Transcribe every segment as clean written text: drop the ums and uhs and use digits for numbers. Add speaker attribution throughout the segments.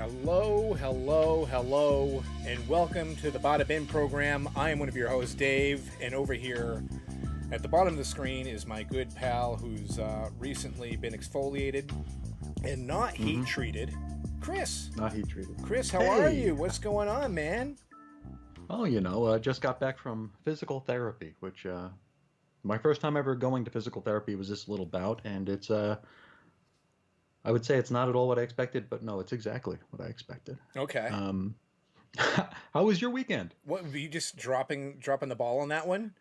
Speaker 1: Hello, hello, hello, and welcome to the Bada program. I am one of your hosts, Dave, and over here at the bottom of the screen is my good pal who's recently been exfoliated and not heat
Speaker 2: Mm-hmm.
Speaker 1: treated, Chris.
Speaker 2: Not heat treated.
Speaker 1: Chris, how are
Speaker 2: Hey!
Speaker 1: you? What's going on, man?
Speaker 2: Just got back from physical therapy, which my first time ever going to physical therapy was this little bout, and I would say it's not at all what I expected, but no, it's exactly what I expected.
Speaker 1: Okay.
Speaker 2: Um, how was your weekend?
Speaker 1: What were you just dropping the ball on that one?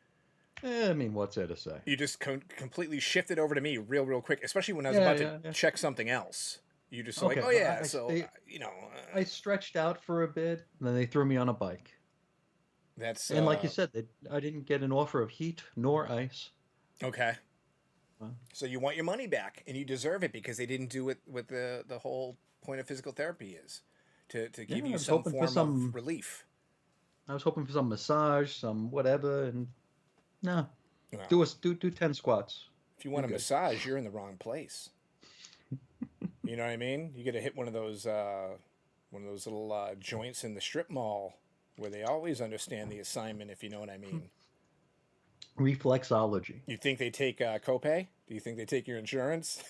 Speaker 2: I mean, what's there to say?
Speaker 1: You just completely shifted over to me real quick, especially when I was
Speaker 2: Yeah,
Speaker 1: about to
Speaker 2: yeah, yeah.
Speaker 1: check something else. You just like,
Speaker 2: Okay,
Speaker 1: oh yeah, so
Speaker 2: I stretched out for a bit, and then they threw me on a bike.
Speaker 1: that's
Speaker 2: And like you said, I didn't get an offer of heat nor ice.
Speaker 1: okay.
Speaker 2: Well,
Speaker 1: So you want your money back, and you deserve it because they didn't do it what the whole point of physical therapy is, to
Speaker 2: yeah,
Speaker 1: give you some form of relief.
Speaker 2: I was hoping for some massage, some whatever, and no.
Speaker 1: Well,
Speaker 2: Do 10 squats.
Speaker 1: if you
Speaker 2: You're
Speaker 1: want a
Speaker 2: good.
Speaker 1: massage, you're in the wrong place. You know what I mean? You got to hit one of those little joints in the strip mall where they always understand the assignment. If you know what I mean.
Speaker 2: Reflexology.
Speaker 1: You think they take copay? Do you think they take your insurance?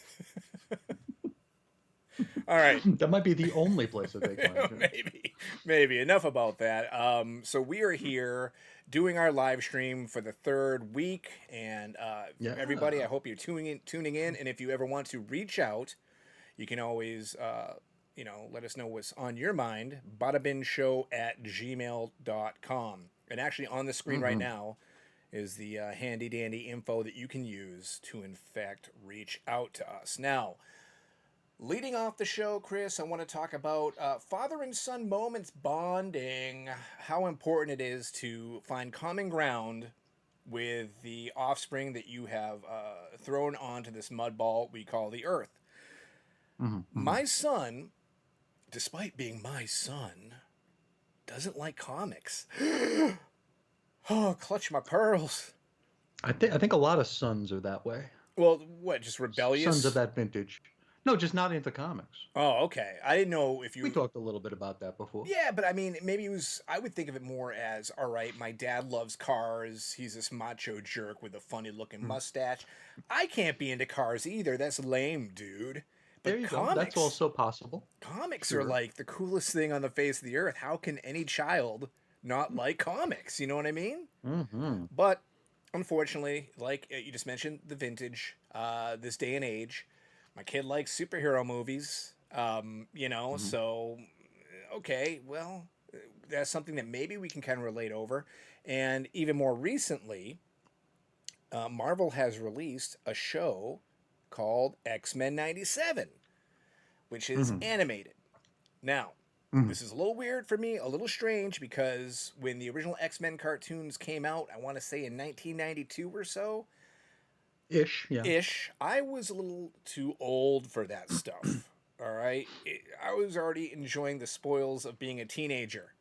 Speaker 1: All right.
Speaker 2: That might be the only place to take my insurance.
Speaker 1: maybe enough about that. So we are here doing our live stream for the third week, and everybody, I
Speaker 2: Yeah.
Speaker 1: hope you're tuning in. And if you ever want to reach out, you can always let us know what's on your mind. badabinshow@gmail.com. And actually on the screen right
Speaker 2: Hmm.
Speaker 1: now is the handy dandy info that you can use to in fact reach out to us. Now, leading off the show, Chris, I want to talk about father and son moments bonding, how important it is to find common ground with the offspring that you have thrown onto this mud ball we call the earth.
Speaker 2: Hmm. Hmm.
Speaker 1: My son, despite being my son, doesn't like comics. Oh, clutch my pearls.
Speaker 2: I think a lot of sons are that way.
Speaker 1: Well, what, just
Speaker 2: Sons of
Speaker 1: rebellious?
Speaker 2: that vintage. No, just not into comics.
Speaker 1: Oh, okay. I didn't know if
Speaker 2: We
Speaker 1: you.
Speaker 2: talked a little bit about that before.
Speaker 1: Yeah, but I mean, maybe it was. I would think of it more as, all right, my dad loves cars. He's this macho jerk with a funny looking
Speaker 2: Mhm.
Speaker 1: mustache. I can't be into cars either. That's lame, dude.
Speaker 2: There
Speaker 1: But
Speaker 2: you go. That's
Speaker 1: comics,
Speaker 2: also possible.
Speaker 1: comics are
Speaker 2: Sure.
Speaker 1: like the coolest thing on the face of the earth. How can any child not like comics? You know what I mean?
Speaker 2: Hmm.
Speaker 1: But unfortunately, like you just mentioned, the vintage, this day and age, my kid likes superhero movies.
Speaker 2: Hmm.
Speaker 1: So okay, well, that's something that maybe we can kind of relate over. And even more recently, Marvel has released a show called X-Men 97, which is
Speaker 2: Hmm.
Speaker 1: animated. Now,
Speaker 2: Hmm.
Speaker 1: this is a little weird for me, a little strange, because when the original X-Men cartoons came out, I want to say in 1992 or so,
Speaker 2: Ish, yeah.
Speaker 1: ish, I was a little too old for that stuff. All right, I was already enjoying the spoils of being a teenager.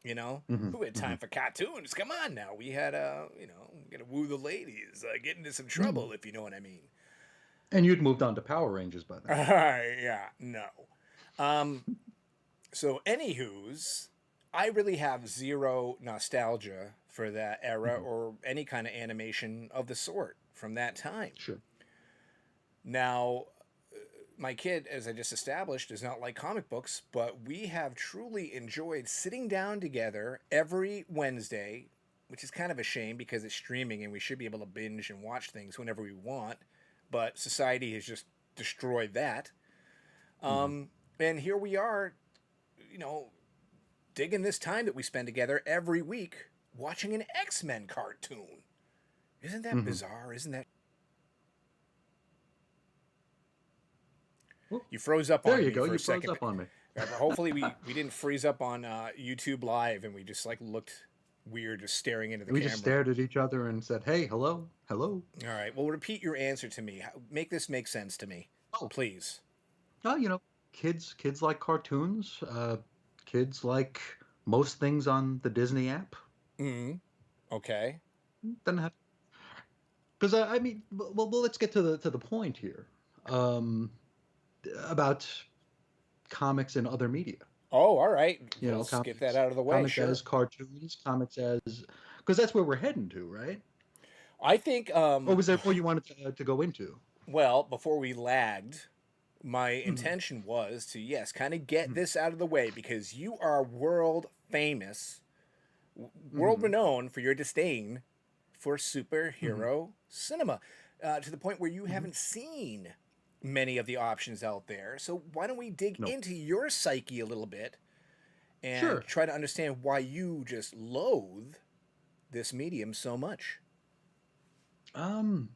Speaker 1: You know,
Speaker 2: Hmm.
Speaker 1: who had
Speaker 2: Hmm.
Speaker 1: time for cartoons? Come on now, we had gotta woo the ladies, get into some
Speaker 2: Hmm.
Speaker 1: trouble if you know what I mean.
Speaker 2: And you'd moved on to Power Rangers by then.
Speaker 1: Yeah, no. Um, so anywho's, I really have zero nostalgia for that era
Speaker 2: Hmm.
Speaker 1: or any kind of animation of the sort from that time.
Speaker 2: Sure.
Speaker 1: Now, my kid, as I just established, does not like comic books, but we have truly enjoyed sitting down together every Wednesday, which is kind of a shame because it's streaming and we should be able to binge and watch things whenever we want. But society has just destroyed that.
Speaker 2: Hmm.
Speaker 1: And here we are, you know, digging this time that we spend together every week watching an X-Men cartoon. Isn't that
Speaker 2: Hmm.
Speaker 1: bizarre? Isn't that.
Speaker 2: Well,
Speaker 1: You froze up
Speaker 2: there
Speaker 1: on
Speaker 2: you
Speaker 1: me
Speaker 2: go.
Speaker 1: for a
Speaker 2: You froze
Speaker 1: second.
Speaker 2: up on me.
Speaker 1: Hopefully we didn't freeze up on YouTube Live and we just like looked weird just staring into the
Speaker 2: We just
Speaker 1: camera.
Speaker 2: stared at each other and said, "Hey, hello, hello."
Speaker 1: All right. Well, repeat your answer to me. Make this make sense to me,
Speaker 2: Oh,
Speaker 1: please.
Speaker 2: oh, kids like cartoons. Kids like most things on the Disney app.
Speaker 1: Mm. Okay.
Speaker 2: Doesn't have because I mean, well, let's get to the point here. Um, about comics and other media.
Speaker 1: Oh, all right.
Speaker 2: You know,
Speaker 1: Let's get that out of the way.
Speaker 2: comics as
Speaker 1: Sure.
Speaker 2: cartoons, comics as because that's where we're heading to, right?
Speaker 1: I think,
Speaker 2: Or was there more you wanted to go into?
Speaker 1: well, before we lagged, my
Speaker 2: Mhm,
Speaker 1: intention was to, yes, kind of get
Speaker 2: mhm,
Speaker 1: this out of the way because you are world famous, world
Speaker 2: mhm,
Speaker 1: renowned for your disdain for
Speaker 2: mhm,
Speaker 1: superhero cinema, to the point where you
Speaker 2: mhm.
Speaker 1: haven't seen many of the options out there. So why don't we dig
Speaker 2: No,
Speaker 1: into your psyche a little bit and
Speaker 2: sure.
Speaker 1: try to understand why you just loathe this medium so much?
Speaker 2: Um,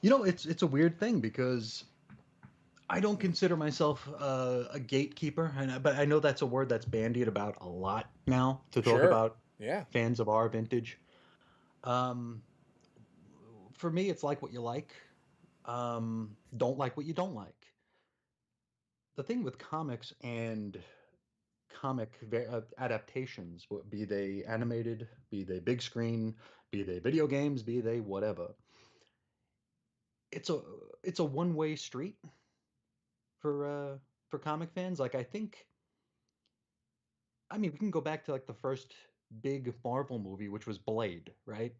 Speaker 2: it's a weird thing because I don't consider myself a gatekeeper, but I know that's a word that's bandied about a lot now to talk
Speaker 1: Sure.
Speaker 2: about
Speaker 1: Yeah.
Speaker 2: fans of our vintage. Um, for me, it's like what you like. Don't like what you don't like. The thing with comics and adaptations, be they animated, be they big screen, be they video games, be they whatever, it's a it's a one-way street for comic fans. Like I mean, we can go back to like the first big Marvel movie, which was Blade, right?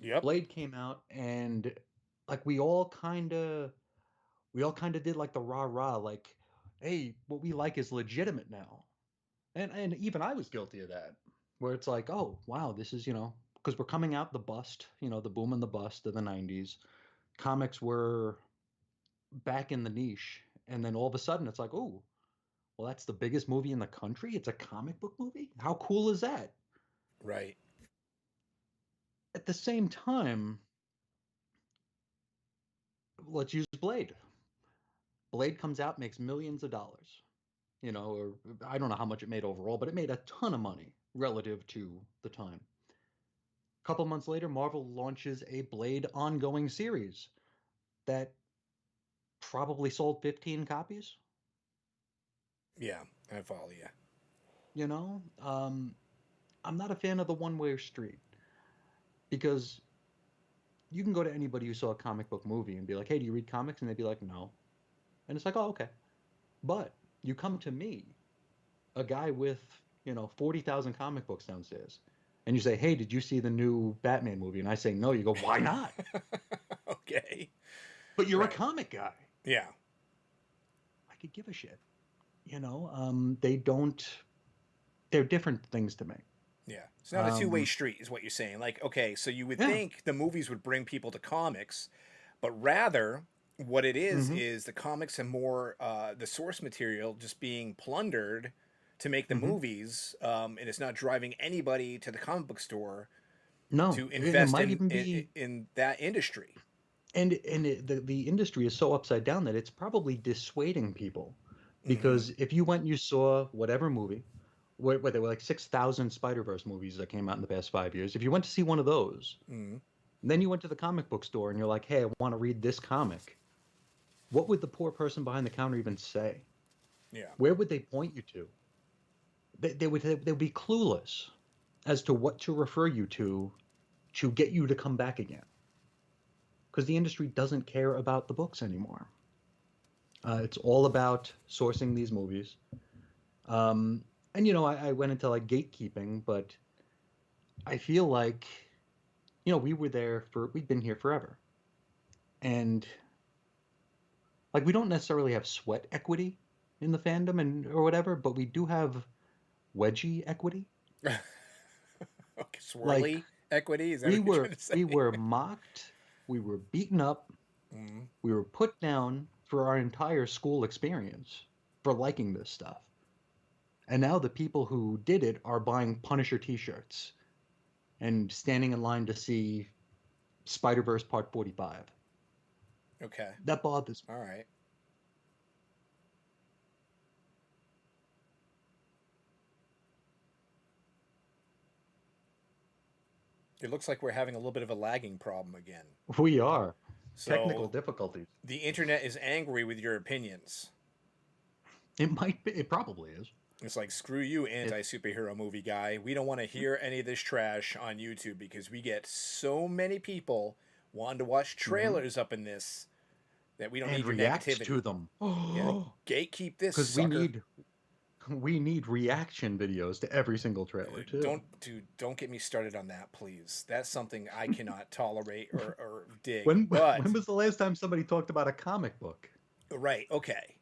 Speaker 1: Yep.
Speaker 2: Blade came out, and like we all kind of did like the rah rah, like, hey, what we like is legitimate now. And even I was guilty of that, where it's like, oh wow, this is because we're coming out the bust, the boom and the bust of the '90s. Comics were back in the niche, and then all of a sudden it's like, oh, well, that's the biggest movie in the country. It's a comic book movie. How cool is that?
Speaker 1: Right.
Speaker 2: At the same time, let's use Blade. Blade comes out, makes millions of dollars. Or I don't know how much it made overall, but it made a ton of money relative to the time. A couple months later, Marvel launches a Blade ongoing series that probably sold 15 copies.
Speaker 1: Yeah. I follow you.
Speaker 2: You know, I'm not a fan of the one-way street because you can go to anybody who saw a comic book movie and be like, "Hey, do you read comics?" And they'd be like, "No," and it's like, "Oh, okay." But you come to me, a guy with 40,000 comic books downstairs, and you say, "Hey, did you see the new Batman movie?" And I say, "No." You go, "Why not?"
Speaker 1: Okay.
Speaker 2: But you're a
Speaker 1: Right.
Speaker 2: comic guy.
Speaker 1: Yeah.
Speaker 2: I could give a shit. They don't. They're different things to me.
Speaker 1: Yeah. It's not a two-way
Speaker 2: Um,
Speaker 1: street, is what you're saying. Like, okay, so you would
Speaker 2: yeah.
Speaker 1: think the movies would bring people to comics, but rather, what it
Speaker 2: Mm-hmm.
Speaker 1: is the comics and more the source material just being plundered to make the
Speaker 2: Mm-hmm.
Speaker 1: movies, and it's not driving anybody to the comic book store
Speaker 2: No,
Speaker 1: to
Speaker 2: it
Speaker 1: invest
Speaker 2: might
Speaker 1: in
Speaker 2: even
Speaker 1: in,
Speaker 2: be,
Speaker 1: in that industry.
Speaker 2: the industry is so upside down that it's probably dissuading people,
Speaker 1: Mm-hmm.
Speaker 2: because if you went and you saw whatever movie, where there were like 6,000 Spider-Verse movies that came out in the past 5 years, if you went to see one of those,
Speaker 1: Mm-hmm.
Speaker 2: then you went to the comic book store and you're like, hey, I want to read this comic. What would the poor person behind the counter even say?
Speaker 1: Yeah.
Speaker 2: Where would they point you to? They would be clueless as to what to refer you to get you to come back again, because the industry doesn't care about the books anymore. It's all about sourcing these movies. Um, and I went into like gatekeeping, but I feel like we've been here forever, and like we don't necessarily have sweat equity in the fandom and or whatever, but we do have wedgie equity.
Speaker 1: Okay,
Speaker 2: Like
Speaker 1: swirly equity, is that
Speaker 2: we
Speaker 1: what you're
Speaker 2: were
Speaker 1: trying to say?
Speaker 2: we were mocked, we were beaten up,
Speaker 1: Mm-hmm.
Speaker 2: we were put down for our entire school experience for liking this stuff. And now the people who did it are buying Punisher t-shirts and standing in line to see Spider-Verse Part 45.
Speaker 1: Okay.
Speaker 2: That bothers me.
Speaker 1: All right. It looks like we're having a little bit of a lagging problem again.
Speaker 2: We are. Technical
Speaker 1: So
Speaker 2: difficulties.
Speaker 1: the internet is angry with your opinions.
Speaker 2: It might be. It probably is.
Speaker 1: It's like, screw you,
Speaker 2: It.
Speaker 1: anti superhero movie guy. We don't want to hear any of this trash on YouTube because we get so many people wanting to watch
Speaker 2: Mm-hmm.
Speaker 1: trailers up in this that we don't
Speaker 2: and
Speaker 1: need your
Speaker 2: react to
Speaker 1: negativity.
Speaker 2: them.
Speaker 1: Yeah,
Speaker 2: Oh,
Speaker 1: gatekeep this
Speaker 2: because
Speaker 1: sucker.
Speaker 2: we need reaction videos to every single trailer too.
Speaker 1: Don't get me started on that, please. That's something I cannot tolerate or dig.
Speaker 2: When when
Speaker 1: But
Speaker 2: was the last time somebody talked about a comic book?
Speaker 1: right, okay.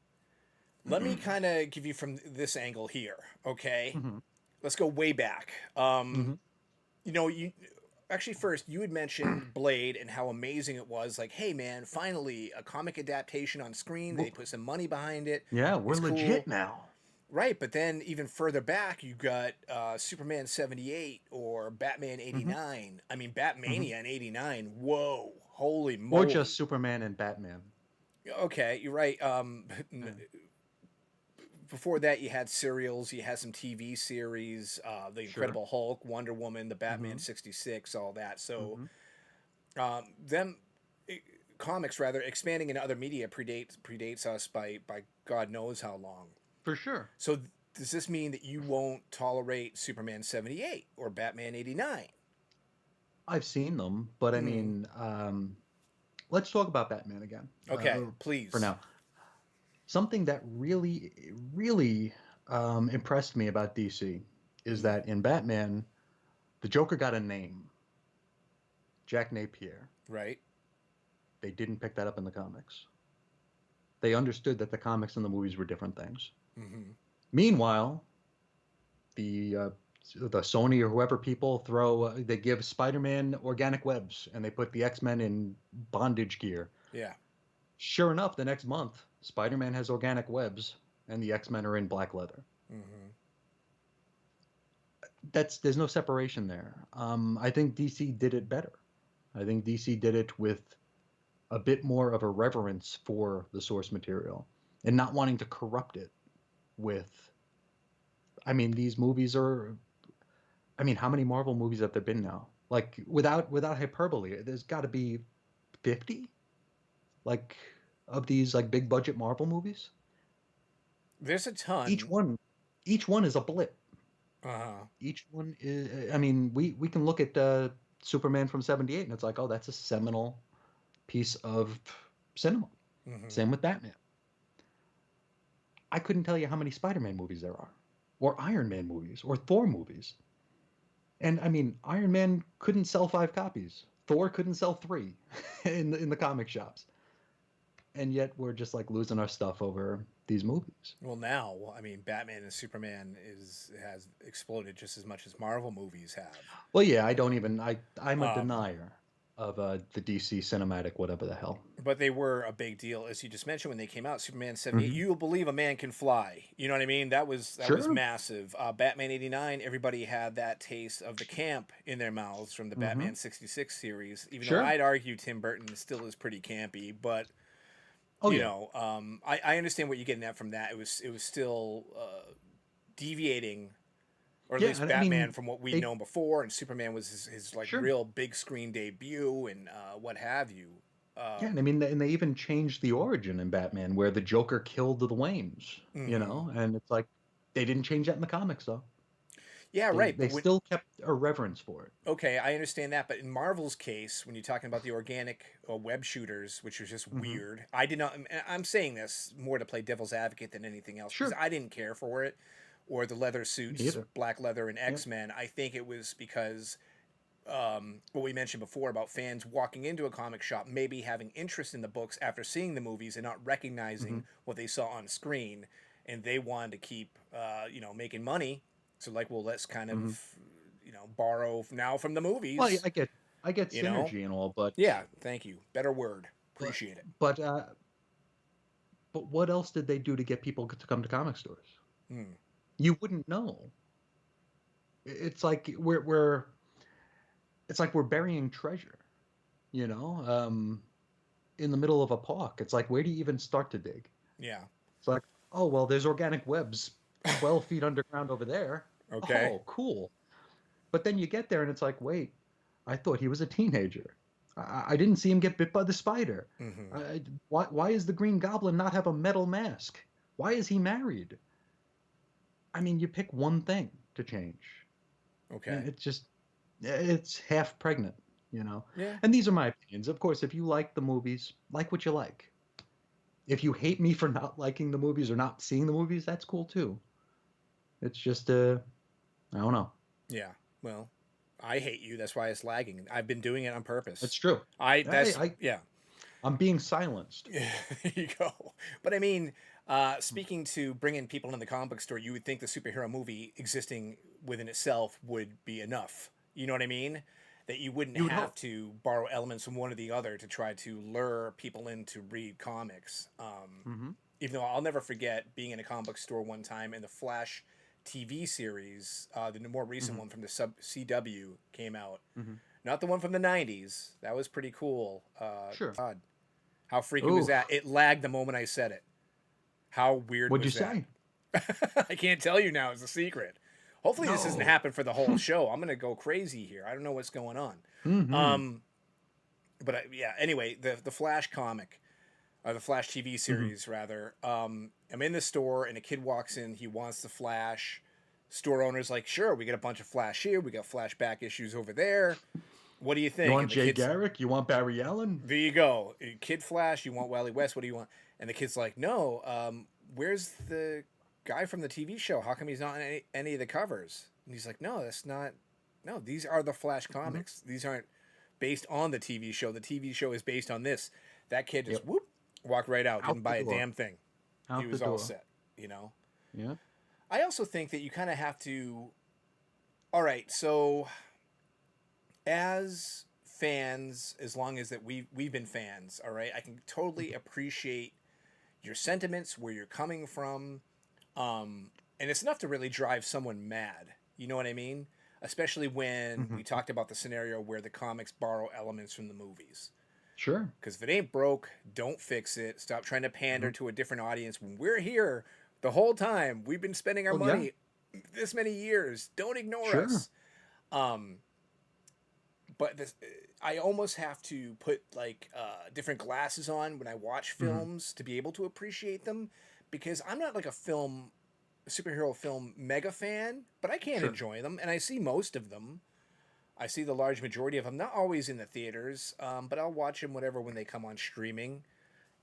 Speaker 1: Let me kind of give you from this angle here, okay?
Speaker 2: Hmm.
Speaker 1: Let's go way back.
Speaker 2: Hmm.
Speaker 1: You actually first you had mentioned Blade and how amazing it was. Like, hey man, finally a comic adaptation on screen. They put some money behind it.
Speaker 2: Yeah, we're
Speaker 1: It's
Speaker 2: legit
Speaker 1: cool.
Speaker 2: now.
Speaker 1: Right, but then even further back, you got Superman 78 or Batman
Speaker 2: Hmm.
Speaker 1: 89. I mean,
Speaker 2: Hmm.
Speaker 1: Batmania in 89. Whoa, holy
Speaker 2: Or just
Speaker 1: moly.
Speaker 2: Superman and Batman.
Speaker 1: Okay, you're right.
Speaker 2: Yeah.
Speaker 1: Before that, you had serials, you had some TV series, The
Speaker 2: Sure.
Speaker 1: Incredible Hulk, Wonder Woman, the Batman
Speaker 2: Hmm.
Speaker 1: 66, all that. So,
Speaker 2: Hmm.
Speaker 1: them comics rather expanding into other media predates us by God knows how long.
Speaker 2: For sure.
Speaker 1: So does this mean that you won't tolerate Superman 78 or Batman 89?
Speaker 2: I've seen them, but I
Speaker 1: Mm.
Speaker 2: mean, let's talk about Batman again
Speaker 1: Okay,
Speaker 2: for
Speaker 1: please.
Speaker 2: now. Something that really impressed me about DC is
Speaker 1: Mm.
Speaker 2: that in Batman, the Joker got a name, Jack Napier.
Speaker 1: Right?
Speaker 2: They didn't pick that up in the comics. They understood that the comics and the movies were different things.
Speaker 1: Mm-hmm.
Speaker 2: Meanwhile, the uh, the Sony or whoever people throw, they give Spider-Man organic webs and they put the X-Men in bondage gear.
Speaker 1: Yeah.
Speaker 2: Sure enough, the next month, Spider-Man has organic webs and the X-Men are in black leather.
Speaker 1: Mm-hmm.
Speaker 2: There's no separation there. I think DC did it better. I think DC did it with a bit more of a reverence for the source material and not wanting to corrupt it with. I mean, these movies are. I mean, how many Marvel movies have there been now? Like, without hyperbole, there's got to be 50, like, of these like big budget Marvel movies.
Speaker 1: There's a
Speaker 2: Each
Speaker 1: ton.
Speaker 2: one, each one is a blip.
Speaker 1: Uh-huh.
Speaker 2: Each one is. I mean, we can look at Superman from '78, and it's like, oh, that's a seminal piece of cinema.
Speaker 1: Mm-hmm.
Speaker 2: Same with Batman. I couldn't tell you how many Spider-Man movies there are, or Iron Man movies, or Thor movies. And I mean, Iron Man couldn't sell 5 copies. Thor couldn't sell three in the comic shops. And yet we're just like losing our stuff over these movies.
Speaker 1: Well, now, I mean, Batman and Superman has exploded just as much as Marvel movies have.
Speaker 2: Well, yeah, I don't even I'm a
Speaker 1: Um,
Speaker 2: denier of the DC cinematic whatever the hell.
Speaker 1: but they were a big deal, as you just mentioned when they came out. Superman 78,
Speaker 2: Hmm.
Speaker 1: you'll believe a man can fly. You know what I mean? That was
Speaker 2: Sure.
Speaker 1: massive. Batman 89, everybody had that taste of the camp in their mouths from the
Speaker 2: Hmm.
Speaker 1: Batman 66 series. Even though
Speaker 2: Sure.
Speaker 1: I'd argue Tim Burton still is pretty campy, but
Speaker 2: Oh yeah.
Speaker 1: I understand what you're getting at from that. It was still deviating, or at
Speaker 2: Yeah,
Speaker 1: least
Speaker 2: and I
Speaker 1: Batman
Speaker 2: mean
Speaker 1: from what we'd
Speaker 2: they
Speaker 1: known before, and Superman was his like
Speaker 2: sure.
Speaker 1: real big screen debut and what have you.
Speaker 2: Yeah, and I mean and they even changed the origin in Batman where the Joker killed the Waynes,
Speaker 1: Hmm.
Speaker 2: and it's like they didn't change that in the comics though.
Speaker 1: Yeah,
Speaker 2: They
Speaker 1: right.
Speaker 2: they
Speaker 1: But when
Speaker 2: still kept a reverence for it.
Speaker 1: okay, I understand that, but in Marvel's case, when you're talking about the organic web shooters, which was just
Speaker 2: Hmm.
Speaker 1: weird, I did not. I'm saying this more to play devil's advocate than anything else because
Speaker 2: Sure.
Speaker 1: I didn't care for it, or the leather
Speaker 2: Me
Speaker 1: suits,
Speaker 2: either.
Speaker 1: black leather, and
Speaker 2: Yeah.
Speaker 1: X Men. I think it was because what we mentioned before about fans walking into a comic shop, maybe having interest in the books after seeing the movies and not
Speaker 2: Hmm.
Speaker 1: recognizing what they saw on screen, and they wanted to keep, making money. So like, well, let's kind
Speaker 2: Hmm.
Speaker 1: of, borrow now from the
Speaker 2: Well,
Speaker 1: movies.
Speaker 2: I get
Speaker 1: You know,
Speaker 2: synergy and all, but
Speaker 1: yeah. Thank you. Better word.
Speaker 2: but
Speaker 1: Appreciate it.
Speaker 2: but uh, but what else did they do to get people to come to comic stores?
Speaker 1: Hmm.
Speaker 2: You wouldn't know. It's like we're it's like we're burying treasure, you know, in the middle of a park. It's like where do you even start to dig?
Speaker 1: Yeah.
Speaker 2: It's like, oh well, there's organic webs 12 feet underground over there.
Speaker 1: Okay.
Speaker 2: Oh, cool. But then you get there and it's like, wait, I thought he was a teenager. I didn't see him get bit by the spider.
Speaker 1: Mm-hmm.
Speaker 2: Why is the Green Goblin not have a metal mask? Why is he married? I mean, you pick one thing to change.
Speaker 1: Okay.
Speaker 2: It's half pregnant, you know?
Speaker 1: Yeah.
Speaker 2: And these are my opinions. Of course, if you like the movies, like what you like. if you hate me for not liking the movies or not seeing the movies, that's cool too. It's just I don't know.
Speaker 1: Yeah. Well, I hate you. That's why it's lagging. I've been doing it on
Speaker 2: It's
Speaker 1: purpose.
Speaker 2: true.
Speaker 1: That's yeah.
Speaker 2: I'm being silenced.
Speaker 1: There you go. But I mean, speaking to bringing people in the comic book store, you would think the superhero movie existing within itself would be enough. You know what I mean? That you wouldn't
Speaker 2: You would
Speaker 1: have
Speaker 2: hope.
Speaker 1: to borrow elements from one or the other to try to lure people in to read comics.
Speaker 2: Hmm.
Speaker 1: Even though I'll never forget being in a comic book store one time and the Flash TV series, the more recent
Speaker 2: Hmm.
Speaker 1: one from the sub CW came out.
Speaker 2: Hmm.
Speaker 1: Not the one from the '90s. That was pretty cool.
Speaker 2: Sure.
Speaker 1: God, how freaky was that?
Speaker 2: Oof.
Speaker 1: It lagged the moment I said it. How weird
Speaker 2: What'd you
Speaker 1: was that?
Speaker 2: say?
Speaker 1: I can't tell you now. It's a secret. Hopefully this doesn't
Speaker 2: No.
Speaker 1: happen for the whole show. I'm gonna go crazy here. I don't know what's going on.
Speaker 2: Hmm.
Speaker 1: Um, yeah. Anyway, the Flash comic, or the Flash TV
Speaker 2: Hmm.
Speaker 1: series rather. I'm in the store and a kid walks in. He wants the Flash. Store owner's like, sure, we got a bunch of Flash here. We got flashback issues over there. What do you
Speaker 2: You
Speaker 1: think?
Speaker 2: want
Speaker 1: And the
Speaker 2: Jay
Speaker 1: kid's,
Speaker 2: Garrick? You want Barry Allen?
Speaker 1: there you go. Kid Flash, you want Wally West? What do you want? And the kid's like, no, where's the guy from the TV show? How come he's not on any of the covers? And he's like, no, that's not. No, these are the Flash
Speaker 2: Hmm.
Speaker 1: comics. These aren't based on the TV show. The TV show is based on this. That kid just
Speaker 2: Yep.
Speaker 1: whoop, walked right out, didn't
Speaker 2: Out the
Speaker 1: buy a
Speaker 2: door.
Speaker 1: damn thing. He
Speaker 2: Out the
Speaker 1: was all
Speaker 2: door.
Speaker 1: set, you know?
Speaker 2: Yeah.
Speaker 1: I also think that you kind of have to. All right, so as fans, as long as that we've been fans, all right, I can totally appreciate your sentiments, where you're coming from, and it's enough to really drive someone mad. You know what I mean? Especially when
Speaker 2: Hmm.
Speaker 1: we talked about the scenario where the comics borrow elements from the movies.
Speaker 2: Sure.
Speaker 1: Because if it ain't broke, don't fix it. Stop trying to pander
Speaker 2: Hmm.
Speaker 1: to a different audience when we're here the whole time. We've been spending our
Speaker 2: Well, yeah.
Speaker 1: money this many years. Don't ignore
Speaker 2: Sure.
Speaker 1: us. Um, but this, I almost have to put like different glasses on when I watch
Speaker 2: Hmm.
Speaker 1: films to be able to appreciate them, because I'm not like superhero film mega fan, but I can
Speaker 2: Sure.
Speaker 1: enjoy them, and I see most of them. I see the large majority of them, not always in the theaters, but I'll watch them whatever when they come on streaming.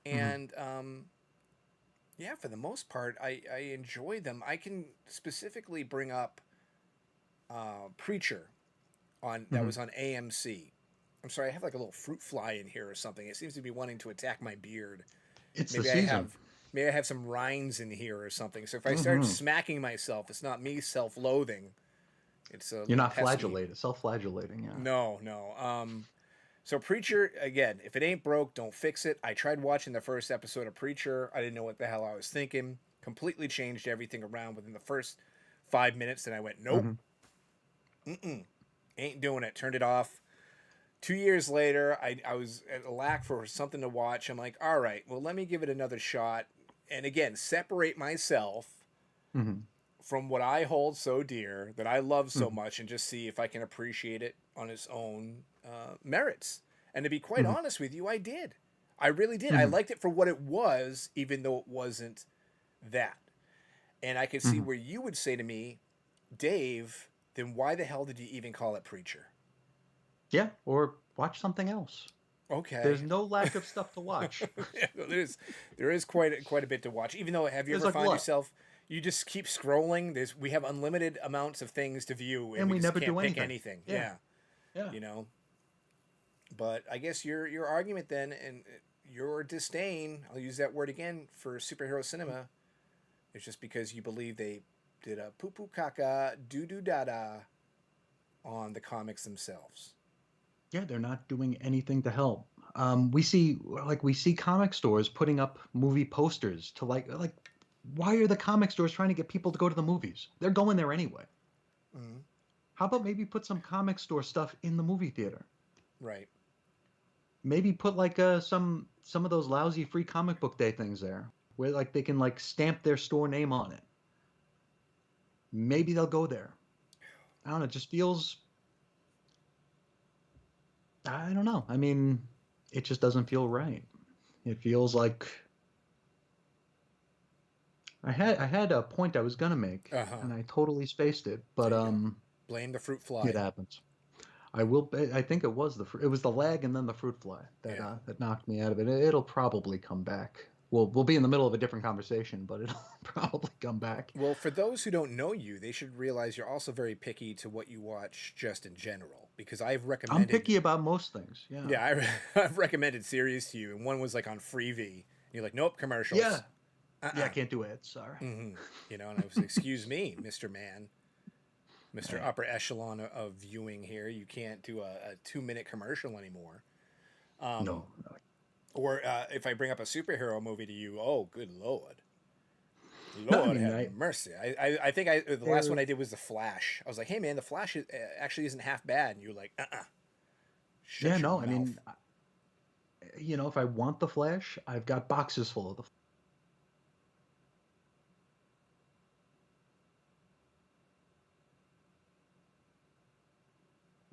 Speaker 2: Hmm.
Speaker 1: And yeah, for the most part, I enjoy them. I can specifically bring up Preacher on that
Speaker 2: Hmm.
Speaker 1: was on AMC. I'm sorry, I have like a little fruit fly in here or something. It seems to be wanting to attack my beard.
Speaker 2: It's the
Speaker 1: Maybe I
Speaker 2: season.
Speaker 1: have maybe I have some rinds in here or something. So if I start
Speaker 2: Hmm.
Speaker 1: smacking myself, it's not me self-loathing. It's a
Speaker 2: You're
Speaker 1: little
Speaker 2: not
Speaker 1: pesky.
Speaker 2: flagellated, self-flagellating. Yeah.
Speaker 1: No, no. So Preacher, again, if it ain't broke, don't fix it. I tried watching the first episode of Preacher. I didn't know what the hell I was thinking. Completely changed everything around within the first 5 minutes, and I went, nope,
Speaker 2: Hmm.
Speaker 1: ain't doing it. Turned it off. 2 years later, I was at a lack for something to watch. I'm like, all right, well, let me give it another shot. And again, separate myself
Speaker 2: Hmm.
Speaker 1: from what I hold so dear, that I love so
Speaker 2: Hmm.
Speaker 1: much, and just see if I can appreciate it on its own merits. And to be quite
Speaker 2: Hmm.
Speaker 1: honest with you, I did. I really did. I
Speaker 2: Hmm.
Speaker 1: liked it for what it was, even though it wasn't that. And I could see
Speaker 2: Hmm.
Speaker 1: where you would say to me, Dave, then why the hell did you even call it Preacher?
Speaker 2: Yeah. Or watch something else. There's
Speaker 1: Okay.
Speaker 2: no lack of stuff to watch.
Speaker 1: There is quite a bit to watch. Even though, have you
Speaker 2: There's
Speaker 1: ever
Speaker 2: a
Speaker 1: found
Speaker 2: glut,
Speaker 1: yourself, you just keep scrolling? We have unlimited amounts of things to view, and
Speaker 2: and
Speaker 1: we
Speaker 2: we
Speaker 1: just
Speaker 2: never
Speaker 1: can't
Speaker 2: do
Speaker 1: pick
Speaker 2: anything.
Speaker 1: anything.
Speaker 2: Yeah.
Speaker 1: Yeah,
Speaker 2: Yeah.
Speaker 1: you know. But I guess your argument then, and your disdain, I'll use that word again, for superhero cinema, is just because you believe they did a poo poo caca doo doo da da on the comics themselves.
Speaker 2: Yeah, they're not doing anything to help. We see comic stores putting up movie posters to like why are the comic stores trying to get people to go to the movies? They're going there anyway.
Speaker 1: Mm-hmm.
Speaker 2: How about maybe put some comic store stuff in the movie theater?
Speaker 1: Right.
Speaker 2: Maybe put like some of those lousy free comic book day things there where like they can like stamp their store name on it. Maybe they'll go there. I don't know, it just feels I don't know. I mean, it just doesn't feel right. It feels like I had a point I was gonna make
Speaker 1: Uh huh.
Speaker 2: and I totally spaced it, but
Speaker 1: There you go. Blame the fruit
Speaker 2: it
Speaker 1: fly.
Speaker 2: happens. I think it was the lag and then the fruit fly that
Speaker 1: Yeah.
Speaker 2: that knocked me out of it. It'll probably come back. we'll be in the middle of a different conversation, but it'll probably come back.
Speaker 1: Well, for those who don't know you, they should realize you're also very picky to what you watch just in general. Because I've
Speaker 2: I'm
Speaker 1: recommended,
Speaker 2: picky about most things. Yeah.
Speaker 1: yeah, I've recommended series to you, and one was like on Freevee. You're like, nope,
Speaker 2: Yeah.
Speaker 1: commercials.
Speaker 2: Yeah, I
Speaker 1: Uh-uh.
Speaker 2: can't do it. Sorry.
Speaker 1: You know, and I was, excuse me, Mister Man, Mister
Speaker 2: Hey.
Speaker 1: Upper Echelon of viewing here. You can't do a 2 minute commercial anymore. Um,
Speaker 2: No. No.
Speaker 1: or if I bring up a superhero movie to you, oh, good lord.
Speaker 2: No, I
Speaker 1: Lord
Speaker 2: mean,
Speaker 1: have mercy. I think the last one
Speaker 2: there.
Speaker 1: I did was The Flash. I was like, hey man, The Flash actually isn't half bad. And you were like,
Speaker 2: Yeah,
Speaker 1: shut your
Speaker 2: no, I
Speaker 1: mouth.
Speaker 2: mean, if I want the Flash, I've got boxes full of the.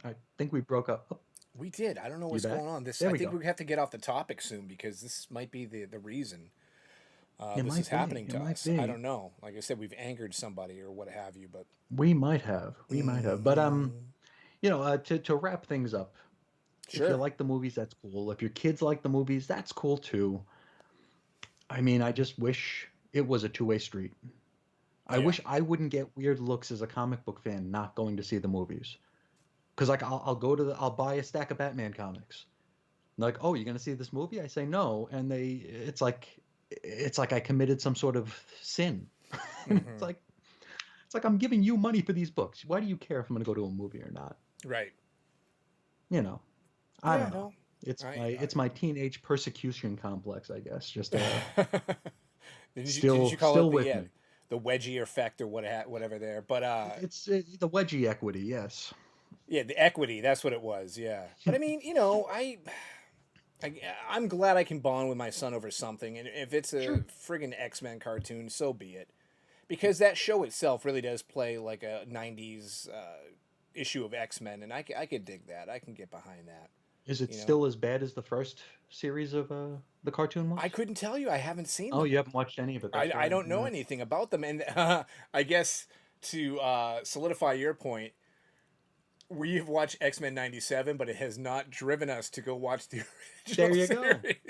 Speaker 2: I think we broke up. Oh,
Speaker 1: We did. I don't know
Speaker 2: you
Speaker 1: what's
Speaker 2: back?
Speaker 1: going on. This
Speaker 2: There
Speaker 1: I
Speaker 2: we
Speaker 1: think
Speaker 2: go.
Speaker 1: we have to get off the topic soon because this might be the reason
Speaker 2: It
Speaker 1: this is
Speaker 2: might be.
Speaker 1: happening
Speaker 2: It
Speaker 1: to
Speaker 2: might
Speaker 1: us. I
Speaker 2: be.
Speaker 1: don't know. Like I said, we've angered somebody or what have you. But
Speaker 2: We might have. We might have. But
Speaker 1: hmm
Speaker 2: to wrap things up, if you
Speaker 1: sure,
Speaker 2: like the movies, that's cool. If your kids like the movies, that's cool too. I mean, I just wish it was a two-way street. I
Speaker 1: yeah,
Speaker 2: wish I wouldn't get weird looks as a comic book fan not going to see the movies. Because like I'll buy a stack of Batman comics. Like, oh, you're gonna see this movie? I say no, and it's like I committed some sort of sin. And
Speaker 1: hmm
Speaker 2: it's like I'm giving you money for these books. Why do you care if I'm gonna go to a movie or not?
Speaker 1: right,
Speaker 2: You know, I
Speaker 1: yeah,
Speaker 2: don't know.
Speaker 1: no,
Speaker 2: It's
Speaker 1: I,
Speaker 2: my it's my teenage persecution complex, I guess. Just
Speaker 1: did you
Speaker 2: still
Speaker 1: call it
Speaker 2: still
Speaker 1: the
Speaker 2: with me.
Speaker 1: the wedgie effect or whatever there? But
Speaker 2: It's the wedgie equity, yes.
Speaker 1: yeah, the equity. That's what it was. Yeah, but I mean, you know, I I'm glad I can bond with my son over something, and if it's a
Speaker 2: Sure.
Speaker 1: friggin' X-Men cartoon, so be it. Because that show itself really does play like a '90s issue of X-Men, and I could dig that. I can get behind that.
Speaker 2: Is it
Speaker 1: You know,
Speaker 2: still as bad as the first series of the cartoon
Speaker 1: I
Speaker 2: was?
Speaker 1: couldn't tell you. I haven't seen
Speaker 2: Oh,
Speaker 1: them.
Speaker 2: you haven't watched any of it. That's
Speaker 1: I
Speaker 2: right.
Speaker 1: don't know
Speaker 2: Yeah.
Speaker 1: anything about them, and I guess to solidify your point, we've watched X-Men '97, but it has not driven us to go watch the
Speaker 2: There
Speaker 1: original
Speaker 2: you go.
Speaker 1: series at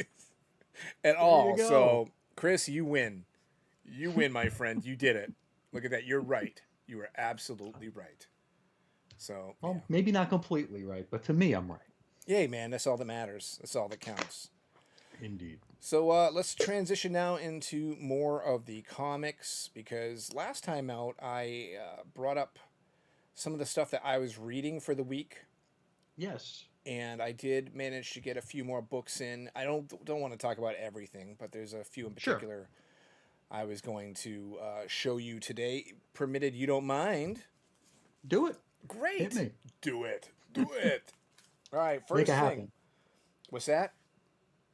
Speaker 2: There you
Speaker 1: all.
Speaker 2: go.
Speaker 1: So, Chris, you win. You win, my friend. You did it. Look at that. You're right. You were absolutely right. So, yeah.
Speaker 2: Well, maybe not completely right, but to me, I'm right.
Speaker 1: Yay, man. That's all that matters. That's all that counts.
Speaker 2: Indeed.
Speaker 1: So, let's transition now into more of the comics because last time out, I brought up some of the stuff that I was reading for the week.
Speaker 2: Yes.
Speaker 1: And I did manage to get a few more books in. I don't want to talk about everything, but there's a few in
Speaker 2: Sure.
Speaker 1: particular I was going to show you today. Permitted you don't mind?
Speaker 2: Do it. Hit
Speaker 1: Great.
Speaker 2: me.
Speaker 1: Do it. Do it. All right.
Speaker 2: Make it
Speaker 1: First thing.
Speaker 2: happen.
Speaker 1: What's that?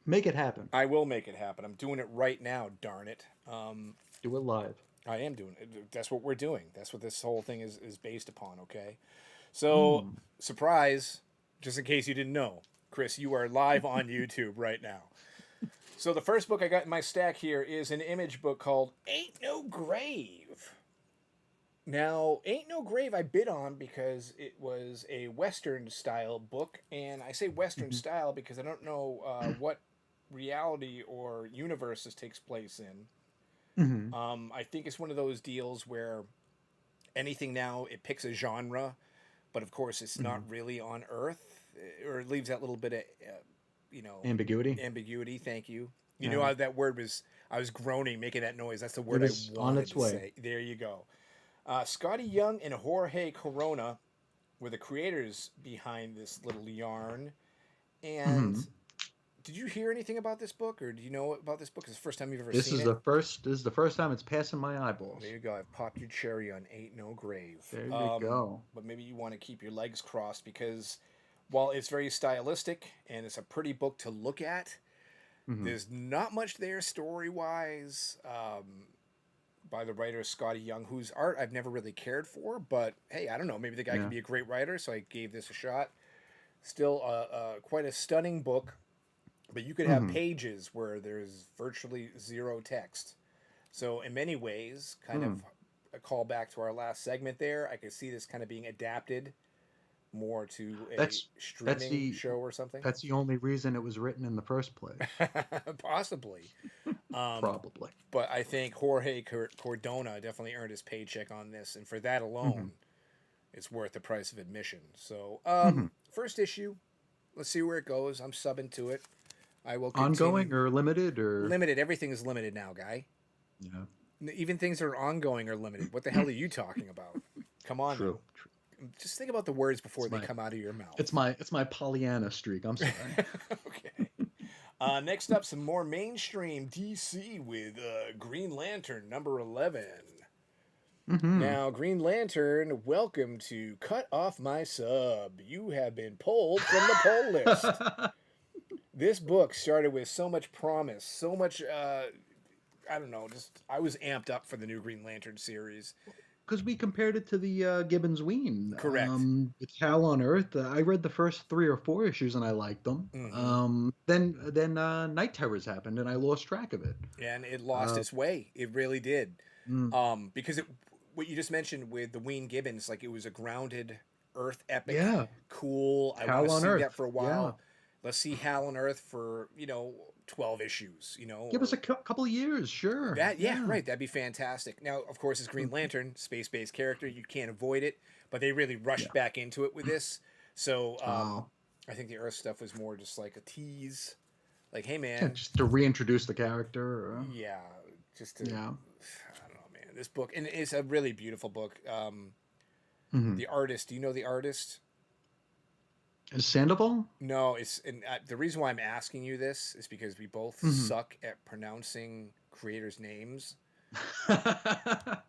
Speaker 2: Make it happen.
Speaker 1: I will make it happen. I'm doing it right now. Darn it.
Speaker 2: Do it live.
Speaker 1: I am doing it. That's what we're doing. That's what this whole thing is based upon. Okay. So
Speaker 2: Mm.
Speaker 1: surprise. Just in case you didn't know, Chris, you are live on YouTube right now. So the first book I got in my stack here is an image book called Ain't No Grave. Now, Ain't No Grave I bid on because it was a Western style book, and I say Western
Speaker 2: Mhm.
Speaker 1: style because I don't know what reality or universe this takes place in.
Speaker 2: Mhm.
Speaker 1: I think it's one of those deals where anything now it picks a genre, but of course it's not
Speaker 2: Mhm.
Speaker 1: really on Earth, or it leaves that little bit of you know
Speaker 2: Ambiguity.
Speaker 1: ambiguity. Thank you. You know
Speaker 2: Yeah.
Speaker 1: how that word was. I was groaning, making that noise. That's the
Speaker 2: It
Speaker 1: word I
Speaker 2: was on
Speaker 1: wanted
Speaker 2: its
Speaker 1: to
Speaker 2: way.
Speaker 1: say. There you go. Scotty Young and Jorge Corona were the creators behind this little yarn. And
Speaker 2: Mhm.
Speaker 1: did you hear anything about this book, or do you know about this book? It's the first time you've ever
Speaker 2: This
Speaker 1: seen
Speaker 2: is
Speaker 1: it.
Speaker 2: the first. This is the first time it's passing my
Speaker 1: There
Speaker 2: eyeballs.
Speaker 1: you go. I've popped your cherry on Ain't No Grave.
Speaker 2: There you go.
Speaker 1: But maybe you want to keep your legs crossed because while it's very stylistic and it's a pretty book to look at,
Speaker 2: Mhm.
Speaker 1: there's not much there story wise by the writer Scotty Young, whose art I've never really cared for. But hey, I don't know. Maybe the guy could
Speaker 2: Yeah.
Speaker 1: be a great writer, so I gave this a shot. Still, quite a stunning book, but you could have
Speaker 2: Mhm.
Speaker 1: pages where there's virtually zero text. So, in many ways, kind of
Speaker 2: Mm.
Speaker 1: a callback to our last segment there, I could see this kind of being adapted more to a
Speaker 2: That's that's
Speaker 1: streaming
Speaker 2: the
Speaker 1: show or something.
Speaker 2: that's the only reason it was written in the first place.
Speaker 1: Possibly.
Speaker 2: Probably.
Speaker 1: But I think Jorge Cordona definitely earned his paycheck on this, and for that
Speaker 2: Hmm.
Speaker 1: alone, it's worth the price of admission. So,
Speaker 2: Hmm.
Speaker 1: first issue, let's see where it goes. I'm subbing to it. I will continue.
Speaker 2: Ongoing or limited or
Speaker 1: Limited. Everything is limited now, guy.
Speaker 2: yeah.
Speaker 1: Even things that are ongoing are limited. What the hell are you talking about? Come on now.
Speaker 2: True. True.
Speaker 1: Just think about the words before
Speaker 2: It's
Speaker 1: they
Speaker 2: my
Speaker 1: come out of your mouth.
Speaker 2: it's my Pollyanna streak. I'm sorry.
Speaker 1: Okay. Next up, some more mainstream DC with Green Lantern number 11.
Speaker 2: Hmm.
Speaker 1: Now, Green Lantern, welcome to Cut Off My Sub. You have been pulled from the poll list. This book started with so much promise, so much, I don't know, just I was amped up for the new Green Lantern series.
Speaker 2: Because we compared it to the Gibbons Ween.
Speaker 1: Correct.
Speaker 2: It's Hell on Earth. I read the first 3 or 4 issues and I liked them.
Speaker 1: Mm-hmm.
Speaker 2: Then Night Terrors happened and I lost track of it.
Speaker 1: And it lost
Speaker 2: Uh,
Speaker 1: its way. It really did.
Speaker 2: mm,
Speaker 1: Because what you just mentioned with the Ween Gibbons, like it was a grounded Earth epic,
Speaker 2: yeah,
Speaker 1: cool. I want
Speaker 2: Hell
Speaker 1: to
Speaker 2: on
Speaker 1: see that
Speaker 2: Earth.
Speaker 1: for a
Speaker 2: Yeah,
Speaker 1: while. Let's see Hal on Earth for 12 issues,
Speaker 2: give us
Speaker 1: or
Speaker 2: a couple of years, sure.
Speaker 1: that. Yeah,
Speaker 2: Yeah,
Speaker 1: right. That'd be fantastic. Now, of course, it's Green
Speaker 2: mhm,
Speaker 1: Lantern, space-based character. You can't avoid it, but they really rushed
Speaker 2: yeah.
Speaker 1: back into it with this. So
Speaker 2: Oh,
Speaker 1: I think the Earth stuff was more just like a tease. Like, hey,
Speaker 2: yeah,
Speaker 1: man,
Speaker 2: just to reintroduce the character.
Speaker 1: yeah, just to
Speaker 2: Yeah.
Speaker 1: I don't know, man. This book, and it's a really beautiful book.
Speaker 2: Hmm.
Speaker 1: The artist, do you know the artist?
Speaker 2: Is Sandoval?
Speaker 1: No, it's and the reason why I'm asking you this is because we both
Speaker 2: Hmm.
Speaker 1: suck at pronouncing creators' names.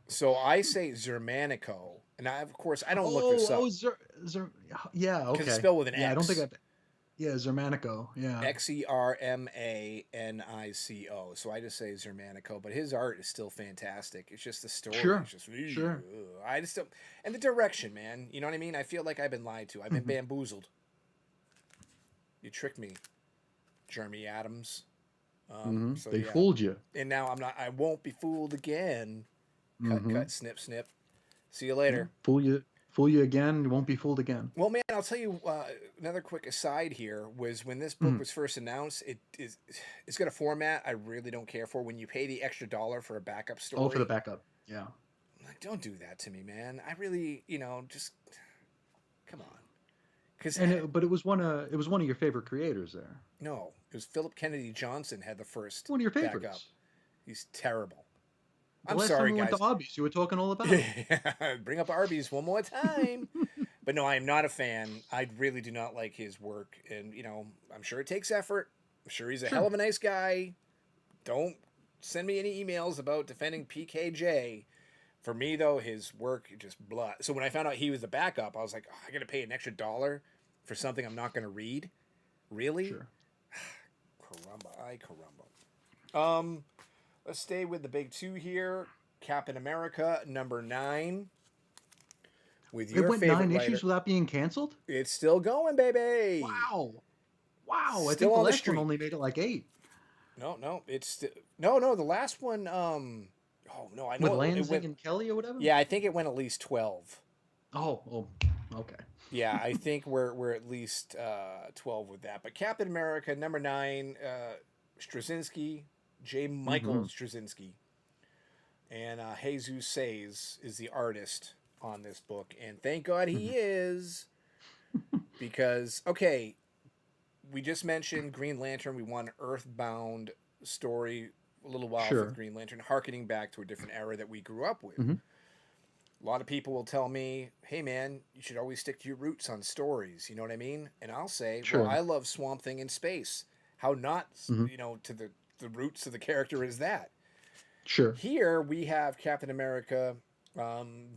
Speaker 1: So I say Zermanico, and of course I don't look this
Speaker 2: Oh,
Speaker 1: up
Speaker 2: yeah,
Speaker 1: because it's
Speaker 2: okay.
Speaker 1: spelled with an
Speaker 2: Yeah, I don't think
Speaker 1: X.
Speaker 2: I've. Yeah, Zermanico. Yeah.
Speaker 1: Xermanico. So I just say Zermanico, but his art is still fantastic. It's just the story.
Speaker 2: Sure.
Speaker 1: It's just
Speaker 2: Sure.
Speaker 1: I just don't, and the direction, man. You know what I mean? I feel like I've been lied to. I've been
Speaker 2: Hmm.
Speaker 1: bamboozled. You tricked me, Jeremy Adams.
Speaker 2: Hmm.
Speaker 1: So
Speaker 2: They
Speaker 1: yeah,
Speaker 2: fooled you.
Speaker 1: and now I'm not. I won't be fooled again. Cut,
Speaker 2: Hmm.
Speaker 1: cut, snip, snip. See you
Speaker 2: Yeah.
Speaker 1: later.
Speaker 2: Fool you again. You won't be fooled again.
Speaker 1: Well, man, I'll tell you another quick aside here was when this book
Speaker 2: Hmm.
Speaker 1: was first announced. It's got a format I really don't care for. When you pay the extra dollar for a backup
Speaker 2: Oh, for the
Speaker 1: story,
Speaker 2: backup. Yeah.
Speaker 1: I'm like, don't do that to me, man. I really, just come on. Because
Speaker 2: But it was one of your favorite creators there.
Speaker 1: no, it was Philip Kennedy Johnson had the first
Speaker 2: One of your
Speaker 1: backup.
Speaker 2: favorites.
Speaker 1: He's terrible.
Speaker 2: The
Speaker 1: I'm
Speaker 2: last time
Speaker 1: sorry,
Speaker 2: we went to
Speaker 1: guys.
Speaker 2: Arby's, you were talking all about him.
Speaker 1: Bring up Arby's one more time. But no, I am not a fan. I really do not like his work. And, I'm sure it takes effort. I'm sure he's a hell
Speaker 2: Sure.
Speaker 1: of a nice guy. Don't send me any emails about defending PKJ. For me, though, his work just blah. So when I found out he was the backup, I was like, oh, I got to pay an extra dollar for something I'm not going to read? Really?
Speaker 2: Sure.
Speaker 1: Caramba. Ay, caramba. Let's stay with the big two here. Captain America, number 9, with
Speaker 2: It
Speaker 1: your
Speaker 2: went
Speaker 1: favorite
Speaker 2: 9 issues
Speaker 1: writer.
Speaker 2: without being canceled.
Speaker 1: It's still going, baby.
Speaker 2: Wow. Wow. I think
Speaker 1: Still
Speaker 2: the
Speaker 1: on the
Speaker 2: last one
Speaker 1: street.
Speaker 2: only made it like 8
Speaker 1: No, it's no. The last one, oh no, I
Speaker 2: with
Speaker 1: know it
Speaker 2: Lansing
Speaker 1: went.
Speaker 2: and Kelly or whatever.
Speaker 1: Yeah, I think it went at least 12.
Speaker 2: Oh. Okay.
Speaker 1: Yeah, I think we're at least 12 with that. But Captain America, number 9, Straczynski, J. Michael
Speaker 2: Hmm.
Speaker 1: Straczynski, and Jesus Says is the artist on this book, and thank God he
Speaker 2: Hmm.
Speaker 1: is, because okay, we just mentioned Green Lantern. We want an Earthbound story a little while for
Speaker 2: Sure.
Speaker 1: Green Lantern, harkening back to a different era that we grew up with.
Speaker 2: Hmm.
Speaker 1: A lot of people will tell me, hey man, you should always stick to your roots on stories. You know what I mean? And I'll say, well,
Speaker 2: Sure.
Speaker 1: I love Swamp Thing in space. How not,
Speaker 2: Hmm.
Speaker 1: to the roots of the character is that?
Speaker 2: Sure.
Speaker 1: Here we have Captain America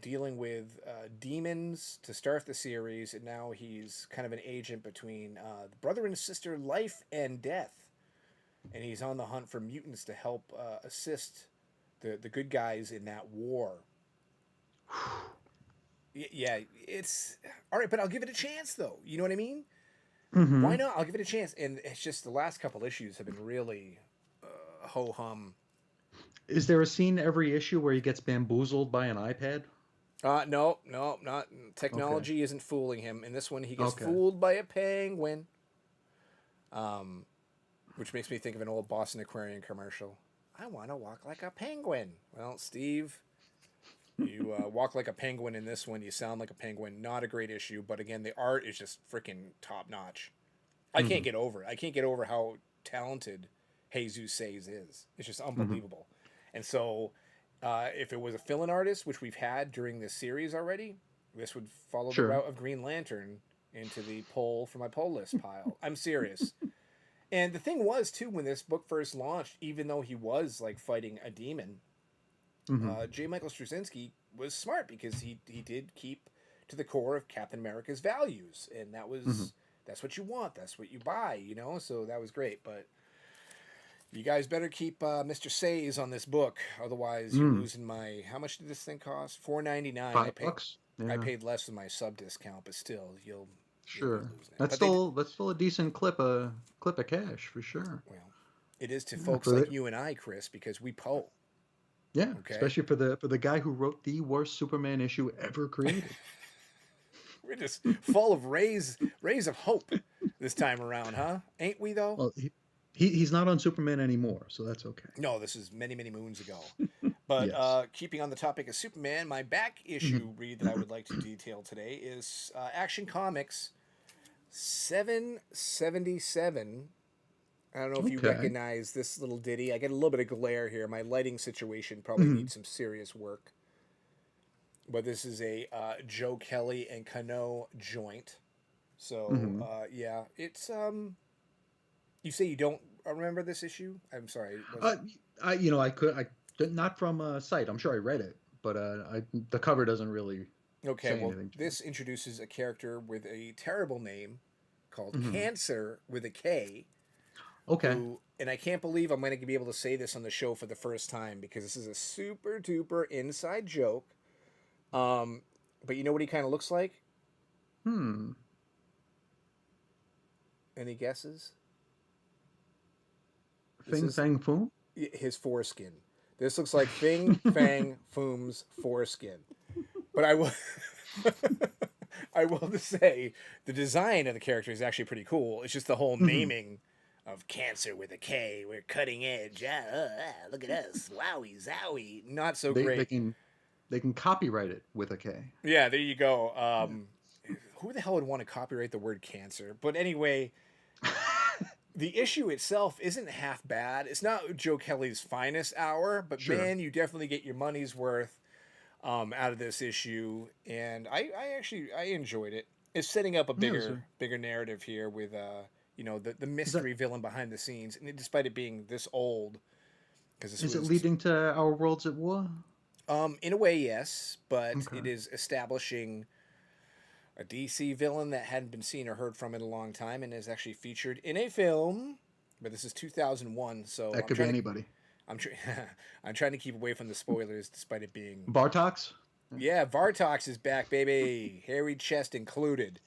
Speaker 1: dealing with demons to start the series, and now he's kind of an agent between the brother and sister life and death. And he's on the hunt for mutants to help assist the good guys in that war. Yeah, it's all right, but I'll give it a chance, though. You know what I mean? Why
Speaker 2: Hmm.
Speaker 1: not? I'll give it a chance. And it's just the last couple issues have been really ho hum.
Speaker 2: Is there a scene every issue where he gets bamboozled by an iPad?
Speaker 1: No, no, not
Speaker 2: Okay.
Speaker 1: technology isn't fooling him. In this one, he gets
Speaker 2: Okay.
Speaker 1: fooled by a penguin, um, which makes me think of an old Boston Aquarium commercial. I want to walk like a penguin. Well, Steve, you walk like a penguin in this one. You sound like a penguin. Not a great issue, but again, the art is just freaking top notch. I can't
Speaker 2: Hmm.
Speaker 1: get over it. I can't get over how talented Jesus Says is. It's just
Speaker 2: Hmm.
Speaker 1: unbelievable. And so, if it was a fill-in artist, which we've had during this series already, this would follow the
Speaker 2: Sure.
Speaker 1: route of Green Lantern into the poll for my poll list pile. I'm serious. And the thing was too, when this book first launched, even though he was like fighting a demon,
Speaker 2: Hmm.
Speaker 1: J. Michael Straczynski was smart because he did keep to the core of Captain America's values, and
Speaker 2: Hmm.
Speaker 1: that's what you want, that's what you buy, you know. So that was great, but you guys better keep Mr. Says on this book, otherwise you're
Speaker 2: Mm.
Speaker 1: losing my. How much did this thing cost? $4.99.
Speaker 2: $5.
Speaker 1: I
Speaker 2: Yeah.
Speaker 1: paid less than my sub discount, but still, you'll be
Speaker 2: Sure.
Speaker 1: losing it. But
Speaker 2: That's still a decent clip of cash for sure.
Speaker 1: well, it is to
Speaker 2: Yeah,
Speaker 1: folks
Speaker 2: for
Speaker 1: like
Speaker 2: the
Speaker 1: you and I, Chris, because we poll.
Speaker 2: yeah,
Speaker 1: Okay,
Speaker 2: especially for the guy who wrote the worst Superman issue ever created.
Speaker 1: we're just full of rays of hope this time around, huh? Ain't we though?
Speaker 2: Well, he's not on Superman anymore, so that's okay.
Speaker 1: No, this is many, many moons ago. But
Speaker 2: Yes.
Speaker 1: keeping on the topic of Superman, my back issue
Speaker 2: Mhm.
Speaker 1: read that I would like to detail today is Action Comics 777. I don't know if you
Speaker 2: Okay.
Speaker 1: recognize this little ditty. I get a little bit of glare here. My lighting situation probably
Speaker 2: Mhm.
Speaker 1: needs some serious work. But this is a Joe Kelly and Cano joint. So
Speaker 2: Mhm.
Speaker 1: yeah, it's You say you don't remember this issue? I'm sorry, was
Speaker 2: Uh, I not from sight. I'm sure I read it, but the cover doesn't really
Speaker 1: okay.
Speaker 2: say
Speaker 1: Well,
Speaker 2: anything to me.
Speaker 1: this introduces a character with a terrible name called
Speaker 2: Mhm.
Speaker 1: Cancer with a K,
Speaker 2: Okay.
Speaker 1: who, and I can't believe I'm going to be able to say this on the show for the first time because this is a super duper inside joke. Um, but you know what he kind of looks like?
Speaker 2: Hmm.
Speaker 1: Any guesses? This
Speaker 2: Fing
Speaker 1: is
Speaker 2: Fang Foom.
Speaker 1: his foreskin. This looks like Fing Fang Foom's foreskin. But I will, I will just say the design of the character is actually pretty cool. It's just the whole
Speaker 2: Mhm.
Speaker 1: naming of Cancer with a K. We're cutting edge. Look at us. Wowie zowie. Not so
Speaker 2: They
Speaker 1: great.
Speaker 2: they can copyright it with a K.
Speaker 1: Yeah, there you go.
Speaker 2: Yeah.
Speaker 1: Who the hell would want to copyright the word cancer? But anyway, the issue itself isn't half bad. It's not Joe Kelly's finest hour, but
Speaker 2: Sure.
Speaker 1: man, you definitely get your money's worth out of this issue, and I actually I enjoyed it. It's setting up a
Speaker 2: Yeah.
Speaker 1: bigger narrative here with the
Speaker 2: Is that
Speaker 1: mystery villain behind the scenes, and despite it being this old, because this
Speaker 2: is it
Speaker 1: was
Speaker 2: leading to our worlds at war?
Speaker 1: in a way yes, but
Speaker 2: Okay.
Speaker 1: it is establishing a DC villain that hadn't been seen or heard from in a long time, and is actually featured in a film. But this is 2001, so
Speaker 2: That could be anybody.
Speaker 1: I'm trying I'm trying to keep away from the spoilers, despite it being.
Speaker 2: Bartox?
Speaker 1: Yeah, Vartox is back, baby. Hairy chest included.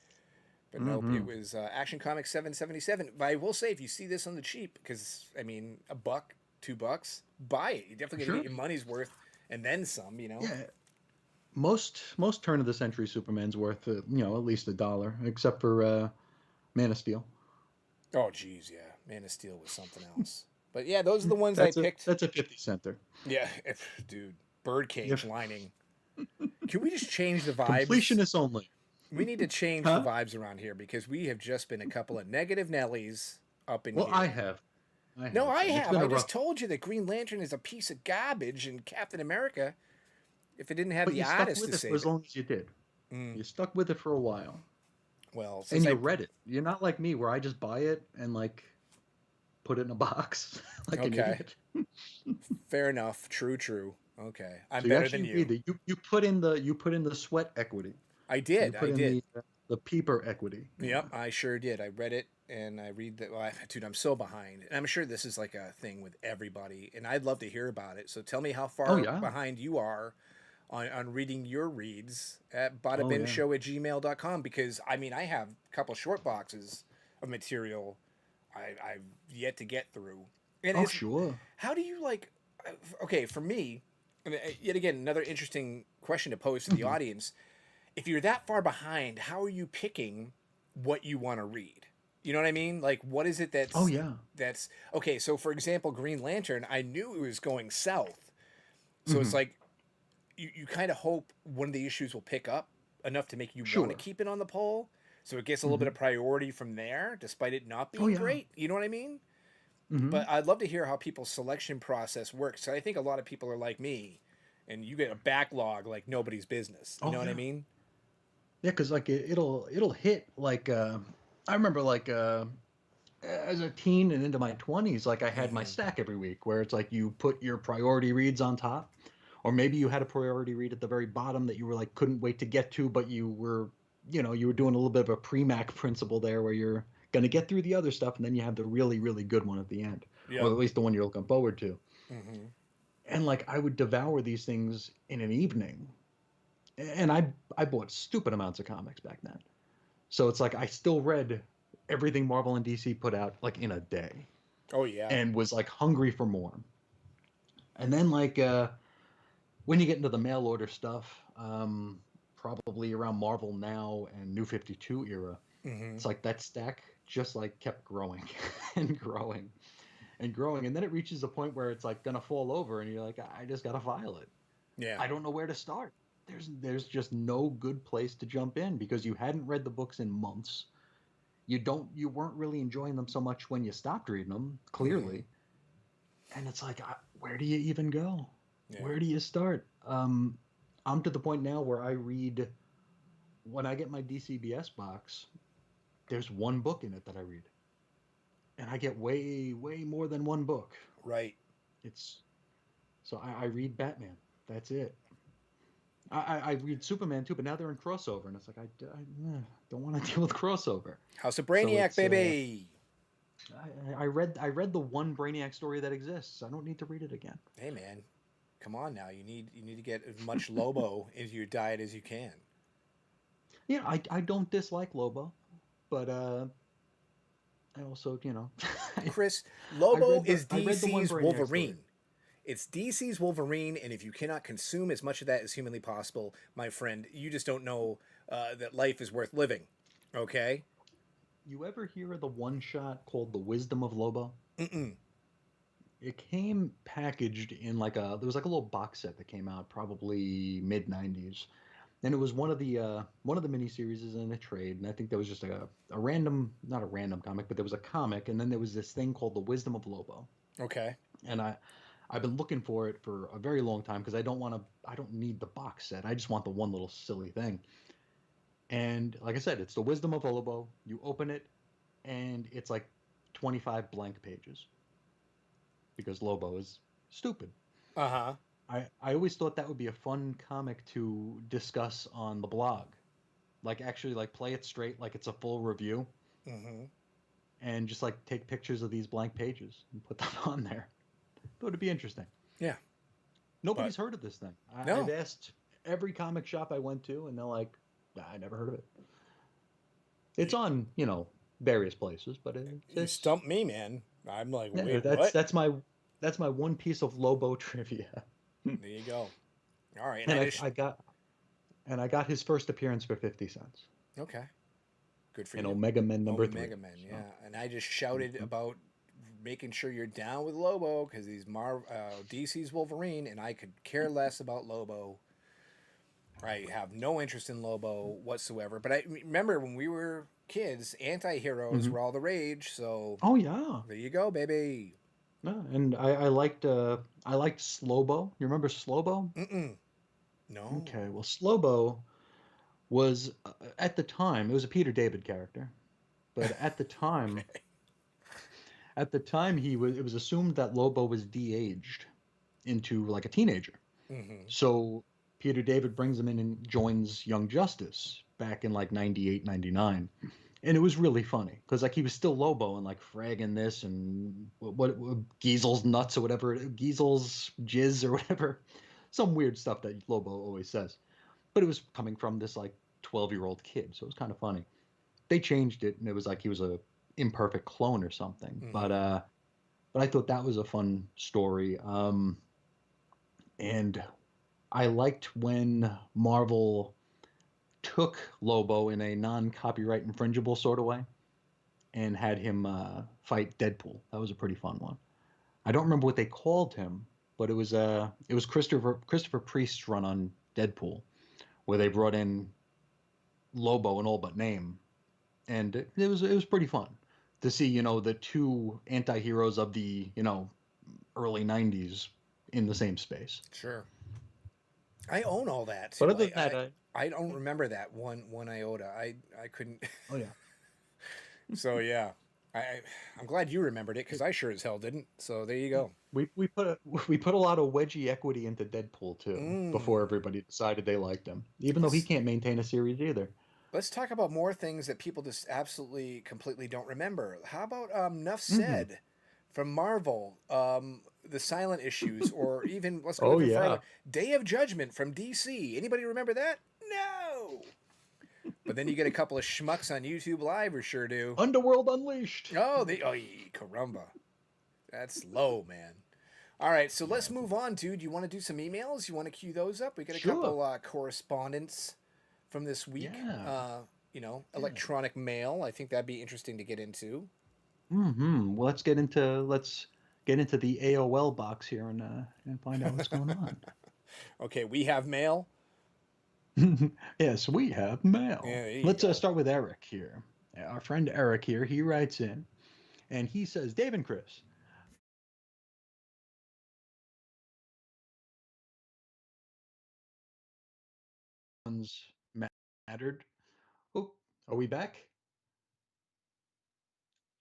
Speaker 1: But nope, it
Speaker 2: Mm-hmm.
Speaker 1: was Action Comics 777. But I will say, if you see this on the cheap, because, I mean, a buck, $2, buy it. You're definitely going to
Speaker 2: Sure.
Speaker 1: get your money's worth and then some, you know?
Speaker 2: Yeah. Most turn of the century Superman's worth at least $1, except for Man of Steel.
Speaker 1: Oh, geez, yeah. Man of Steel was something else. But yeah, those are the ones I picked.
Speaker 2: That's a 50 center.
Speaker 1: Yeah, dude, birdcage
Speaker 2: If
Speaker 1: lining. Can we just change the vibes?
Speaker 2: Completionists only.
Speaker 1: We need to change the
Speaker 2: Huh?
Speaker 1: vibes around here because we have just been a couple of negative Nellies up in
Speaker 2: Well,
Speaker 1: here.
Speaker 2: I
Speaker 1: No,
Speaker 2: have,
Speaker 1: I
Speaker 2: and it's
Speaker 1: have.
Speaker 2: been
Speaker 1: I
Speaker 2: a
Speaker 1: just
Speaker 2: rough.
Speaker 1: told you that Green Lantern is a piece of garbage, and Captain America, if it didn't have
Speaker 2: But
Speaker 1: the
Speaker 2: you stuck
Speaker 1: artist to
Speaker 2: with it for
Speaker 1: save
Speaker 2: as
Speaker 1: it.
Speaker 2: long as you did.
Speaker 1: Mm,
Speaker 2: You stuck with it for a while,
Speaker 1: well,
Speaker 2: and you read it. You're not like me, where I just buy it and put it in a box like an
Speaker 1: okay,
Speaker 2: idiot.
Speaker 1: fair enough. True, true. Okay, I'm
Speaker 2: So you
Speaker 1: better than
Speaker 2: actually read
Speaker 1: you.
Speaker 2: it. You put in the sweat equity.
Speaker 1: I
Speaker 2: You
Speaker 1: did. I
Speaker 2: put in
Speaker 1: did.
Speaker 2: the peeper equity.
Speaker 1: Yep,
Speaker 2: Yeah.
Speaker 1: I sure did. I read it and I read that. Well, dude, I'm so behind, and I'm sure this is like a thing with everybody, and I'd love to hear about it. So tell me how
Speaker 2: Oh
Speaker 1: far
Speaker 2: yeah.
Speaker 1: behind you are on reading your reads at
Speaker 2: Oh yeah.
Speaker 1: badabinchshow@gmail.com, because I mean I have a couple short boxes of material I've yet to get through. And
Speaker 2: Oh
Speaker 1: is
Speaker 2: sure.
Speaker 1: how do you like? Okay, for me, and yet again another interesting question to pose to the
Speaker 2: Mhm.
Speaker 1: audience. If you're that far behind, how are you picking what you want to read? You know what I mean? Like, what is it
Speaker 2: Oh
Speaker 1: that's
Speaker 2: yeah.
Speaker 1: that's okay? So, for example, Green Lantern, I knew it was going south, so it's
Speaker 2: Hmm.
Speaker 1: like you kind of hope one of the issues will pick up enough to make you want to
Speaker 2: Sure.
Speaker 1: keep it on the poll, so it gets a little bit
Speaker 2: Hmm.
Speaker 1: of priority from there, despite it not
Speaker 2: Oh
Speaker 1: being
Speaker 2: yeah.
Speaker 1: great. You know what I mean? But
Speaker 2: Hmm.
Speaker 1: I'd love to hear how people's selection process works. So I think a lot of people are like me, and you get a backlog like nobody's business. You
Speaker 2: Oh
Speaker 1: know what I
Speaker 2: yeah.
Speaker 1: mean?
Speaker 2: Yeah, because like it'll hit like I remember like as a teen and into my 20s, like I had my
Speaker 1: Mm-hmm.
Speaker 2: stack every week where it's like you put your priority reads on top, or maybe you had a priority read at the very bottom that you were like couldn't wait to get to, but you were, you were doing a little bit of a pre-Mac principle there where you're going to get through the other stuff and then you have the really, really good one at the end, or
Speaker 1: Yep.
Speaker 2: at least the one you're looking forward to.
Speaker 1: Mm-hmm.
Speaker 2: And like I would devour these things in an evening. And I bought stupid amounts of comics back then. So it's like I still read everything Marvel and DC put out like in a day
Speaker 1: Oh yeah.
Speaker 2: and was like hungry for more. And then like when you get into the mail order stuff, probably around Marvel Now and New 52 era,
Speaker 1: Mm-hmm.
Speaker 2: it's like that stack just like kept growing and growing and growing, and then it reaches a point where it's like gonna fall over, and you're like, I just gotta file it.
Speaker 1: Yeah.
Speaker 2: I don't know where to start. There's just no good place to jump in because you hadn't read the books in months. You weren't really enjoying them so much when you stopped reading them,
Speaker 1: Mm-hmm.
Speaker 2: clearly. And it's like, where do you even go?
Speaker 1: Yeah.
Speaker 2: Where do you start? I'm to the point now where I read when I get my DCBS box. There's one book in it that I read, and I get way way more than one book.
Speaker 1: Right.
Speaker 2: It's so I read Batman. That's it. I read Superman too, but now they're in crossover, and it's like I don't want to deal with crossover.
Speaker 1: House of
Speaker 2: So
Speaker 1: Brainiac,
Speaker 2: it's
Speaker 1: baby.
Speaker 2: I read the one Brainiac story that exists. I don't need to read it again.
Speaker 1: Hey man, come on now. You need to get as much Lobo into your diet as you can.
Speaker 2: Yeah, I don't dislike Lobo, but I also I,
Speaker 1: Chris,
Speaker 2: I
Speaker 1: Lobo
Speaker 2: read the
Speaker 1: is
Speaker 2: I read the one
Speaker 1: DC's
Speaker 2: Brainiac story.
Speaker 1: Wolverine. It's DC's Wolverine, and if you cannot consume as much of that as humanly possible, my friend, you just don't know that life is worth living. Okay?
Speaker 2: You ever hear of the one shot called The Wisdom of Lobo?
Speaker 1: Mm-mm.
Speaker 2: It came packaged in like there was like a little box set that came out probably mid 90s. And it was one of the miniseries in a trade, and I think there was just a random, not a random comic, but there was a comic, and then there was this thing called The Wisdom of Lobo.
Speaker 1: Okay.
Speaker 2: And I've been looking for it for a very long time because I don't need the box set. I just want the one little silly thing. And like I said, it's The Wisdom of Lobo. You open it, and it's like 25 blank pages because Lobo is stupid.
Speaker 1: Uh huh.
Speaker 2: I always thought that would be a fun comic to discuss on the blog. Like actually like play it straight like it's a full review
Speaker 1: Mm-hmm.
Speaker 2: and just like take pictures of these blank pages and put them on there. Thought it'd be interesting.
Speaker 1: Yeah. But
Speaker 2: Nobody's heard of this thing. I've
Speaker 1: no,
Speaker 2: asked every comic shop I went to, and they're like, "Nah, I never heard of it." It's
Speaker 1: you,
Speaker 2: on, various places, but
Speaker 1: you stumped me, man. I'm like,
Speaker 2: yeah,
Speaker 1: wait,
Speaker 2: that's
Speaker 1: what?
Speaker 2: that's my one piece of Lobo trivia.
Speaker 1: There you go. All right, and
Speaker 2: and
Speaker 1: I
Speaker 2: I,
Speaker 1: just
Speaker 2: I got and I got his first appearance for 50 cents
Speaker 1: okay. Good for
Speaker 2: in
Speaker 1: you.
Speaker 2: Omega Men
Speaker 1: Oh,
Speaker 2: number three.
Speaker 1: Mega Man,
Speaker 2: So
Speaker 1: yeah. And I just shouted
Speaker 2: mhm.
Speaker 1: about making sure you're down with Lobo because he's DC's Wolverine, and I could care less about Lobo. I have no interest in Lobo whatsoever. But I remember when we were kids, anti-heroes
Speaker 2: Mhm.
Speaker 1: were all the rage. So
Speaker 2: Oh yeah.
Speaker 1: there you go, baby.
Speaker 2: No, and I liked Slobo. You remember Slobo?
Speaker 1: Mm-mm. No.
Speaker 2: Okay, well Slobo was at the time it was a Peter David character, but
Speaker 1: Okay.
Speaker 2: at the time it was assumed that Lobo was de-aged into like a teenager.
Speaker 1: Mm-hmm.
Speaker 2: So Peter David brings him in and joins Young Justice back in like 98, 99. And it was really funny because like he was still Lobo and like fragging this and what Giesel's nuts or whatever, Giesel's jizz or whatever, some weird stuff that Lobo always says. But it was coming from this like 12-year-old kid, so it was kind of funny. They changed it and it was like he was a imperfect clone or something. But
Speaker 1: Mm-hmm.
Speaker 2: uh but I thought that was a fun story. And I liked when Marvel took Lobo in a non-copyright infringible sort of way. and had him fight Deadpool. That was a pretty fun one. I don't remember what they called him, but it was Christopher Priest's run on Deadpool, where they brought in Lobo and all but name, and it was pretty fun to see the two anti-heroes of the early 90s in the same space.
Speaker 1: Sure. I own all that
Speaker 2: But
Speaker 1: too.
Speaker 2: other
Speaker 1: I
Speaker 2: than that,
Speaker 1: I don't remember that one iota. I couldn't.
Speaker 2: oh yeah,
Speaker 1: So yeah, I I'm glad you remembered it because I sure as hell didn't. So there you go.
Speaker 2: we put we put a lot of wedgie equity into Deadpool too before
Speaker 1: Mm.
Speaker 2: everybody decided they liked him, even though he
Speaker 1: Let's
Speaker 2: can't maintain a series either.
Speaker 1: let's talk about more things that people just absolutely completely don't remember. How about Nuff
Speaker 2: Hmm.
Speaker 1: Said from Marvel, the silent issues, or even let's go
Speaker 2: Oh
Speaker 1: even
Speaker 2: yeah,
Speaker 1: farther, Day of Judgment from DC. Anybody remember that? No. But then you get a couple of schmucks on YouTube Live who sure do.
Speaker 2: Underworld Unleashed.
Speaker 1: Oh, caramba. That's low, man. All right, so
Speaker 2: Yeah,
Speaker 1: let's move on, dude. You want to do some emails? You want to cue those up? We got a
Speaker 2: sure.
Speaker 1: couple correspondence from this week.
Speaker 2: Yeah, yeah.
Speaker 1: Electronic mail. I think that'd be interesting to get into.
Speaker 2: Well, let's get into the AOL box here and find out what's going on.
Speaker 1: Okay, we have mail.
Speaker 2: Yes, we have mail.
Speaker 1: Yeah, there you
Speaker 2: Let's
Speaker 1: go.
Speaker 2: start with Eric here. Our friend Eric here, he writes in and he says, Dave and Chris, ones mattered. Oh, are we back?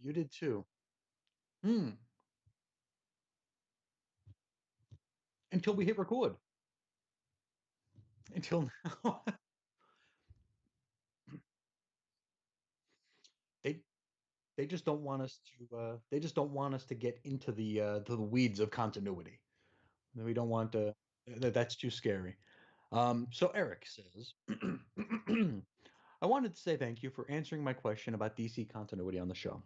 Speaker 2: You did too. Hmm. Until we hit record. Until now. they they just don't want us to get into the weeds of continuity. We don't want to. That's too scary. So Eric says, I wanted to say thank you for answering my question about DC continuity on the show.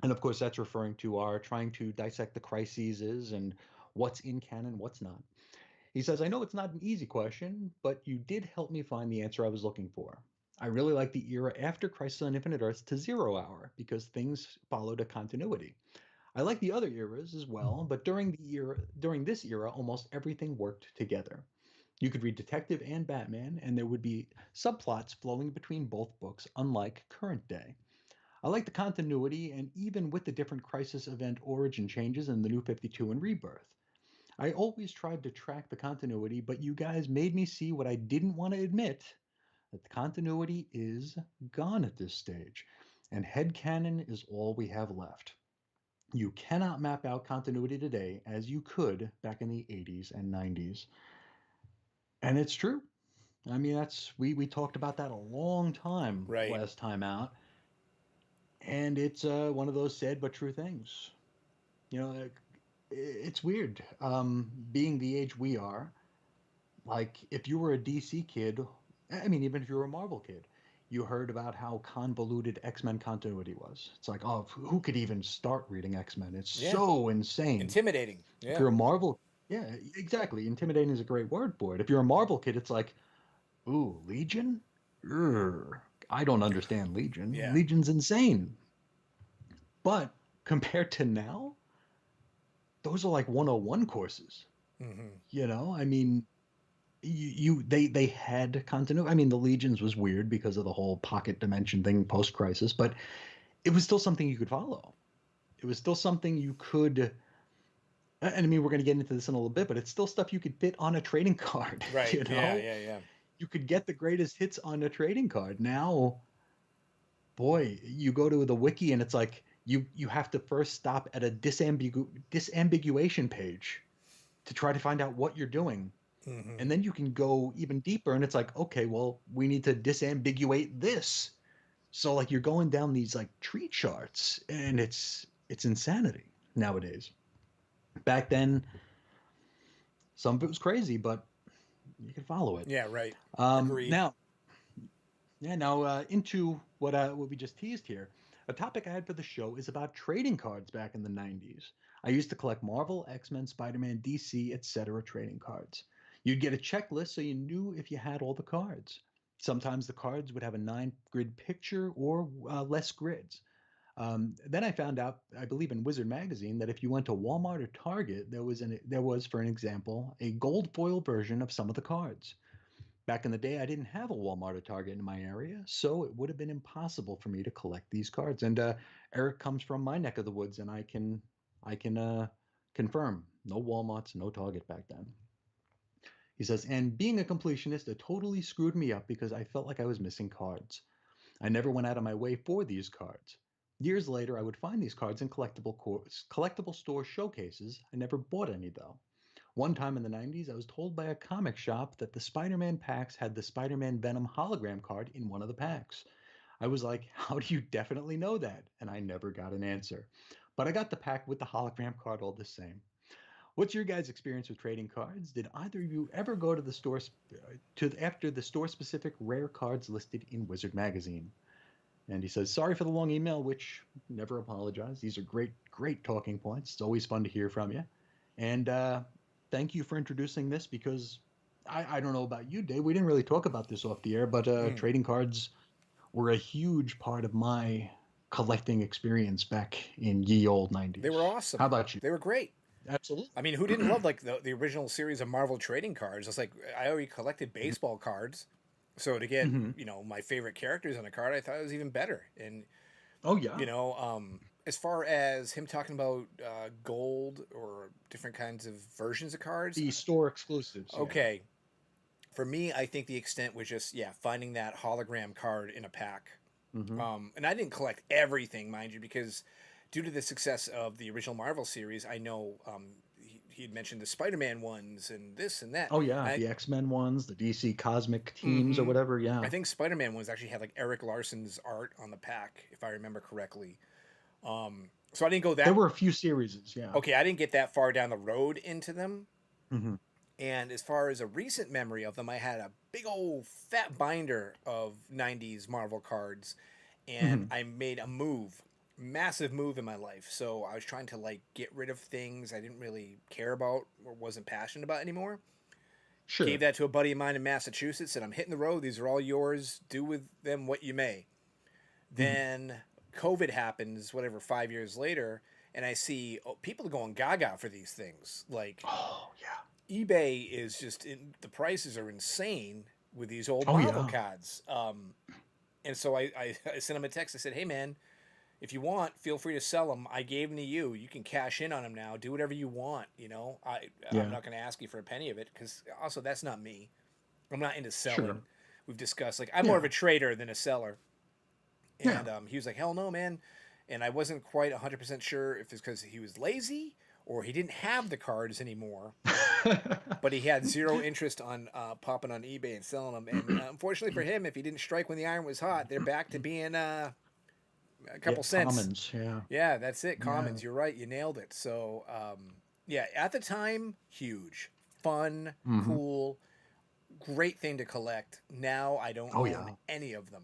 Speaker 2: And of course, that's referring to our trying to dissect the crises and what's in canon, what's not. He says, I know it's not an easy question, but you did help me find the answer I was looking for. I really like the era after Crisis on Infinite Earths to Zero Hour because things followed a continuity. I like the other eras as well, but during this era, almost everything worked together. You could read Detective and Batman, and there would be subplots flowing between both books, unlike current day. I like the continuity, and even with the different crisis event origin changes in the New 52 and Rebirth. I always tried to track the continuity, but you guys made me see what I didn't want to admit, that the continuity is gone at this stage, and headcanon is all we have left. You cannot map out continuity today as you could back in the 80s and 90s. And it's true. I mean, we talked about that a long time
Speaker 1: Right.
Speaker 2: last time out, and it's one of those sad but true things. It's weird. Being the age we are, like if you were a DC kid, I mean, even if you were a Marvel kid, you heard about how convoluted X-Men continuity was. It's like, oh, who could even start reading X-Men? It's
Speaker 1: Yeah.
Speaker 2: so insane.
Speaker 1: Intimidating.
Speaker 2: If
Speaker 1: Yeah.
Speaker 2: you're a Marvel, yeah, exactly. Intimidating is a great word for it. If you're a Marvel kid, it's like, ooh, Legion? Urgh, I don't understand Legion.
Speaker 1: Yeah.
Speaker 2: Legion's insane. But compared to now, those are like 101 courses.
Speaker 1: Mm-hmm.
Speaker 2: I mean, they had continuity. I mean, the Legions was weird because of the whole pocket dimension thing post crisis, but it was still something you could follow. It was still something you could. And I mean, we're going to get into this in a little bit, but it's still stuff you could fit on a trading card.
Speaker 1: Right.
Speaker 2: You
Speaker 1: Yeah.
Speaker 2: know,
Speaker 1: Yeah. Yeah.
Speaker 2: you could get the greatest hits on a trading card. Now, boy, you go to the wiki and it's like you have to first stop at a disambiguation page to try to find out what you're doing,
Speaker 1: Mm-hmm.
Speaker 2: and then you can go even deeper and it's like, okay, well, we need to disambiguate this. So like you're going down these like tree charts, and it's insanity nowadays. Back then, some of it was crazy, but you can follow it.
Speaker 1: Yeah. Right.
Speaker 2: um
Speaker 1: Agreed.
Speaker 2: now into what we just teased here. A topic I had for the show is about trading cards back in the 90s. I used to collect Marvel, X-Men, Spider-Man, DC, etc. trading cards. You'd get a checklist so you knew if you had all the cards. Sometimes the cards would have a 9 grid picture or less grids. Then I found out, I believe in Wizard Magazine, that if you went to Walmart or Target, there was, for an example, a gold foil version of some of the cards. Back in the day, I didn't have a Walmart or Target in my area, so it would have been impossible for me to collect these cards. And Eric comes from my neck of the woods, and I can confirm no Walmarts, no Target back then. He says, and being a completionist, it totally screwed me up because I felt like I was missing cards. I never went out of my way for these cards. Years later, I would find these cards in collectible store showcases. I never bought any though. One time in the 90s, I was told by a comic shop that the Spider Man packs had the Spider Man Venom hologram card in one of the packs. I was like, how do you definitely know that? And I never got an answer. But I got the pack with the hologram card all the same. What's your guys' experience with trading cards? Did either of you ever go to the store after the store specific rare cards listed in Wizard Magazine? And he says, sorry for the long email, which never apologize. These are great, great talking points. It's always fun to hear from you. And thank you for introducing this because I don't know about you, Dave. We didn't really talk about this off the air, but
Speaker 1: Mm.
Speaker 2: trading cards were a huge part of my collecting experience back in ye old
Speaker 1: They
Speaker 2: 90s.
Speaker 1: were
Speaker 2: How
Speaker 1: awesome.
Speaker 2: about you?
Speaker 1: They were great.
Speaker 2: Absolutely.
Speaker 1: I mean, who didn't love like the original series of Marvel trading cards? It's like I already collected baseball cards, so to get
Speaker 2: Mm-hmm.
Speaker 1: my favorite characters on a card, I thought it was even better. And
Speaker 2: Oh, yeah.
Speaker 1: as far as him talking about gold or different kinds of versions of cards,
Speaker 2: The store exclusives, yeah.
Speaker 1: okay. For me, I think the extent was just finding that hologram card in a pack.
Speaker 2: Mm-hmm.
Speaker 1: And I didn't collect everything, mind you, because due to the success of the original Marvel series, I know he had mentioned the Spider-Man ones and this and that.
Speaker 2: Oh, yeah.
Speaker 1: I
Speaker 2: The X-Men ones, the DC Cosmic Teams or
Speaker 1: hmm
Speaker 2: whatever,
Speaker 1: I
Speaker 2: yeah.
Speaker 1: think Spider-Man ones actually had like Eric Larson's art on the pack, if I remember correctly. So I didn't go
Speaker 2: There
Speaker 1: that
Speaker 2: were a few series, yeah.
Speaker 1: okay. I didn't get that far down the road into them.
Speaker 2: Mm-hmm.
Speaker 1: And as far as a recent memory of them, I had a big old fat binder of 90s Marvel cards and
Speaker 2: Mm-hmm.
Speaker 1: I made a move, massive move in my life. So I was trying to like get rid of things I didn't really care about or wasn't passionate about anymore. Gave
Speaker 2: Sure.
Speaker 1: that to a buddy of mine in Massachusetts, said, I'm hitting the road. These are all yours. Do with them what you may.
Speaker 2: Mm-hmm.
Speaker 1: Then COVID happens, whatever, 5 years later, and I see people going gaga for these things. Like
Speaker 2: Oh, yeah.
Speaker 1: eBay is just the prices are insane with these old
Speaker 2: Oh,
Speaker 1: Marvel
Speaker 2: yeah.
Speaker 1: cards. And so I sent him a text. I said, "Hey man, if you want, feel free to sell them. I gave them to you. You can cash in on them now. Do whatever you want. I'm
Speaker 2: Yeah.
Speaker 1: not going to ask you for a penny of it because also that's not me. I'm not into selling.
Speaker 2: Sure.
Speaker 1: We've discussed like I'm more of
Speaker 2: Yeah.
Speaker 1: a trader than a seller."
Speaker 2: Yeah.
Speaker 1: And he was like, "Hell no, man." And I wasn't quite 100% sure if it's because he was lazy or he didn't have the cards anymore, but he had zero interest on popping on eBay and selling them. And unfortunately for him, if he didn't strike when the iron was hot, they're back to being a
Speaker 2: Yeah.
Speaker 1: couple cents.
Speaker 2: Commons. Yeah.
Speaker 1: Yeah, that's it.
Speaker 2: Yeah.
Speaker 1: Commons. You're right. You nailed it. So, yeah, at the time, huge, fun,
Speaker 2: Mm-hmm.
Speaker 1: cool, great thing to collect. Now I don't
Speaker 2: Oh,
Speaker 1: own
Speaker 2: yeah.
Speaker 1: any of them,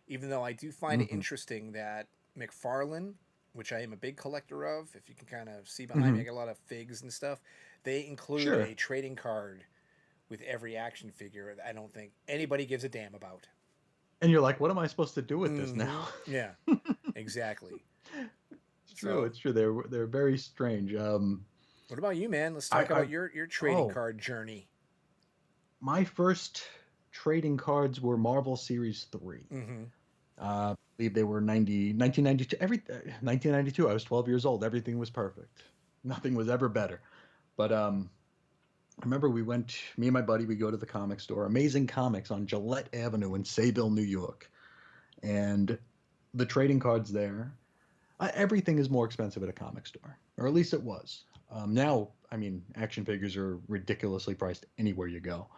Speaker 1: even though I do find it
Speaker 2: Mm-hmm.
Speaker 1: interesting that McFarlane, which I am a big collector of, if you can kind of see behind me,
Speaker 2: Mm-hmm.
Speaker 1: I got a lot of figs and stuff. They include
Speaker 2: Sure.
Speaker 1: a trading card with every action figure. I don't think anybody gives a damn about.
Speaker 2: And you're like, what am I supposed to do with this now?
Speaker 1: Yeah, exactly.
Speaker 2: It's true.
Speaker 1: So,
Speaker 2: It's true. They're very strange.
Speaker 1: what about you, man? Let's talk
Speaker 2: I
Speaker 1: about your trading
Speaker 2: oh,
Speaker 1: card journey.
Speaker 2: my first trading cards were Marvel Series 3.
Speaker 1: Mm-hmm.
Speaker 2: I believe they were 1992. 1992. I was 12 years old. Everything was perfect. Nothing was ever better. But I remember me and my buddy, we go to the comic store, Amazing Comics on Gillette Avenue in Sayville, New York. And the trading cards there, everything is more expensive at a comic store, or at least it was. Now, I mean, action figures are ridiculously priced anywhere you go.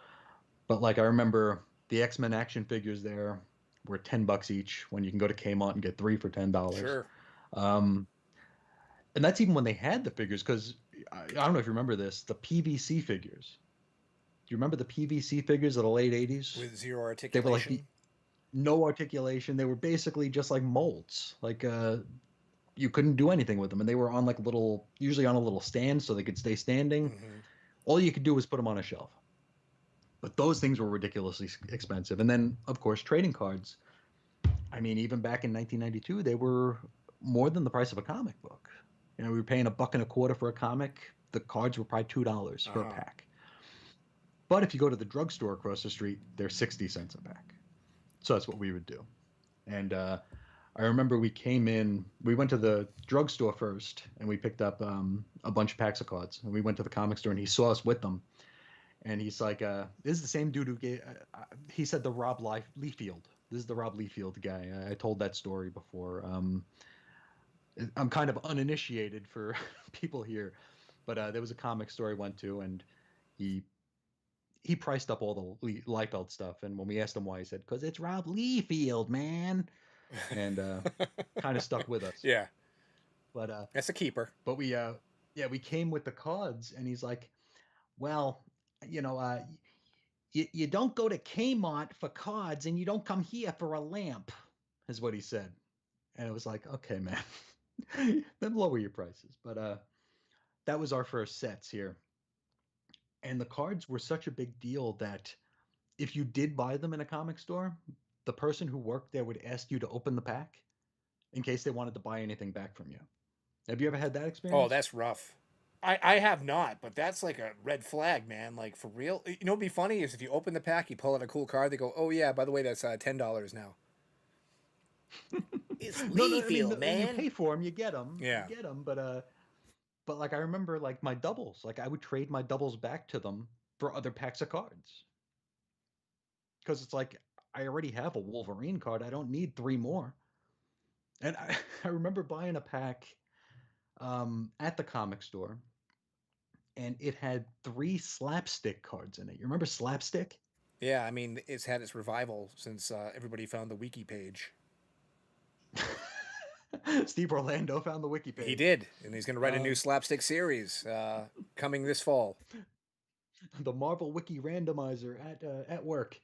Speaker 2: But like I remember the X-Men action figures there were $10 each when you can go to Kmart and get three for $10.
Speaker 1: Sure.
Speaker 2: Um, and that's even when they had the figures because I don't know if you remember this, the PVC figures. Do you remember the PVC figures of the late 80s?
Speaker 1: With zero
Speaker 2: They were like the
Speaker 1: articulation.
Speaker 2: no articulation. They were basically just like molds. Like you couldn't do anything with them and they were on like usually on a little stand so they could stay standing.
Speaker 1: Mm-hmm.
Speaker 2: All you could do was put them on a shelf. But those things were ridiculously expensive. And then of course trading cards. I mean, even back in 1992, they were more than the price of a comic book. You know, we were paying $1.25 for a comic. The cards were probably $2 for a
Speaker 1: Uh-huh.
Speaker 2: pack. But if you go to the drugstore across the street, they're 60 cents a pack. So that's what we would do. And I remember we went to the drugstore first, and we picked up a bunch of packs of cards. And we went to the comic store, and he saw us with them. And he's like, "This is the same dude who gave." He said the Rob Liefeld. This is the Rob Liefeld guy. I told that story before. I'm kind of uninitiated for people here, but there was a comic store I went to, and he he priced up all the Liefeld stuff. And when we asked him why, he said, "Because it's Rob Liefeld, man," and kind of stuck with us.
Speaker 1: Yeah,
Speaker 2: But
Speaker 1: that's a keeper.
Speaker 2: we yeah, we came with the cards, and he's like, "Well, you know, you don't go to Kmart for cards, and you don't come here for a lamp," is what he said. And it was like, okay, man, then lower your prices. But that was our first sets here, and the cards were such a big deal that if you did buy them in a comic store, the person who worked there would ask you to open the pack in case they wanted to buy anything back from you. Have you ever had that
Speaker 1: Oh,
Speaker 2: experience?
Speaker 1: that's rough. I have not, but that's like a red flag, man. Like for real. You know what'd be funny is if you open the pack, you pull out a cool card, they go, "Oh yeah, by the way, that's $10 now." It's
Speaker 2: No, no. I mean,
Speaker 1: Leafield,
Speaker 2: when you
Speaker 1: man.
Speaker 2: pay for them, you get them. You
Speaker 1: Yeah.
Speaker 2: get them. But like I remember, like my doubles. Like I would trade my doubles back to them for other packs of cards because it's like I already have a Wolverine card. I don't need three more. And I remember buying a pack at the comic store, and it had three slapstick cards in it. You remember slapstick?
Speaker 1: Yeah, I mean, it's had its revival since everybody found the wiki page.
Speaker 2: Steve Orlando found the wiki
Speaker 1: He
Speaker 2: page.
Speaker 1: did, and he's going to write a new
Speaker 2: Um,
Speaker 1: slapstick series coming this fall.
Speaker 2: the Marvel Wiki randomizer at work.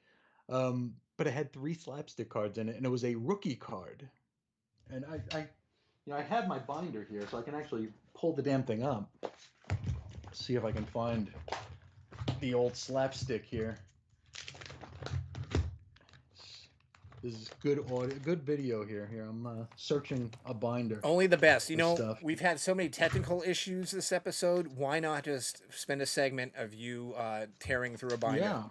Speaker 2: But it had three slapstick cards in it, and it was a rookie card. And I have my binder here, so I can actually pull the damn thing up. See if I can find the old slapstick here. This is good audio, good video here. Here, I'm searching a binder
Speaker 1: Only the best. You
Speaker 2: for
Speaker 1: know,
Speaker 2: stuff.
Speaker 1: we've had so many technical issues this episode. Why not just spend a segment of you tearing through a binder?
Speaker 2: Yeah,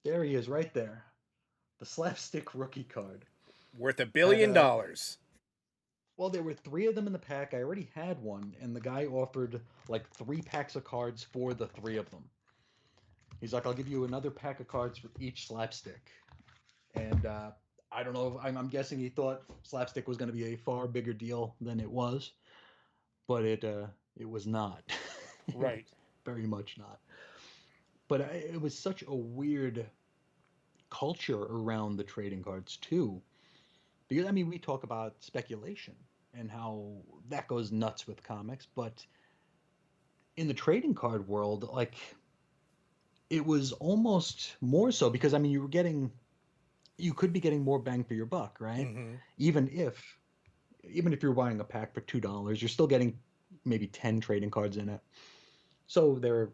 Speaker 2: there he is, right there. The slapstick rookie card.
Speaker 1: Worth a
Speaker 2: Had
Speaker 1: billion dollars.
Speaker 2: Well, there were three of them in the pack. I already had one, and the guy offered like three packs of cards for the three of them. He's like, "I'll give you another pack of cards for each slapstick." And I don't know. I'm guessing he thought slapstick was going to be a far bigger deal than it was, but it was not.
Speaker 1: Right.
Speaker 2: Very much not. But it was such a weird culture around the trading cards too, because I mean we talk about speculation and how that goes nuts with comics, but in the trading card world, like it was almost more so because I mean you could be getting more bang for your buck, right?
Speaker 1: Mm-hmm.
Speaker 2: Even if even if you're buying a pack for $2, you're still getting maybe 10 trading cards in it. So they're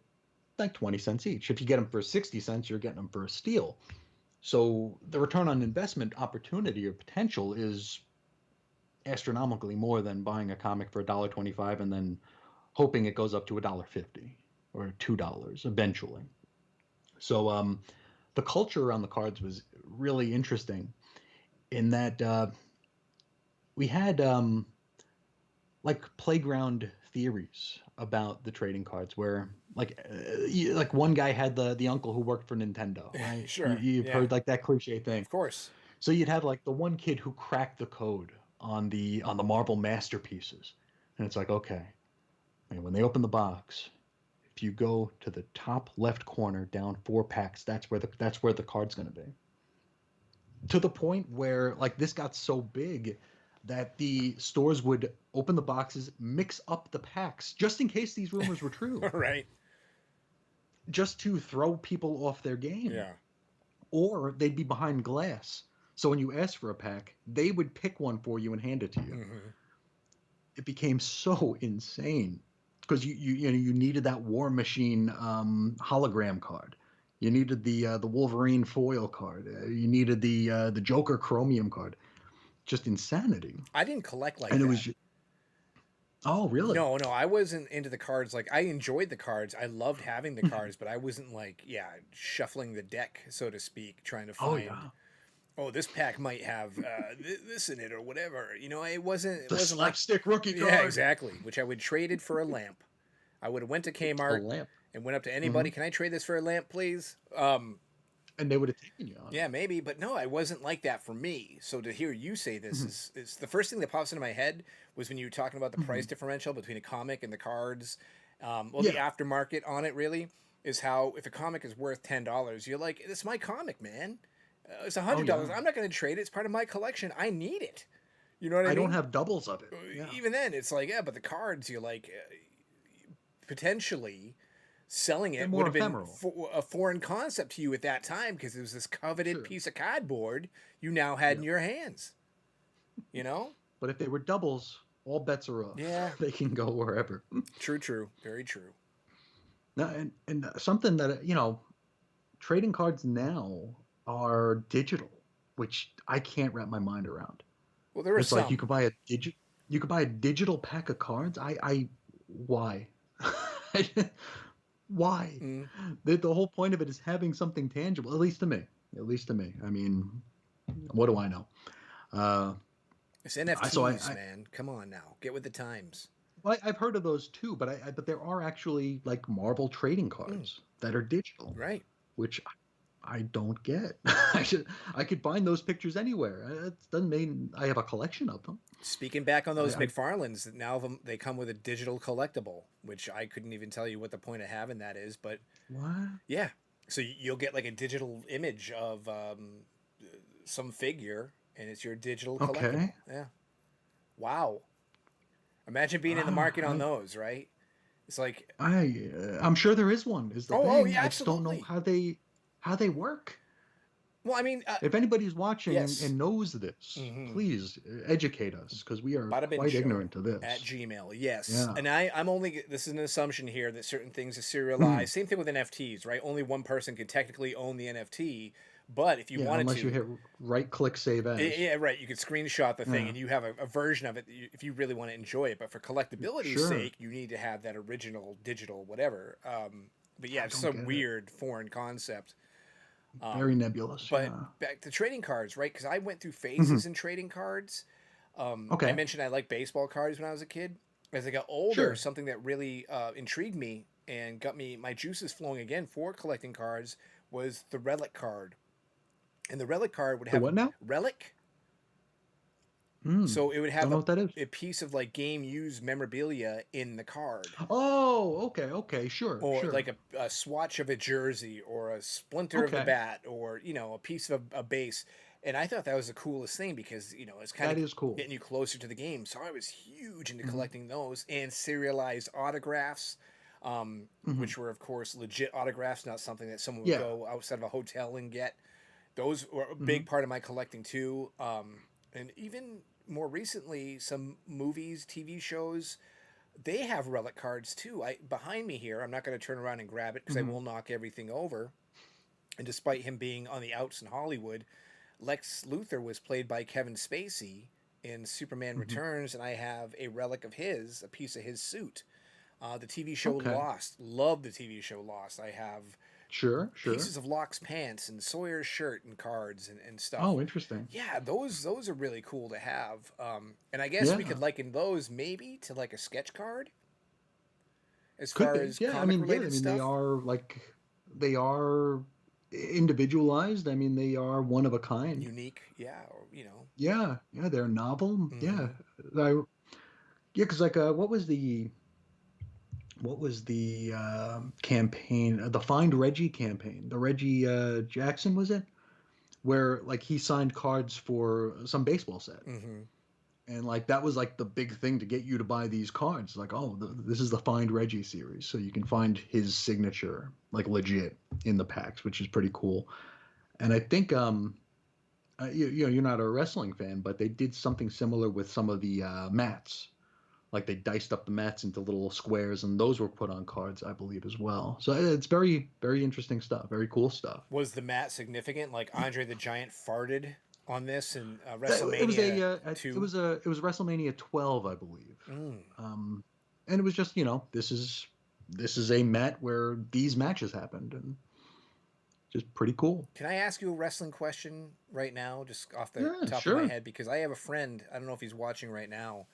Speaker 2: like 20 cents each. If you get them for 60 cents, you're getting them for a steal. So the return on investment opportunity or potential is astronomically more than buying a comic for $1.25 and then hoping it goes up to $1.50 or $2 eventually. So the culture around the cards was really interesting in that we had like playground theories about the trading cards where like one guy had the uncle who worked for Nintendo, right?
Speaker 1: Sure.
Speaker 2: You've
Speaker 1: Yeah.
Speaker 2: heard like that cliche thing.
Speaker 1: Of course.
Speaker 2: So you'd have like the one kid who cracked the code on the Marvel masterpieces, and it's like, okay, and when they open the box, if you go to the top left corner down four packs, that's where the card's going to be. To the point where like this got so big that the stores would open the boxes, mix up the packs just in case these rumors were true,
Speaker 1: Right.
Speaker 2: just to throw people off their game.
Speaker 1: Yeah.
Speaker 2: Or they'd be behind glass. So when you asked for a pack, they would pick one for you and hand it to you.
Speaker 1: Mm-hmm.
Speaker 2: It became so insane because you needed that War Machine hologram card. You needed the Wolverine foil card. You needed the Joker Chromium card. just insanity.
Speaker 1: I didn't collect like
Speaker 2: And it
Speaker 1: that.
Speaker 2: was oh, really?
Speaker 1: No, no, I wasn't into the cards. Like I enjoyed the cards. I loved having the cards, but I wasn't like, yeah, shuffling the deck, so to speak, trying to
Speaker 2: Oh
Speaker 1: find,
Speaker 2: yeah.
Speaker 1: oh, this pack might have this in it or whatever. You know, it wasn't. It
Speaker 2: The
Speaker 1: wasn't like,
Speaker 2: slapstick rookie
Speaker 1: yeah,
Speaker 2: card.
Speaker 1: exactly. Which I would trade it for a lamp. I would have went to
Speaker 2: A
Speaker 1: Kmart
Speaker 2: lamp.
Speaker 1: and went up to
Speaker 2: Hmm.
Speaker 1: anybody. Can I trade this for a lamp, please?
Speaker 2: And they would have taken you on it.
Speaker 1: Yeah, maybe, but no, I wasn't like that for me. So to hear you say this
Speaker 2: Hmm.
Speaker 1: is the first thing that pops into my head was when you were talking about the price
Speaker 2: Hmm.
Speaker 1: differential between a comic and the cards. Well, the
Speaker 2: Yeah.
Speaker 1: aftermarket on it really is how if a comic is worth $10, you're like, it's my comic, man. It's
Speaker 2: Oh
Speaker 1: $100.
Speaker 2: yeah.
Speaker 1: I'm not going to trade it. It's part of my collection. I need it. You know what I
Speaker 2: I don't
Speaker 1: mean?
Speaker 2: have doubles of it. Yeah.
Speaker 1: Even then, it's like, yeah, but the cards, you're like, potentially selling
Speaker 2: They're
Speaker 1: it would
Speaker 2: more
Speaker 1: have been
Speaker 2: ephemeral.
Speaker 1: a foreign concept to you at that time because it was this coveted
Speaker 2: Sure.
Speaker 1: piece of cardboard you now had
Speaker 2: Yeah.
Speaker 1: in your hands. You know?
Speaker 2: But if they were doubles, all bets are off.
Speaker 1: Yeah.
Speaker 2: They can go wherever.
Speaker 1: True, true. Very true.
Speaker 2: Now, and something that trading cards now are digital, which I can't wrap my mind around.
Speaker 1: Well, there are
Speaker 2: It's like
Speaker 1: some.
Speaker 2: you could buy a digital pack of cards. Why? Why?
Speaker 1: Mm.
Speaker 2: The whole point of it is having something tangible, at least to me. At least to me. I mean, what do I know? Uh,
Speaker 1: It's
Speaker 2: I so
Speaker 1: NFTs, man. Come on now. Get with the times.
Speaker 2: well, I've heard of those too, but but there are actually like Marvel trading
Speaker 1: Mm.
Speaker 2: cards that are digital,
Speaker 1: Right.
Speaker 2: which I don't get. I could find those pictures anywhere. It doesn't mean I have a collection of them.
Speaker 1: Speaking back on those
Speaker 2: I
Speaker 1: McFarlanes, now they come with a digital collectible, which I couldn't even tell you what the point of having that is, but
Speaker 2: what?
Speaker 1: yeah. So you'll get like a digital image of some figure, and it's your digital collectible.
Speaker 2: Okay.
Speaker 1: Yeah. Wow. Imagine being in the
Speaker 2: Ah,
Speaker 1: market on those, right? It's like,
Speaker 2: I'm sure there is one. Is the
Speaker 1: oh
Speaker 2: thing.
Speaker 1: yeah,
Speaker 2: I just don't know
Speaker 1: absolutely.
Speaker 2: how they work.
Speaker 1: Well, I mean,
Speaker 2: If anybody's watching
Speaker 1: yes.
Speaker 2: and knows this,
Speaker 1: Mm-hmm.
Speaker 2: please educate us because we are
Speaker 1: Bada Bin
Speaker 2: quite
Speaker 1: Show
Speaker 2: ignorant to
Speaker 1: at
Speaker 2: this.
Speaker 1: Gmail. Yes.
Speaker 2: Yeah.
Speaker 1: And I'm only, this is an assumption here that certain things are
Speaker 2: Mhm.
Speaker 1: serialized. Same thing with NFTs, right? Only one person can technically own the NFT. But if you
Speaker 2: Yeah,
Speaker 1: wanted
Speaker 2: unless you
Speaker 1: to,
Speaker 2: hit right click save as.
Speaker 1: yeah, right, you could screenshot the thing
Speaker 2: Yeah.
Speaker 1: and you have a version of it if you really want to enjoy it. But for collectability's
Speaker 2: Sure.
Speaker 1: sake, you need to have that original digital whatever. But yeah,
Speaker 2: I
Speaker 1: it's
Speaker 2: don't
Speaker 1: some
Speaker 2: get it.
Speaker 1: weird foreign concept.
Speaker 2: Very nebulous.
Speaker 1: But
Speaker 2: Yeah.
Speaker 1: back to trading cards, right? Because I went through
Speaker 2: Mhm.
Speaker 1: phases in trading cards. I
Speaker 2: Okay.
Speaker 1: mentioned I liked baseball cards when I was a kid. As I got older,
Speaker 2: Sure.
Speaker 1: something that really intrigued me and got me my juices flowing again for collecting cards was the relic card. And the relic card would
Speaker 2: The
Speaker 1: have
Speaker 2: what now?
Speaker 1: relic,
Speaker 2: Hmm.
Speaker 1: so it would
Speaker 2: Don't
Speaker 1: have
Speaker 2: know what that is.
Speaker 1: a piece of like game used memorabilia in the card,
Speaker 2: Oh, okay, okay, sure,
Speaker 1: or
Speaker 2: sure.
Speaker 1: like a swatch of a jersey, or a splinter of the
Speaker 2: Okay,
Speaker 1: bat, or a piece of a base. And I thought that was the coolest thing because it's kind
Speaker 2: that
Speaker 1: of
Speaker 2: is cool.
Speaker 1: getting you closer to the game. So I was huge into
Speaker 2: Hmm.
Speaker 1: collecting those and serialized autographs,
Speaker 2: Hmm.
Speaker 1: which were of course legit autographs, not something that someone would
Speaker 2: Yeah.
Speaker 1: go outside of a hotel and get. Those were a
Speaker 2: Hmm.
Speaker 1: big part of my collecting too. And even more recently, some movies, TV shows, they have relic cards too. I behind me here. I'm not going to turn around and grab it because I
Speaker 2: Hmm.
Speaker 1: will knock everything over. And despite him being on the outs in Hollywood, Lex Luthor was played by Kevin Spacey in Superman
Speaker 2: Hmm.
Speaker 1: Returns, and I have a relic of his, a piece of his suit. The TV show
Speaker 2: Okay.
Speaker 1: Lost, love the TV show Lost. I have
Speaker 2: Sure, sure.
Speaker 1: pieces of Locke's pants and Sawyer's shirt and cards and stuff.
Speaker 2: Oh, interesting.
Speaker 1: Yeah, those are really cool to have. And I guess we
Speaker 2: Yeah,
Speaker 1: could liken those maybe to like a sketch card as
Speaker 2: could
Speaker 1: far
Speaker 2: be.
Speaker 1: as
Speaker 2: Yeah, I
Speaker 1: comic
Speaker 2: mean, yeah, I
Speaker 1: related
Speaker 2: mean, they
Speaker 1: stuff.
Speaker 2: are they are individualized. I mean, they are one of a kind.
Speaker 1: Unique, yeah, or.
Speaker 2: Yeah, yeah, they're novel. Yeah,
Speaker 1: Mm-hmm.
Speaker 2: I yeah, because like, what was the campaign? The Find Reggie campaign. The Reggie Jackson was it? Where like he signed cards for some baseball set.
Speaker 1: Mm-hmm.
Speaker 2: And like that was like the big thing to get you to buy these cards. Like, oh, this is the Find Reggie series, so you can find his signature like legit in the packs, which is pretty cool. And I think you're not a wrestling fan, but they did something similar with some of the mats. Like they diced up the mats into little squares, and those were put on cards, I believe, as well. So it's very, very interesting stuff. Very cool stuff.
Speaker 1: Was the mat significant? Like Andre the Giant farted on this in
Speaker 2: It was
Speaker 1: WrestleMania
Speaker 2: it
Speaker 1: 2?
Speaker 2: was it was WrestleMania 12, I believe.
Speaker 1: Mm.
Speaker 2: And it was just, this is a Met where these matches happened, and just pretty cool.
Speaker 1: Can I ask you a wrestling question right now, just off the
Speaker 2: Yeah,
Speaker 1: top of my
Speaker 2: sure.
Speaker 1: head? Because I have a friend, I don't know if he's watching right now,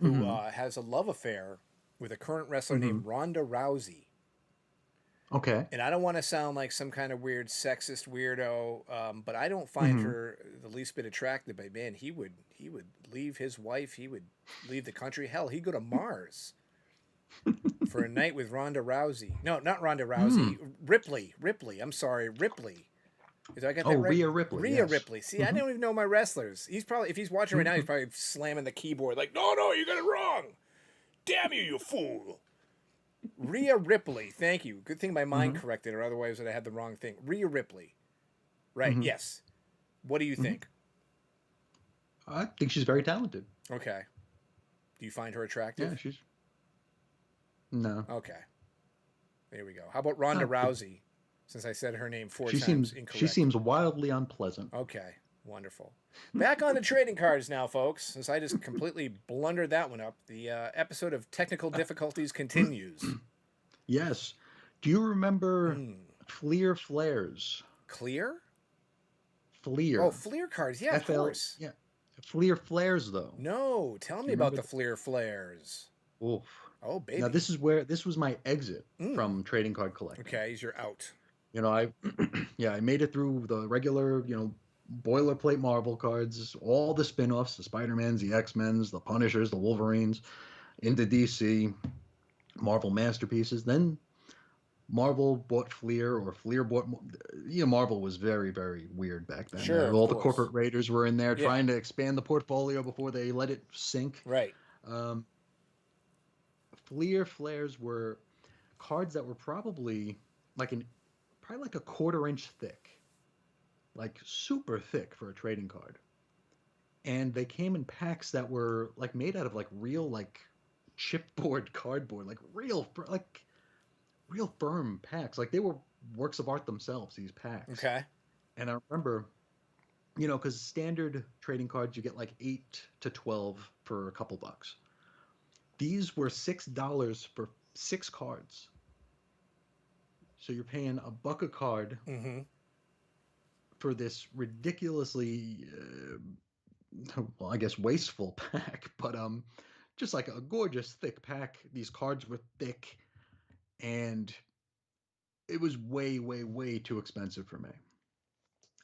Speaker 1: who
Speaker 2: Hmm.
Speaker 1: has a love affair with a current wrestler
Speaker 2: Hmm.
Speaker 1: named Ronda Rousey.
Speaker 2: Okay.
Speaker 1: And I don't want to sound like some kind of weird sexist weirdo, but I don't find
Speaker 2: Hmm.
Speaker 1: her the least bit attractive. But man, he would leave his wife. He would leave the country. Hell, he'd go to Mars for a night with Ronda Rousey. No, not Ronda
Speaker 2: Hmm.
Speaker 1: Rousey. Ripley. Ripley. I'm sorry, Ripley. Did I get
Speaker 2: Oh,
Speaker 1: that right?
Speaker 2: Rhea Ripley.
Speaker 1: Rhea
Speaker 2: Yes.
Speaker 1: Ripley. See, I
Speaker 2: Hmm.
Speaker 1: don't even know my wrestlers. He's probably, if he's watching right now, he's
Speaker 2: Hmm.
Speaker 1: probably slamming the keyboard like, no, no, you got it wrong. Damn you, you fool. Rhea Ripley. Thank you. Good thing my mind
Speaker 2: Hmm.
Speaker 1: corrected, or otherwise I had the wrong thing. Rhea Ripley. Right.
Speaker 2: Hmm.
Speaker 1: Yes. What do you
Speaker 2: Hmm.
Speaker 1: think?
Speaker 2: I think she's very talented.
Speaker 1: Okay. Do you find her
Speaker 2: Yeah,
Speaker 1: attractive?
Speaker 2: she's no.
Speaker 1: Okay. There we go. How about Ronda
Speaker 2: Uh,
Speaker 1: Rousey? Since I said her name four
Speaker 2: she
Speaker 1: times
Speaker 2: she
Speaker 1: incorrect.
Speaker 2: seems wildly unpleasant.
Speaker 1: Okay. Wonderful. Back on the trading cards now, folks. Since I just completely blundered that one up, the episode of technical difficulties continues.
Speaker 2: Yes. Do you remember
Speaker 1: Mm.
Speaker 2: Fleer Flares?
Speaker 1: Clear? Oh,
Speaker 2: Fleer.
Speaker 1: Fleer cards. Yeah, of
Speaker 2: FL.
Speaker 1: course.
Speaker 2: Yeah. Fleer Flares though.
Speaker 1: No, tell
Speaker 2: Do
Speaker 1: me
Speaker 2: you
Speaker 1: about
Speaker 2: remember
Speaker 1: the
Speaker 2: the
Speaker 1: Fleer Flares.
Speaker 2: Oof.
Speaker 1: Oh,
Speaker 2: Now
Speaker 1: baby.
Speaker 2: this was my exit
Speaker 1: Mm.
Speaker 2: from trading card collecting.
Speaker 1: Okay, you're out.
Speaker 2: I yeah, I made it through the regular, boilerplate Marvel cards, all the spin-offs, the Spider-Mans, the X-Men's, the Punishers, the Wolverines, into DC, Marvel masterpieces. Then Marvel bought Fleer, or Fleer bought. Marvel was very, very weird back then.
Speaker 1: Sure, of
Speaker 2: All the
Speaker 1: course.
Speaker 2: corporate raiders were in there
Speaker 1: Yeah,
Speaker 2: trying to expand the portfolio before they let it sink.
Speaker 1: right.
Speaker 2: Um, Fleer Flares were cards that were probably like a quarter-inch thick, like super thick for a trading card. And they came in packs that were like made out of like real like chipboard cardboard, like real firm packs. Like they were works of art themselves, these packs.
Speaker 1: Okay.
Speaker 2: And I remember, because standard trading cards you get like 8 to 12 for a couple bucks. These were $6 for 6 cards. So you're paying a buck a card
Speaker 1: Mm-hmm.
Speaker 2: for this ridiculously, well, I guess wasteful pack, but just like a gorgeous thick pack. These cards were thick, and it was way, way, way too expensive for me.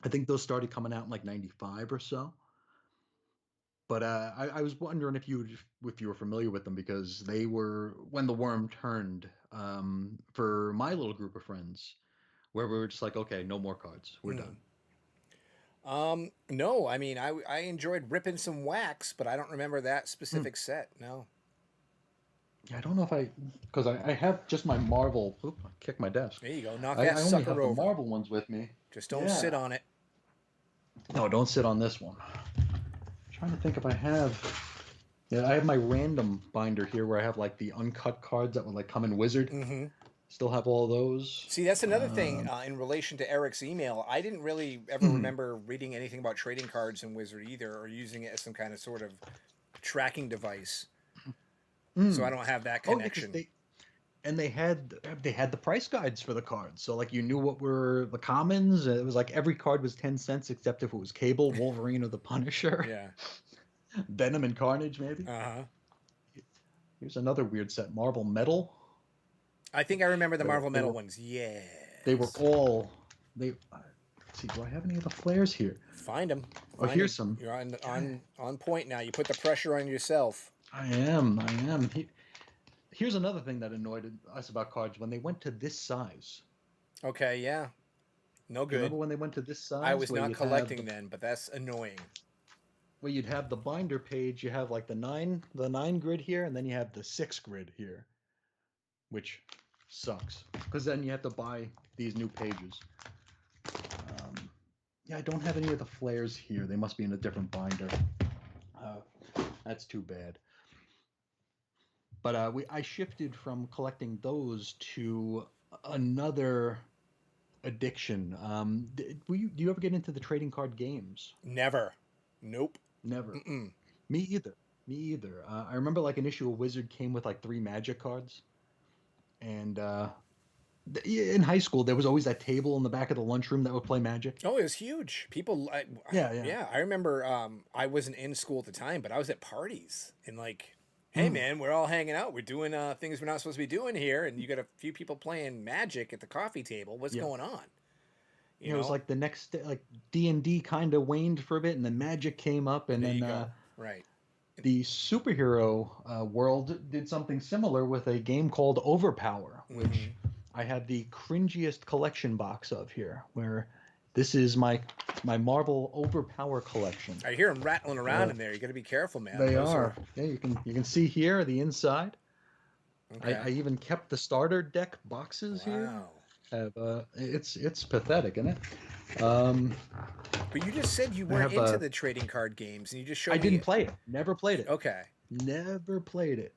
Speaker 2: I think those started coming out in like '95 or so. But I was wondering if you were familiar with them, because they were when the worm turned, for my little group of friends, where we were just like, okay, no more cards, we're
Speaker 1: Hmm.
Speaker 2: done.
Speaker 1: No, I mean, I enjoyed ripping some wax, but I don't remember that
Speaker 2: Hmm.
Speaker 1: specific set. No.
Speaker 2: Yeah, I don't know if because I have just my Marvel. Oop, I kicked my desk.
Speaker 1: There you go. Knock
Speaker 2: I
Speaker 1: that
Speaker 2: only
Speaker 1: sucker
Speaker 2: have the
Speaker 1: over.
Speaker 2: Marvel ones with me.
Speaker 1: Just don't sit
Speaker 2: Yeah.
Speaker 1: on it.
Speaker 2: No, don't sit on this one. Trying to think if I have. Yeah, I have my random binder here where I have like the uncut cards that would like come in Wizard.
Speaker 1: Mm-hmm.
Speaker 2: Still have all those.
Speaker 1: See, that's another thing
Speaker 2: Um,
Speaker 1: in relation to Eric's email. I didn't really ever
Speaker 2: mhm,
Speaker 1: remember reading anything about trading cards in Wizard either, or using it as some kind of sort of tracking device. So I
Speaker 2: mm.
Speaker 1: don't have that
Speaker 2: Oh yeah, because
Speaker 1: connection.
Speaker 2: they had the price guides for the cards, so like you knew what were the commons. It was like every card was 10 cents except if it was Cable, Wolverine, or the Punisher,
Speaker 1: Yeah.
Speaker 2: Venom, and Carnage maybe.
Speaker 1: Uh huh.
Speaker 2: Here's another weird set, Marvel Metal.
Speaker 1: I think I remember the
Speaker 2: They were
Speaker 1: Marvel
Speaker 2: they
Speaker 1: Metal
Speaker 2: were
Speaker 1: ones.
Speaker 2: they were
Speaker 1: Yes.
Speaker 2: all they. Let's see, do I have any of the flares here?
Speaker 1: Find them.
Speaker 2: Oh,
Speaker 1: Find
Speaker 2: here's
Speaker 1: them.
Speaker 2: some.
Speaker 1: You're on
Speaker 2: God,
Speaker 1: on point now. You put the pressure on yourself.
Speaker 2: I am. Here's another thing that annoyed us about cards when they went to this size.
Speaker 1: Okay. Yeah. No
Speaker 2: Do you remember
Speaker 1: good.
Speaker 2: when they went to this
Speaker 1: I
Speaker 2: size
Speaker 1: was
Speaker 2: where
Speaker 1: not
Speaker 2: you'd have
Speaker 1: collecting then, but that's annoying.
Speaker 2: the binder page, you have like the nine grid here, and then you have the 6 grid here, which sucks because then you have to buy these new pages. Um, yeah, I don't have any of the flares here. They must be in a different binder. That's too bad. But I shifted from collecting those to another addiction. Do you ever get into the trading card games?
Speaker 1: Never. Nope.
Speaker 2: Never.
Speaker 1: Mm-mm.
Speaker 2: Me either. Me either. I remember like an issue of Wizard came with like three Magic cards, and yeah, in high school there was always that table in the back of the lunchroom that would play Magic.
Speaker 1: Oh, it was huge.
Speaker 2: Yeah, yeah.
Speaker 1: Yeah, I remember. I wasn't in school at the time, but I was at parties and like, hey
Speaker 2: Mm,
Speaker 1: man, we're all hanging out. We're doing things we're not supposed to be doing here, and you got a few people playing Magic at the coffee table. What's
Speaker 2: yeah.
Speaker 1: going on? You
Speaker 2: It was
Speaker 1: know?
Speaker 2: like the next day, like D&D kind of waned for a bit, and then Magic came up, and
Speaker 1: There
Speaker 2: then
Speaker 1: you go. Right.
Speaker 2: the superhero world did something similar with a game called Overpower,
Speaker 1: Mm-hmm.
Speaker 2: which I have the cringiest collection box of here, where this is my Marvel Overpower collection.
Speaker 1: I hear them rattling around
Speaker 2: Uh,
Speaker 1: in there. You got to be careful, man.
Speaker 2: they
Speaker 1: Those are
Speaker 2: are. Yeah, you can see here the inside. I
Speaker 1: okay.
Speaker 2: even kept the starter deck boxes here.
Speaker 1: Wow.
Speaker 2: Have it's pathetic, isn't it? Um,
Speaker 1: But you just said you
Speaker 2: I
Speaker 1: weren't
Speaker 2: have
Speaker 1: into the trading card games, and you just
Speaker 2: I
Speaker 1: showed
Speaker 2: didn't
Speaker 1: me.
Speaker 2: play it. Never played it.
Speaker 1: Okay.
Speaker 2: Never played it.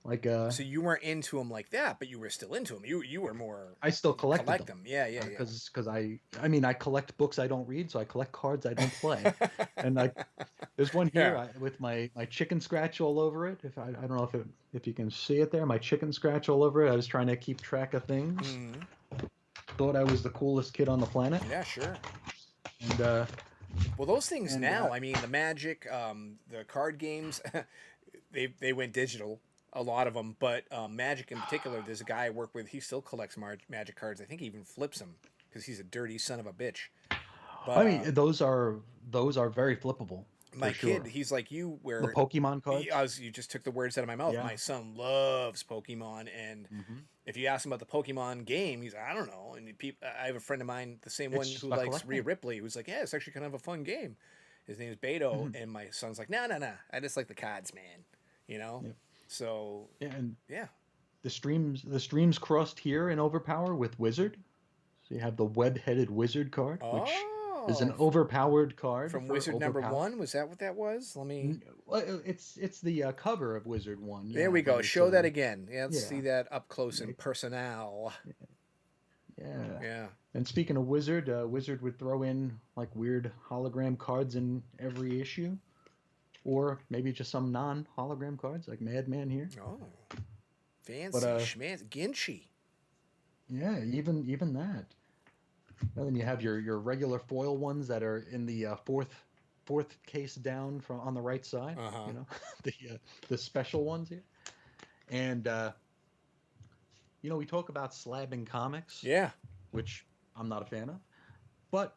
Speaker 2: Like
Speaker 1: So you weren't into them like that, but you were still into them. You were more
Speaker 2: I still
Speaker 1: you
Speaker 2: collected
Speaker 1: collect
Speaker 2: them
Speaker 1: them. Yeah, yeah,
Speaker 2: because I mean I collect books I don't read, so I collect cards I don't play.
Speaker 1: yeah.
Speaker 2: And like there's one here
Speaker 1: Yeah.
Speaker 2: with my chicken scratch all over it. If I don't know if you can see it there, my chicken scratch all over it. I was trying to keep track of things.
Speaker 1: Hmm.
Speaker 2: Thought I was the coolest kid on the planet.
Speaker 1: Yeah, sure.
Speaker 2: And
Speaker 1: Well, those things
Speaker 2: and
Speaker 1: now, I mean, the Magic, the card games, they went digital, a lot of them. But Magic in particular, there's a guy I work with. He still collects Magic cards. I think he even flips them because he's a dirty son of a bitch. But
Speaker 2: I mean those are very flippable
Speaker 1: my
Speaker 2: for
Speaker 1: kid,
Speaker 2: sure.
Speaker 1: he's like you,
Speaker 2: The
Speaker 1: where
Speaker 2: Pokemon cards.
Speaker 1: you just took the words out of my mouth.
Speaker 2: Yeah.
Speaker 1: My son loves Pokemon, and
Speaker 2: Hmm.
Speaker 1: if you ask him about the Pokemon game, he's I don't know. And I have a friend of mine, the same one
Speaker 2: It's
Speaker 1: who
Speaker 2: a
Speaker 1: likes Rhea
Speaker 2: collecting.
Speaker 1: Ripley, who's like, yeah, it's actually kind of a fun game. His name is Beto,
Speaker 2: Hmm.
Speaker 1: and my son's like, no, no, no, I just like the cards, man. You know.
Speaker 2: Yep.
Speaker 1: So
Speaker 2: Yeah, and
Speaker 1: yeah.
Speaker 2: the streams crossed here in Overpower with Wizard. So you have the web-headed Wizard card, which is an
Speaker 1: Oh,
Speaker 2: overpowered card
Speaker 1: from
Speaker 2: for
Speaker 1: Wizard number
Speaker 2: overpower.
Speaker 1: one, was that what that was? Let me.
Speaker 2: Well, it's the cover of Wizard one,
Speaker 1: There we
Speaker 2: yeah, but
Speaker 1: go.
Speaker 2: it's
Speaker 1: Show that again. Yeah, let's see
Speaker 2: yeah,
Speaker 1: that up close
Speaker 2: yeah,
Speaker 1: and personal.
Speaker 2: yeah.
Speaker 1: Yeah.
Speaker 2: And speaking of Wizard, Wizard would throw in like weird hologram cards in every issue, or maybe just some non-hologram cards like Madman here.
Speaker 1: Oh,
Speaker 2: But
Speaker 1: fancy schmancy. Ginchi.
Speaker 2: yeah, even that. And then you have your regular foil ones that are in the fourth case down from on the right side.
Speaker 1: Uh huh.
Speaker 2: You know, the special ones here. And we talk about slabbing comics,
Speaker 1: Yeah.
Speaker 2: which I'm not a fan of, but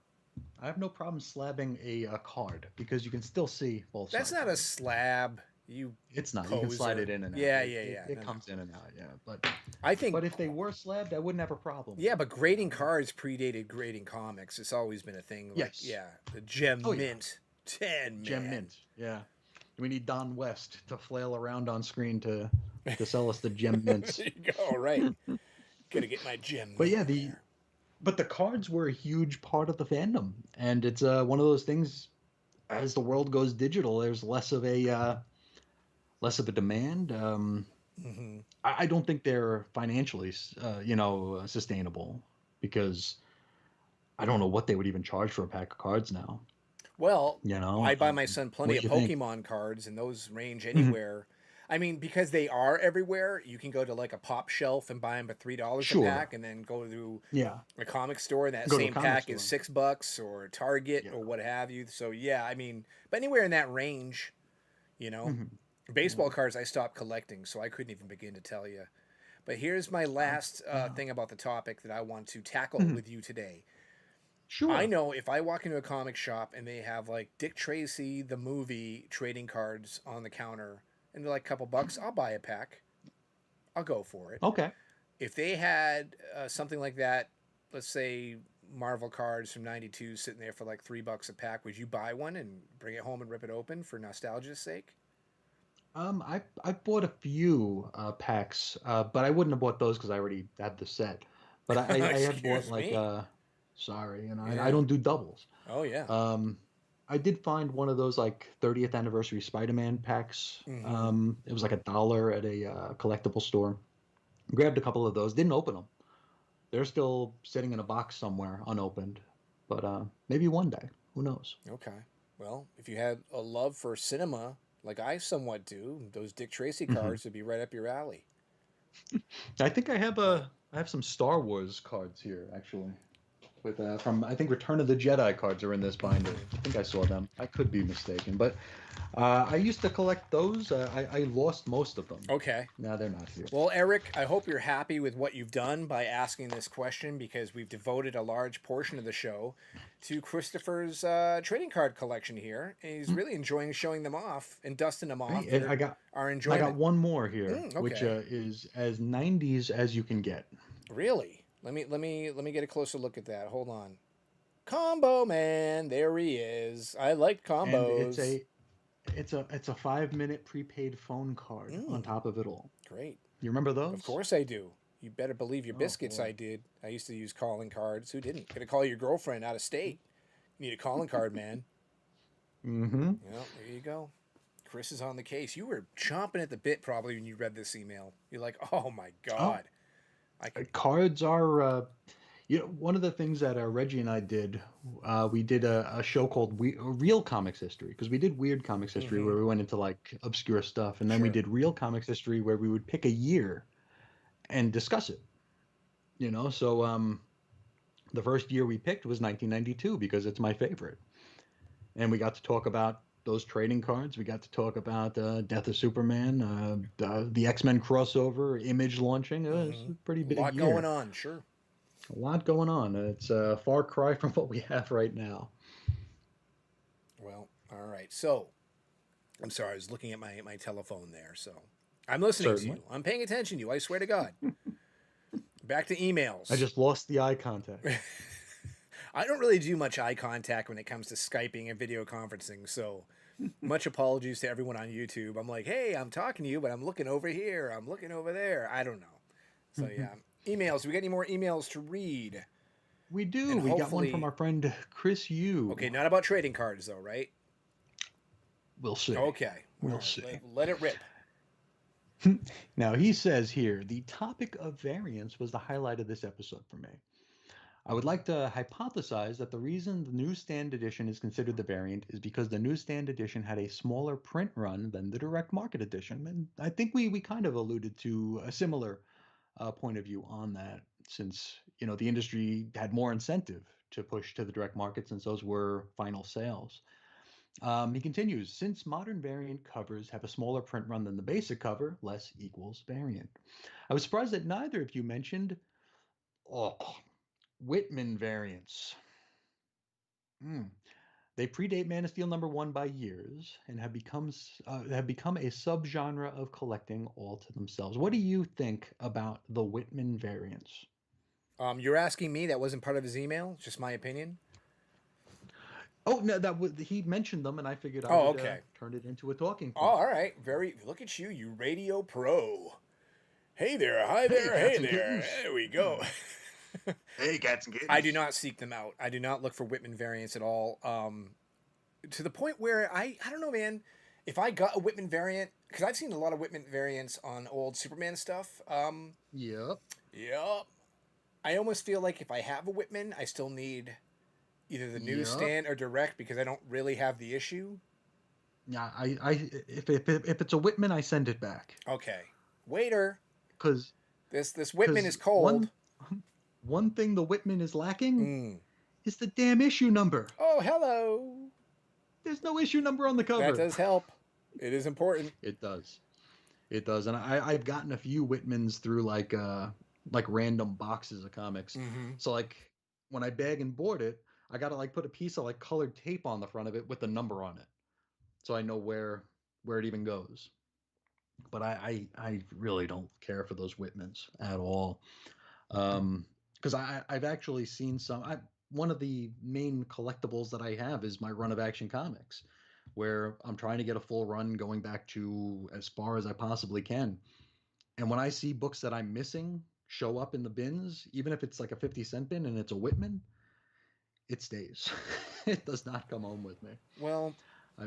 Speaker 2: I have no problem slabbing a card because you can still see both
Speaker 1: That's
Speaker 2: sides
Speaker 1: not
Speaker 2: of
Speaker 1: a
Speaker 2: it.
Speaker 1: slab. You
Speaker 2: It's not. You can slide
Speaker 1: poser.
Speaker 2: it in and out.
Speaker 1: Yeah,
Speaker 2: It,
Speaker 1: yeah,
Speaker 2: it,
Speaker 1: yeah.
Speaker 2: it
Speaker 1: No, no.
Speaker 2: comes in and out. Yeah, but
Speaker 1: I think,
Speaker 2: but if they were slabbed, I wouldn't have a problem with
Speaker 1: yeah,
Speaker 2: it.
Speaker 1: but grading cards predated grading comics. It's always been a thing. Like,
Speaker 2: Yes.
Speaker 1: yeah, the Gem
Speaker 2: Oh yeah.
Speaker 1: Mint. 10,
Speaker 2: Gem
Speaker 1: man.
Speaker 2: Mint. Yeah. We need Don West to flail around on screen to sell us the Gem Mints.
Speaker 1: There you go. Right. Gotta get my Gem
Speaker 2: But
Speaker 1: Mint
Speaker 2: yeah,
Speaker 1: in
Speaker 2: the
Speaker 1: there.
Speaker 2: but the cards were a huge part of the fandom, and it's one of those things. As the world goes digital, there's less of a demand.
Speaker 1: Hmm.
Speaker 2: I don't think they're financially, sustainable because I don't know what they would even charge for a pack of cards now.
Speaker 1: Well,
Speaker 2: You know,
Speaker 1: I buy my son
Speaker 2: what
Speaker 1: plenty
Speaker 2: do
Speaker 1: of
Speaker 2: you think?
Speaker 1: Pokemon cards, and those range
Speaker 2: Mhm.
Speaker 1: anywhere. I mean, because they are everywhere, you can go to like a pop shelf and buy them for $3 a
Speaker 2: Sure.
Speaker 1: pack, and then go to
Speaker 2: Yeah.
Speaker 1: a comic store, and that
Speaker 2: Go to a
Speaker 1: same
Speaker 2: comic
Speaker 1: pack is
Speaker 2: store.
Speaker 1: $6 or Target
Speaker 2: Yeah.
Speaker 1: or what have you. So yeah, I mean, but anywhere in that range, you know.
Speaker 2: Mhm. Yeah.
Speaker 1: Baseball cards I stopped collecting, so I couldn't even begin to tell you. But here's my last
Speaker 2: Yeah.
Speaker 1: thing about the topic that I want to tackle
Speaker 2: Mhm.
Speaker 1: with you today. I
Speaker 2: Sure.
Speaker 1: know if I walk into a comic shop and they have like Dick Tracy the movie trading cards on the counter and they're like a couple bucks, I'll buy a pack. I'll go for it.
Speaker 2: Okay.
Speaker 1: If they had something like that, let's say Marvel cards from '92 sitting there for like $3 a pack, would you buy one and bring it home and rip it open for nostalgia's sake?
Speaker 2: I bought a few packs, but I wouldn't have bought those because I already had the set. But I had bought
Speaker 1: Excuse
Speaker 2: like
Speaker 1: me.
Speaker 2: sorry, I
Speaker 1: Yeah.
Speaker 2: don't do doubles.
Speaker 1: Oh yeah.
Speaker 2: Um, I did find one of those like 30th anniversary Spider-Man packs.
Speaker 1: Mm-hmm.
Speaker 2: It was like $1 at a collectible store. Grabbed a couple of those. Didn't open them. they're still sitting in a box somewhere unopened. But maybe one day, who knows?
Speaker 1: Okay. Well, if you had a love for cinema, like I somewhat do, those Dick Tracy
Speaker 2: Hmm.
Speaker 1: cards would be right up your alley.
Speaker 2: I think
Speaker 1: But
Speaker 2: I have some Star Wars cards here actually. With from I think Return of the Jedi cards are in this binder.
Speaker 1: mhm.
Speaker 2: I think I saw them. I could be mistaken, but I used to collect those. I lost most of them.
Speaker 1: Okay.
Speaker 2: Now they're not here.
Speaker 1: Well, Eric, I hope you're happy with what you've done by asking this question because we've devoted a large portion of the show to Christopher's trading card collection here. And he's
Speaker 2: Mm.
Speaker 1: really enjoying showing them off and dusting them off
Speaker 2: Hey,
Speaker 1: for our
Speaker 2: I got
Speaker 1: enjoyment.
Speaker 2: one more here, which
Speaker 1: Okay.
Speaker 2: is as 90s as you can get,
Speaker 1: Really? Let me get a closer look at that. Hold on. Combo man, there he is. I like
Speaker 2: and
Speaker 1: combos.
Speaker 2: it's a 5 minute prepaid phone card on
Speaker 1: Mm,
Speaker 2: top of it all.
Speaker 1: great.
Speaker 2: You remember
Speaker 1: Of
Speaker 2: those?
Speaker 1: course I do. You better believe your
Speaker 2: Oh
Speaker 1: biscuits
Speaker 2: boy.
Speaker 1: I did. I used to use calling cards. Who didn't? Gonna call your girlfriend out of state. You need a calling card, man.
Speaker 2: Mm-hmm.
Speaker 1: There you go. Chris is on the case. You were chomping at the bit probably when you read this email. You're like, oh my
Speaker 2: Oh,
Speaker 1: God. I could.
Speaker 2: cards are one of the things that Reggie and I did, we did a show called Real Comics History, because we did Weird Comics History
Speaker 1: Mm-hmm.
Speaker 2: where we went into like obscure stuff, and then we
Speaker 1: Sure.
Speaker 2: did Real Comics History where we would pick a year and discuss it. So the first year we picked was 1992 because it's my favorite, and we got to talk about those trading cards. We got to talk about Death of Superman, the X-Men crossover, Image launching. It was
Speaker 1: Mm-hmm.
Speaker 2: a pretty
Speaker 1: A
Speaker 2: big
Speaker 1: lot going
Speaker 2: year.
Speaker 1: on. Sure.
Speaker 2: A lot going on. It's a far cry from what we have right now.
Speaker 1: Well, all right. So, I'm sorry. I was looking at my telephone there. So, I'm listening to
Speaker 2: Certainly.
Speaker 1: you. I'm paying attention to you. I swear to God. Back to
Speaker 2: I
Speaker 1: emails.
Speaker 2: just lost the eye contact.
Speaker 1: I don't really do much eye contact when it comes to Skyping and video conferencing, so much apologies to everyone on YouTube. I'm like, hey, I'm talking to you, but I'm looking over here. I'm looking over there. I don't know. So yeah, emails. Do we got any more emails to read?
Speaker 2: We do.
Speaker 1: And
Speaker 2: We got one from
Speaker 1: hopefully,
Speaker 2: our friend Chris
Speaker 1: okay,
Speaker 2: Yu.
Speaker 1: not about trading cards though, right?
Speaker 2: We'll see.
Speaker 1: Okay, all
Speaker 2: We'll
Speaker 1: right.
Speaker 2: see.
Speaker 1: Let it rip.
Speaker 2: Now, he says here the topic of variance was the highlight of this episode for me. I would like to hypothesize that the reason the newsstand edition is considered the variant is because the newsstand edition had a smaller print run than the direct market edition. And I think we kind of alluded to a similar point of view on that, since the industry had more incentive to push to the direct market since those were final sales. He continues, since modern variant covers have a smaller print run than the basic cover, less equals variant. I was surprised that neither of you mentioned oh, Whitman variants. Hmm. They predate Man of Steel #1 by years and have become a subgenre of collecting all to themselves. What do you think about the Whitman variants?
Speaker 1: You're asking me. That wasn't part of his email. It's just my opinion.
Speaker 2: Oh no, he mentioned them, and I figured I
Speaker 1: Oh,
Speaker 2: would
Speaker 1: okay.
Speaker 2: turn it into a talking
Speaker 1: Oh,
Speaker 2: point.
Speaker 1: all right. Very. Look at you, you radio pro. Hey there. Hi
Speaker 2: Hey,
Speaker 1: there. Hey
Speaker 2: cats and
Speaker 1: there.
Speaker 2: kittens.
Speaker 1: There we go.
Speaker 2: Hey, cats and
Speaker 1: I do
Speaker 2: kittens.
Speaker 1: not seek them out. I do not look for Whitman variants at all. To the point where I don't know, man. If I got a Whitman variant, because I've seen a lot of Whitman variants on old Superman stuff.
Speaker 2: Yep.
Speaker 1: Yeah. I almost feel like if I have a Whitman, I still need either the
Speaker 2: Yep.
Speaker 1: newsstand or direct because I don't really have the issue.
Speaker 2: Yeah, if it's a Whitman, I send it back
Speaker 1: Okay, waiter.
Speaker 2: because
Speaker 1: This Whitman is
Speaker 2: because
Speaker 1: cold.
Speaker 2: one thing the Whitman is lacking
Speaker 1: Mm.
Speaker 2: is the damn issue number.
Speaker 1: Oh, hello.
Speaker 2: There's no issue number on the
Speaker 1: That
Speaker 2: cover.
Speaker 1: does help. It is important.
Speaker 2: It does. It does, and I've gotten a few Whitmans through like random boxes of comics.
Speaker 1: Mm-hmm.
Speaker 2: So like when I bag and board it, I gotta like put a piece of like colored tape on the front of it with the number on it, so I know where it even goes. But I really don't care for those Whitmans at all. Because I've actually seen some. One of the main collectibles that I have is my run of Action Comics, where I'm trying to get a full run going back to as far as I possibly can. And when I see books that I'm missing show up in the bins, even if it's like a 50-cent bin and it's a Whitman, it stays. It does not come home with me.
Speaker 1: Well,
Speaker 2: I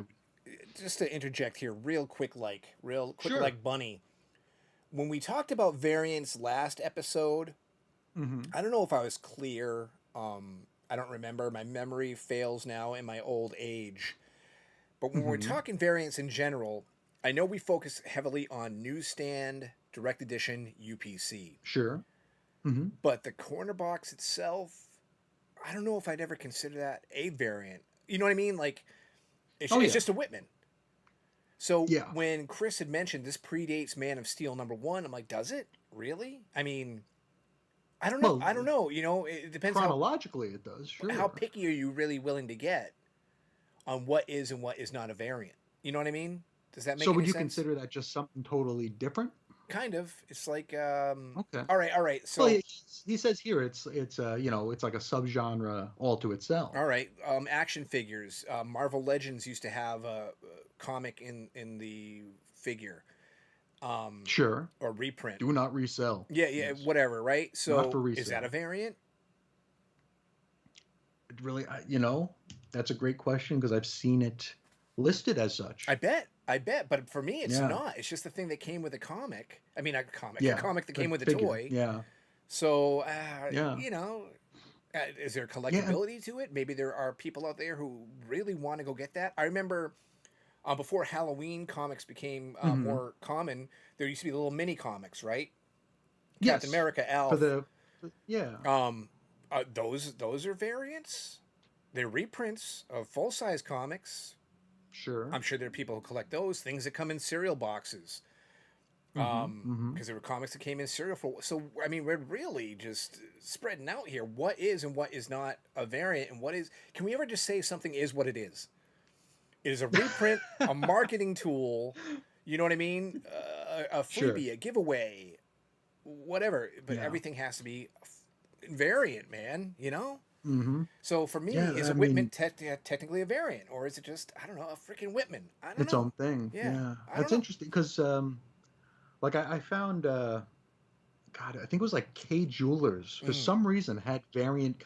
Speaker 1: just to interject here, real quick,
Speaker 2: Sure.
Speaker 1: like Bunny. When we talked about variants last episode,
Speaker 2: Mm-hmm.
Speaker 1: I don't know if I was clear. I don't remember. My memory fails now in my old age. But when we're
Speaker 2: Mm-hmm.
Speaker 1: talking variants in general, I know we focus heavily on newsstand, direct edition, UPC.
Speaker 2: Sure. Mm-hmm.
Speaker 1: But the corner box itself, I don't know if I'd ever consider that a variant. You know what I mean? Like,
Speaker 2: Oh
Speaker 1: it's
Speaker 2: yeah.
Speaker 1: just a Whitman. So
Speaker 2: Yeah.
Speaker 1: when Chris had mentioned this predates Man of Steel #1, I'm like, does it really? I mean, I don't know.
Speaker 2: Well,
Speaker 1: I don't know. You know, it depends
Speaker 2: chronologically it does.
Speaker 1: how
Speaker 2: Sure.
Speaker 1: picky are you really willing to get on what is and what is not a variant. You know what I mean? Does that
Speaker 2: So
Speaker 1: make any
Speaker 2: would you
Speaker 1: sense?
Speaker 2: consider that just something totally different?
Speaker 1: Kind of. It's like,
Speaker 2: Okay.
Speaker 1: all right.
Speaker 2: Well,
Speaker 1: So,
Speaker 2: he says here it's it's like a subgenre all to itself.
Speaker 1: all right. Action figures. Marvel Legends used to have a comic in the figure, um,
Speaker 2: Sure.
Speaker 1: or reprint.
Speaker 2: Do not resell.
Speaker 1: Yeah, yeah,
Speaker 2: Yes.
Speaker 1: whatever. Right.
Speaker 2: Not
Speaker 1: So,
Speaker 2: for
Speaker 1: is that a
Speaker 2: resale.
Speaker 1: variant?
Speaker 2: It really, that's a great question because I've seen it listed as
Speaker 1: I
Speaker 2: such.
Speaker 1: bet. I bet. But for me, it's
Speaker 2: Yeah.
Speaker 1: not. It's just the thing that came with a comic. I mean, a comic, a
Speaker 2: Yeah.
Speaker 1: comic that
Speaker 2: A
Speaker 1: came with a
Speaker 2: figure.
Speaker 1: toy.
Speaker 2: Yeah.
Speaker 1: So,
Speaker 2: Yeah.
Speaker 1: you know, is there
Speaker 2: Yeah. And,
Speaker 1: collectability to it? Maybe there are people out there who really want to go get that. I remember before Halloween comics became
Speaker 2: mhm.
Speaker 1: more common, there used to be little mini comics, right? Captain
Speaker 2: Yes.
Speaker 1: America,
Speaker 2: For
Speaker 1: Alf.
Speaker 2: yeah.
Speaker 1: Um, those are variants. They're reprints of full size comics.
Speaker 2: Sure.
Speaker 1: I'm sure there are people who collect those things that come in cereal boxes.
Speaker 2: Mm-hmm. Mm-hmm.
Speaker 1: Because there were comics that came in cereal for. So I mean, we're really just spreading out here. What is and what is not a variant, and what is? Can we ever just say something is what it is? It is a reprint, a marketing tool. You know what I mean? A
Speaker 2: Sure.
Speaker 1: freebie, a giveaway, whatever. But
Speaker 2: Yeah.
Speaker 1: everything has to be variant, man. You know.
Speaker 2: Mm-hmm.
Speaker 1: So for me,
Speaker 2: Yeah.
Speaker 1: is
Speaker 2: I
Speaker 1: a Whitman
Speaker 2: mean,
Speaker 1: technically a variant, or is it just I don't know a freaking Whitman? I don't
Speaker 2: its own
Speaker 1: know.
Speaker 2: thing.
Speaker 1: Yeah,
Speaker 2: Yeah.
Speaker 1: I don't
Speaker 2: That's
Speaker 1: know.
Speaker 2: interesting because like I found God, I think it was like K Jewelers for
Speaker 1: Mm.
Speaker 2: some reason had variant
Speaker 1: The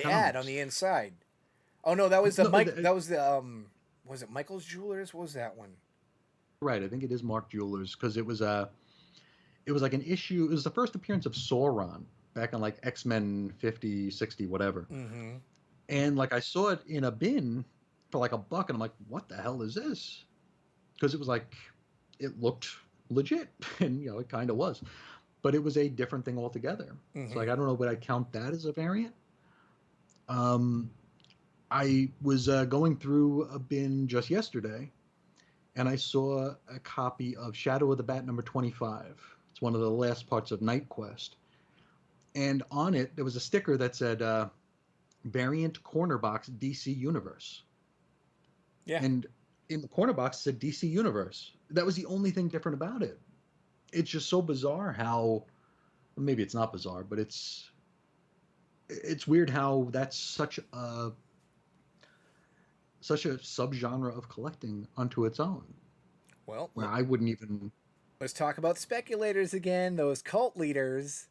Speaker 1: ad on
Speaker 2: comics.
Speaker 1: the inside. Oh no, that was the
Speaker 2: No,
Speaker 1: Mike. That was the Was it Michael's Jewelers? What was that one?
Speaker 2: right. I think it is Mark Jewelers because it was like an issue. It was the first appearance of Sauron back in like X-Men 50, 60, whatever.
Speaker 1: Mm-hmm.
Speaker 2: And like I saw it in a bin for like $1 and I'm like, what the hell is this? Because it was like it looked legit and it kind of was. But it was a different thing altogether. So
Speaker 1: Mm-hmm.
Speaker 2: like I don't know, would I count that as a variant? Um I was going through a bin just yesterday and I saw a copy of Shadow of the Bat number 25. It's one of the last parts of Night Quest. And on it, there was a sticker that said Variant Corner Box DC Universe.
Speaker 1: Yeah.
Speaker 2: And in the corner box, it said DC Universe. That was the only thing different about it. It's just so bizarre how, maybe it's not bizarre, but it's weird how that's such a subgenre of collecting unto its own,
Speaker 1: Well,
Speaker 2: where I wouldn't even.
Speaker 1: let's talk about speculators again. Those cult leaders.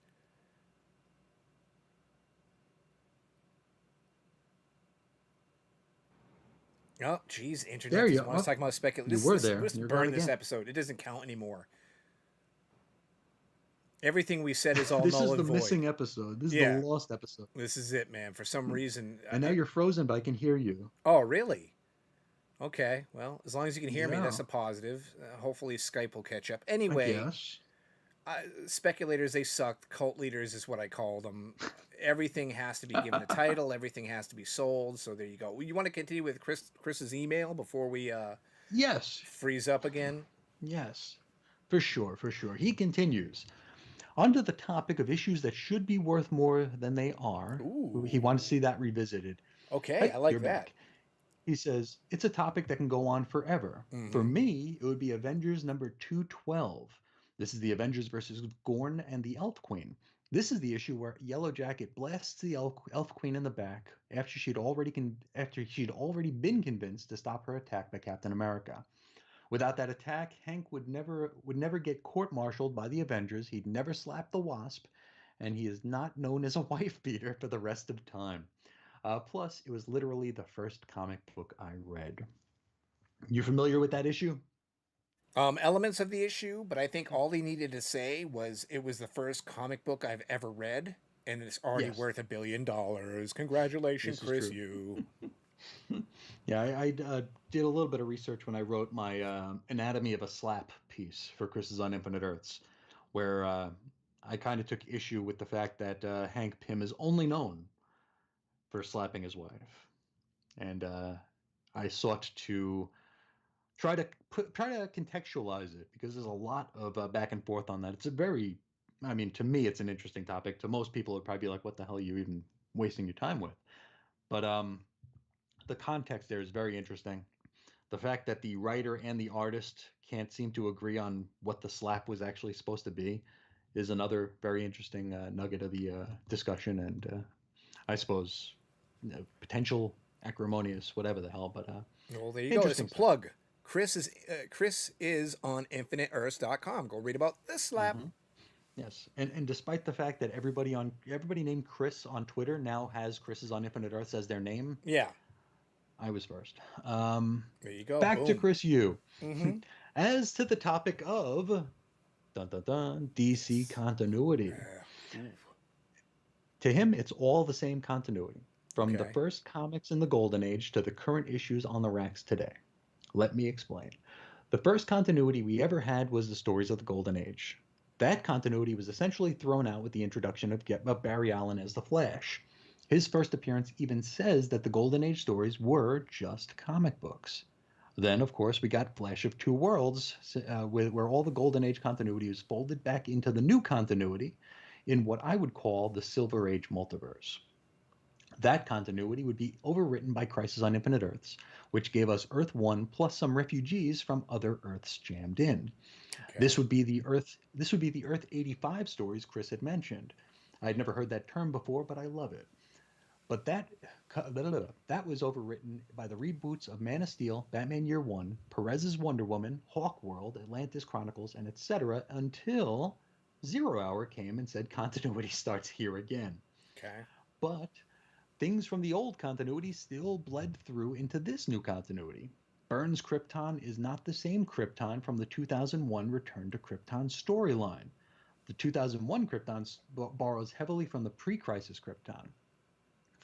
Speaker 1: Oh, geez, internet
Speaker 2: There you
Speaker 1: doesn't want us
Speaker 2: are.
Speaker 1: talking about
Speaker 2: You
Speaker 1: speculators.
Speaker 2: were there.
Speaker 1: Let's
Speaker 2: You're gone
Speaker 1: burn this
Speaker 2: again.
Speaker 1: episode. It doesn't count anymore. Everything we said is all
Speaker 2: This
Speaker 1: null
Speaker 2: is
Speaker 1: and
Speaker 2: the
Speaker 1: void.
Speaker 2: missing episode. This is the
Speaker 1: Yeah,
Speaker 2: lost episode.
Speaker 1: this is it, man. For some reason,
Speaker 2: And now you're frozen, but I can hear you.
Speaker 1: oh, really? Okay. Well, as long as you can hear me, that's
Speaker 2: Yeah,
Speaker 1: a positive. Hopefully, Skype will catch up.
Speaker 2: I
Speaker 1: Anyway,
Speaker 2: guess.
Speaker 1: speculators, they suck. Cult leaders is what I call them. Everything has to be given a title. Everything has to be sold. So there you go. You want to continue with Chris's email before we
Speaker 2: Yes,
Speaker 1: freeze up again?
Speaker 2: yes, for sure, for sure. He continues. Onto the topic of issues that should be worth more than they are. He
Speaker 1: Ooh.
Speaker 2: wants to see that revisited.
Speaker 1: Okay, I
Speaker 2: Hey,
Speaker 1: like
Speaker 2: you're
Speaker 1: that.
Speaker 2: back. He says, it's a topic that can go on forever. For
Speaker 1: Mm-hmm.
Speaker 2: me, it would be Avengers number 212. This is the Avengers versus Gorn and the Elf Queen. This is the issue where Yellow Jacket blasts the Elf Queen in the back after she'd already been convinced to stop her attack by Captain America. Without that attack, Hank would never get court-martialed by the Avengers. He'd never slap the Wasp, and he is not known as a wife beater for the rest of time. Plus, it was literally the first comic book I read. You familiar with that issue?
Speaker 1: Elements of the issue, but I think all he needed to say was it was the first comic book I've ever read, and it's already
Speaker 2: Yes,
Speaker 1: worth $1 billion. Congratulations,
Speaker 2: this is
Speaker 1: Chris.
Speaker 2: true.
Speaker 1: You.
Speaker 2: Yeah, I did a little bit of research when I wrote my Anatomy of a Slap piece for Chris's on Infinite Earths, where I kind of took issue with the fact that Hank Pym is only known for slapping his wife, and I sought to try to contextualize it because there's a lot of back and forth on that. It's a very, I mean, to me, it's an interesting topic. To most people, it'd probably be like, "What the hell are you even wasting your time with?" But the context there is very interesting. The fact that the writer and the artist can't seem to agree on what the slap was actually supposed to be is another very interesting nugget of the discussion, and I suppose potential acrimonious, whatever the hell. But
Speaker 1: Well, there you go. It's a
Speaker 2: interesting stuff.
Speaker 1: plug. Chris is on InfiniteEarths.com. Go read about this slap.
Speaker 2: Hmm. Yes, and despite the fact that everybody named Chris on Twitter now has Chris's on Infinite Earths as their name,
Speaker 1: Yeah,
Speaker 2: I was first.
Speaker 1: there you go.
Speaker 2: Back to
Speaker 1: Boom.
Speaker 2: Chris U.
Speaker 1: Mm-hmm.
Speaker 2: As to the topic of dun dun dun DC
Speaker 1: Yes.
Speaker 2: continuity.
Speaker 1: Ooh.
Speaker 2: To him, it's all the same continuity, from the
Speaker 1: Okay.
Speaker 2: first comics in the Golden Age to the current issues on the racks today. Let me explain. The first continuity we ever had was the stories of the Golden Age. That continuity was essentially thrown out with the introduction of Barry Allen as the Flash. His first appearance even says that the Golden Age stories were just comic books. Then, of course, we got Flash of Two Worlds, where all the Golden Age continuity was folded back into the new continuity in what I would call the Silver Age multiverse. That continuity would be overwritten by Crisis on Infinite Earths, which gave us Earth 1 plus some refugees from other Earths jammed in.
Speaker 1: Okay.
Speaker 2: This would be the Earth 85 stories Chris had mentioned. I'd never heard that term before, but I love it. But that was overwritten by the reboots of Man of Steel, Batman Year One, Perez's Wonder Woman, Hawk World, Atlantis Chronicles, and etc. until Zero Hour came and said continuity starts here again.
Speaker 1: Okay.
Speaker 2: But things from the old continuity still bled through into this new continuity. Byrne's Krypton is not the same Krypton from the 2001 Return to Krypton storyline. The 2001 Krypton borrows heavily from the pre-Crisis Krypton.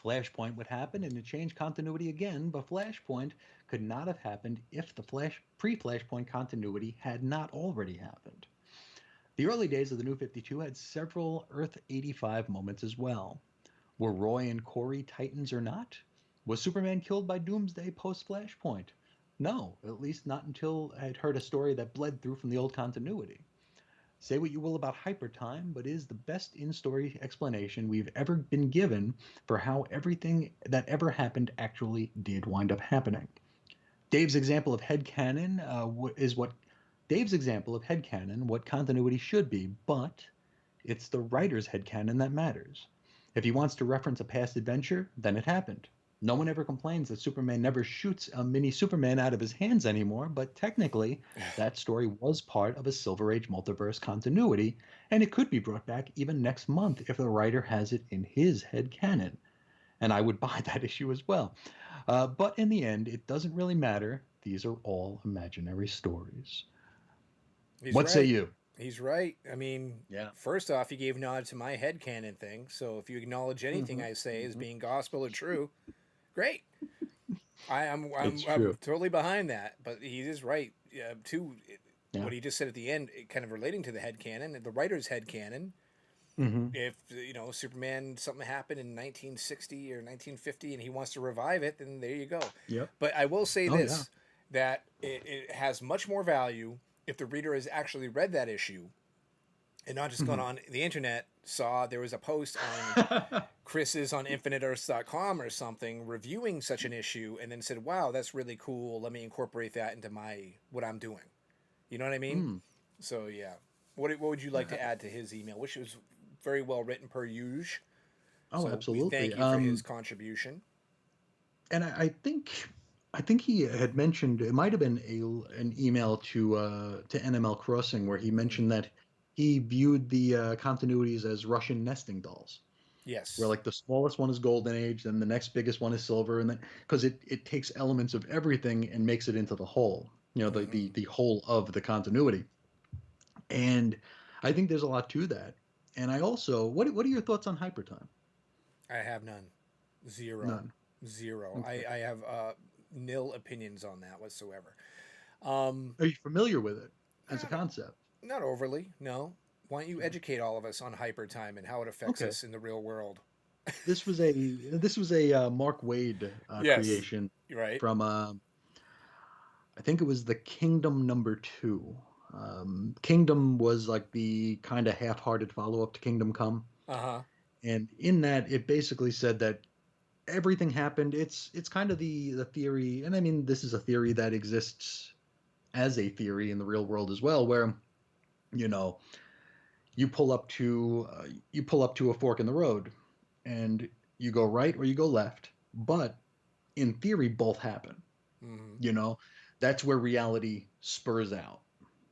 Speaker 2: Flashpoint would happen and it changed continuity again, but Flashpoint could not have happened if the pre-Flashpoint continuity had not already happened. The early days of the New 52 had several Earth 85 moments as well. Were Roy and Corey Titans or not? Was Superman killed by Doomsday post Flashpoint? No, at least not until I had heard a story that bled through from the old continuity. Say what you will about Hypertime, but it is the best in story explanation we've ever been given for how everything that ever happened actually did wind up happening. Dave's example of headcanon is what Dave's example of headcanon, what continuity should be, but it's the writer's headcanon that matters. If he wants to reference a past adventure, then it happened. No one ever complains that Superman never shoots a mini Superman out of his hands anymore, but technically, that story was part of a Silver Age multiverse continuity, and it could be brought back even next month if the writer has it in his head canon. And I would buy that issue as well. But in the end, it doesn't really matter. These are all imaginary stories.
Speaker 1: He's
Speaker 2: What say
Speaker 1: right.
Speaker 2: you?
Speaker 1: He's right. I mean,
Speaker 2: Yeah.
Speaker 1: first off, you gave nod to my headcanon thing. So if you acknowledge anything
Speaker 2: Hmm.
Speaker 1: I say as
Speaker 2: Hmm.
Speaker 1: being gospel or true, great.
Speaker 2: It's
Speaker 1: I'm
Speaker 2: true.
Speaker 1: totally behind that. But he is right too.
Speaker 2: Yeah.
Speaker 1: What he just said at the end, kind of relating to the headcanon, the writer's headcanon.
Speaker 2: Hmm.
Speaker 1: If Superman, something happened in 1960 or 1950 and he wants to revive it, then there you go.
Speaker 2: Yep.
Speaker 1: But I will say
Speaker 2: Oh yeah.
Speaker 1: this, that it has much more value if the reader has actually read that issue and not just gone
Speaker 2: Mhm.
Speaker 1: on the internet, saw there was a post on Chris's on InfiniteEarths.com or something reviewing such an issue and then said, wow, that's really cool, let me incorporate that into what I'm doing. You know what I mean?
Speaker 2: Mm.
Speaker 1: So yeah, what would you like to add to his email, which was very well written per usual.
Speaker 2: Oh,
Speaker 1: So we
Speaker 2: absolutely.
Speaker 1: thank you for his contribution.
Speaker 2: And I think he had mentioned it might have been an email to NML Crossing where he
Speaker 1: Mm-hmm.
Speaker 2: mentioned that he viewed the continuities as Russian nesting dolls, where
Speaker 1: Yes.
Speaker 2: like the smallest one is Golden Age, then the next biggest one is Silver, and then because it takes elements of everything and makes it into the whole.
Speaker 1: Mm-hmm.
Speaker 2: the whole of the continuity. And I think there's a lot to that. And I also, what are your thoughts on hypertime?
Speaker 1: I have none. Zero.
Speaker 2: None.
Speaker 1: Zero.
Speaker 2: Okay.
Speaker 1: I have nil opinions on that whatsoever. Um,
Speaker 2: Are you familiar with it as a
Speaker 1: not
Speaker 2: concept?
Speaker 1: not overly. No. Why don't you
Speaker 2: Okay.
Speaker 1: educate all of us on hyper time and how it affects
Speaker 2: Okay.
Speaker 1: us in the real world?
Speaker 2: This was a Mark Wade
Speaker 1: Yes.
Speaker 2: creation
Speaker 1: Right.
Speaker 2: from I think it was the Kingdom number two. Kingdom was like the kind of half-hearted follow-up to Kingdom Come,
Speaker 1: Uh huh.
Speaker 2: and in that it basically said that everything happened. It's kind of the theory, and I mean this is a theory that exists as a theory in the real world as well, where you know you pull up to you pull up to a fork in the road, and you go right or you go left, but in theory both happen.
Speaker 1: Mm-hmm.
Speaker 2: You know, that's where reality spurs out.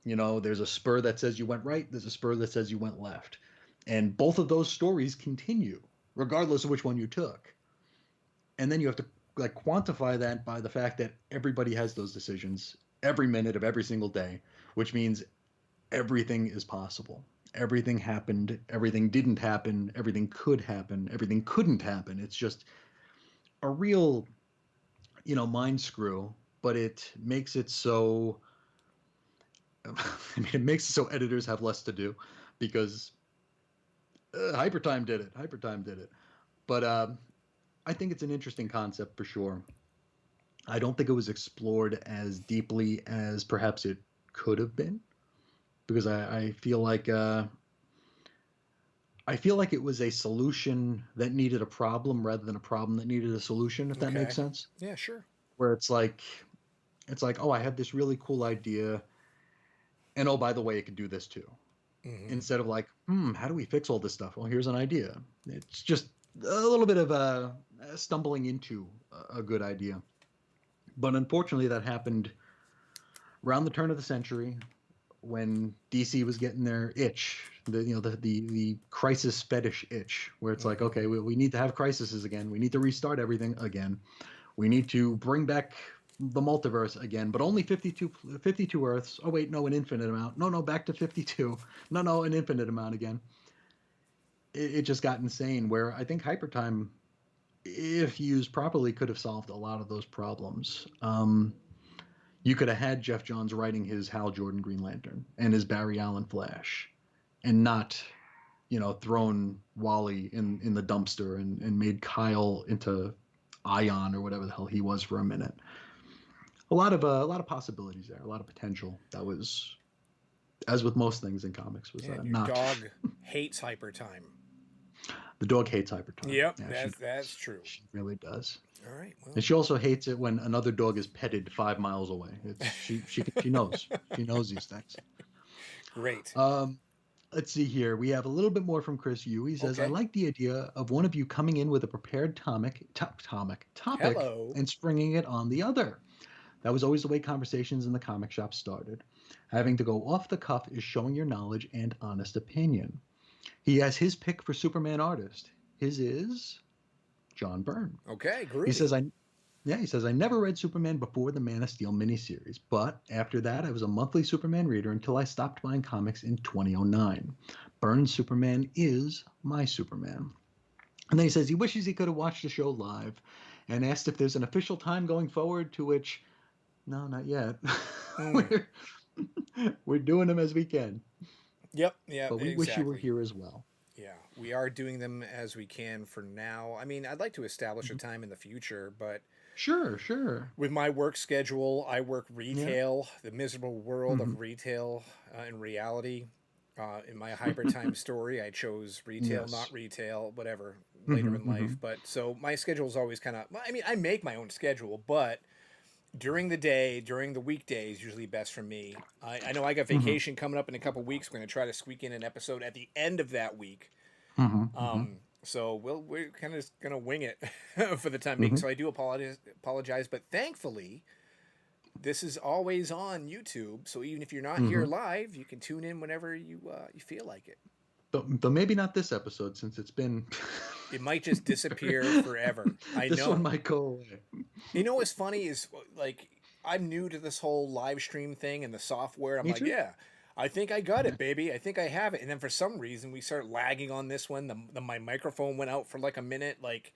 Speaker 2: There's a spur that says you went right, there's a spur that says you went left. And both of those stories continue, regardless of which one you took. And then you have to like quantify that by the fact that everybody has those decisions every minute of every single day, which means everything is possible. Everything happened, everything didn't happen, everything could happen, everything couldn't happen. It's just a real, mind screw, but it makes it so I mean, it makes it so editors have less to do because Hypertime did it. Hypertime did it. But I think it's an interesting concept for sure. I don't think it was explored as deeply as perhaps it could have been because I feel like it was a solution that needed a problem rather than a problem that needed a solution. If that makes
Speaker 1: Okay.
Speaker 2: sense.
Speaker 1: Yeah. Sure.
Speaker 2: Where it's like, oh, I had this really cool idea, and oh, by the way, it could do this too.
Speaker 1: Mm-hmm.
Speaker 2: Instead of like, how do we fix all this stuff? Well, here's an idea. It's just a little bit of stumbling into a good idea. But unfortunately, that happened around the turn of the century when DC was getting their itch, the crisis fetish itch, where it's like,
Speaker 1: Mm-hmm.
Speaker 2: okay, we need to have crises again. We need to restart everything again. We need to bring back the multiverse again, but only 52 Earths. Oh, wait, no, an infinite amount. No, no, back to 52. No, no, an infinite amount again. It just got insane where I think Hypertime, if used properly, could have solved a lot of those problems. You could have had Jeff Johns writing his Hal Jordan Green Lantern and his Barry Allen Flash and not, thrown Wally in the dumpster and made Kyle into Ion or whatever the hell he was for a minute. A lot of possibilities there, a lot of potential that was, as with most things in comics, was
Speaker 1: Yeah. And your
Speaker 2: not.
Speaker 1: dog hates hyper time.
Speaker 2: The dog hates Hypertime.
Speaker 1: Yep.
Speaker 2: Yeah, she
Speaker 1: That's
Speaker 2: does.
Speaker 1: true.
Speaker 2: She really does.
Speaker 1: All right.
Speaker 2: And
Speaker 1: Well.
Speaker 2: she also hates it when another dog is petted 5 miles away. She knows. She knows these things.
Speaker 1: Great.
Speaker 2: Um, let's see here. We have a little bit more from Chris Yu. He says, "I
Speaker 1: Okay.
Speaker 2: like the idea of one of you coming in with a prepared topic
Speaker 1: Hello.
Speaker 2: and springing it on the other. That was always the way conversations in the comic shop started. Having to go off the cuff is showing your knowledge and honest opinion." He has his pick for Superman artist. His is John Byrne.
Speaker 1: Okay.
Speaker 2: He
Speaker 1: Groovy.
Speaker 2: says, I never read Superman before the Man of Steel miniseries, but after that, I was a monthly Superman reader until I stopped buying comics in 2009. Byrne's Superman is my Superman. And then he says he wishes he could have watched the show live and asked if there's an official time going forward, to which, no, not yet.
Speaker 1: Mm.
Speaker 2: we're, we're doing them as we can,
Speaker 1: Yep. Yep.
Speaker 2: but we wish you were
Speaker 1: Exactly.
Speaker 2: here as well.
Speaker 1: Yeah, we are doing them as we can for now. I mean, I'd like to establish a
Speaker 2: Mhm.
Speaker 1: time in the future, but
Speaker 2: Sure, sure.
Speaker 1: with my work schedule, I work
Speaker 2: Yeah.
Speaker 1: retail, the miserable world
Speaker 2: Hmm.
Speaker 1: of retail in reality. In my hyper time story, I chose retail, not
Speaker 2: Yes.
Speaker 1: retail, whatever, later
Speaker 2: Hmm.
Speaker 1: in
Speaker 2: Hmm.
Speaker 1: life. But so my schedule is always kind of, I mean, I make my own schedule, but during the day, during the weekdays, usually best for me. I know I got
Speaker 2: Hmm.
Speaker 1: vacation coming up in a couple weeks. We're going to try to squeak in an episode at the end of that week.
Speaker 2: Hmm. Hmm.
Speaker 1: So we're kind of gonna wing it for the time being.
Speaker 2: Hmm.
Speaker 1: So I do apologize, but thankfully this is always on YouTube. So even if you're not here
Speaker 2: Hmm.
Speaker 1: live, you can tune in whenever you feel like it.
Speaker 2: But maybe not this episode since it's been.
Speaker 1: It might just disappear forever. I
Speaker 2: This one
Speaker 1: know.
Speaker 2: might go away.
Speaker 1: You know what's funny is like I'm new to this whole live stream thing and the software. I'm
Speaker 2: Me
Speaker 1: like,
Speaker 2: too.
Speaker 1: yeah, I think I got
Speaker 2: Yeah.
Speaker 1: it, baby. I think I have it. And then for some reason, we start lagging on this one. My microphone went out for like a minute. Like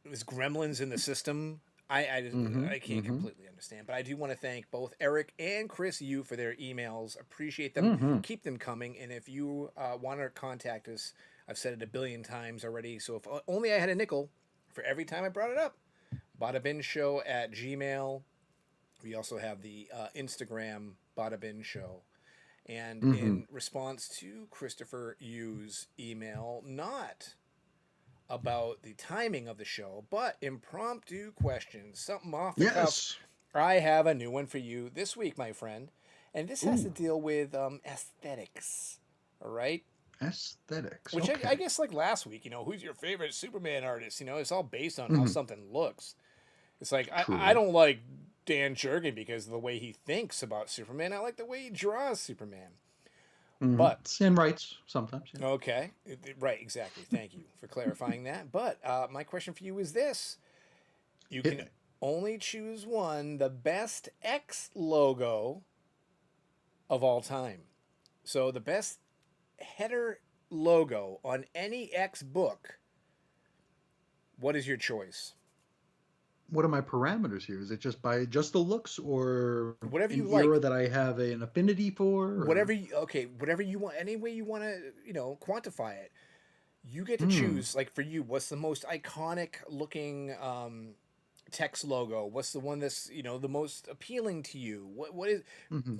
Speaker 1: it was gremlins in the system.
Speaker 2: Mm-hmm.
Speaker 1: I can't
Speaker 2: Mm-hmm.
Speaker 1: completely understand, but I do want to thank both Eric and Chris Yu for their emails. Appreciate them.
Speaker 2: Mm-hmm.
Speaker 1: Keep them coming. And if you want to contact us, I've said it a billion times already. So if only I had a nickel for every time I brought it up, Bada Bin Show at Gmail. We also have the Instagram Bada Bin Show. And
Speaker 2: Mm-hmm.
Speaker 1: in response to Christopher Yu's email, not about the timing of the show, but impromptu questions, something off the cuff.
Speaker 2: Yes.
Speaker 1: I have a new one for you this week, my friend, and this has to
Speaker 2: Ooh,
Speaker 1: deal with aesthetics. All right,
Speaker 2: aesthetics.
Speaker 1: which I
Speaker 2: Okay.
Speaker 1: guess like last week, who's your favorite Superman artist? It's all based on how
Speaker 2: Mm-hmm.
Speaker 1: something looks. It's like I
Speaker 2: True.
Speaker 1: don't like Dan Jurgen because of the way he thinks about Superman. I like the way he draws Superman.
Speaker 2: Mm-hmm.
Speaker 1: But
Speaker 2: Sin rights sometimes. Yeah.
Speaker 1: okay, right, exactly. Thank you for clarifying that. But my question for you is this: you
Speaker 2: Hit
Speaker 1: can
Speaker 2: me.
Speaker 1: only choose one, the best X logo of all time. So the best header logo on any X book. What is your choice?
Speaker 2: What are my parameters here? Is it just by just the looks, or
Speaker 1: Whatever
Speaker 2: an
Speaker 1: you
Speaker 2: era
Speaker 1: like.
Speaker 2: that I have an affinity for, or
Speaker 1: Whatever you want, any way you want to, quantify it. You get to
Speaker 2: hmm.
Speaker 1: choose. Like for you, what's the most iconic looking text logo? What's the one that's the most appealing to you? What is?
Speaker 2: Mm-hmm.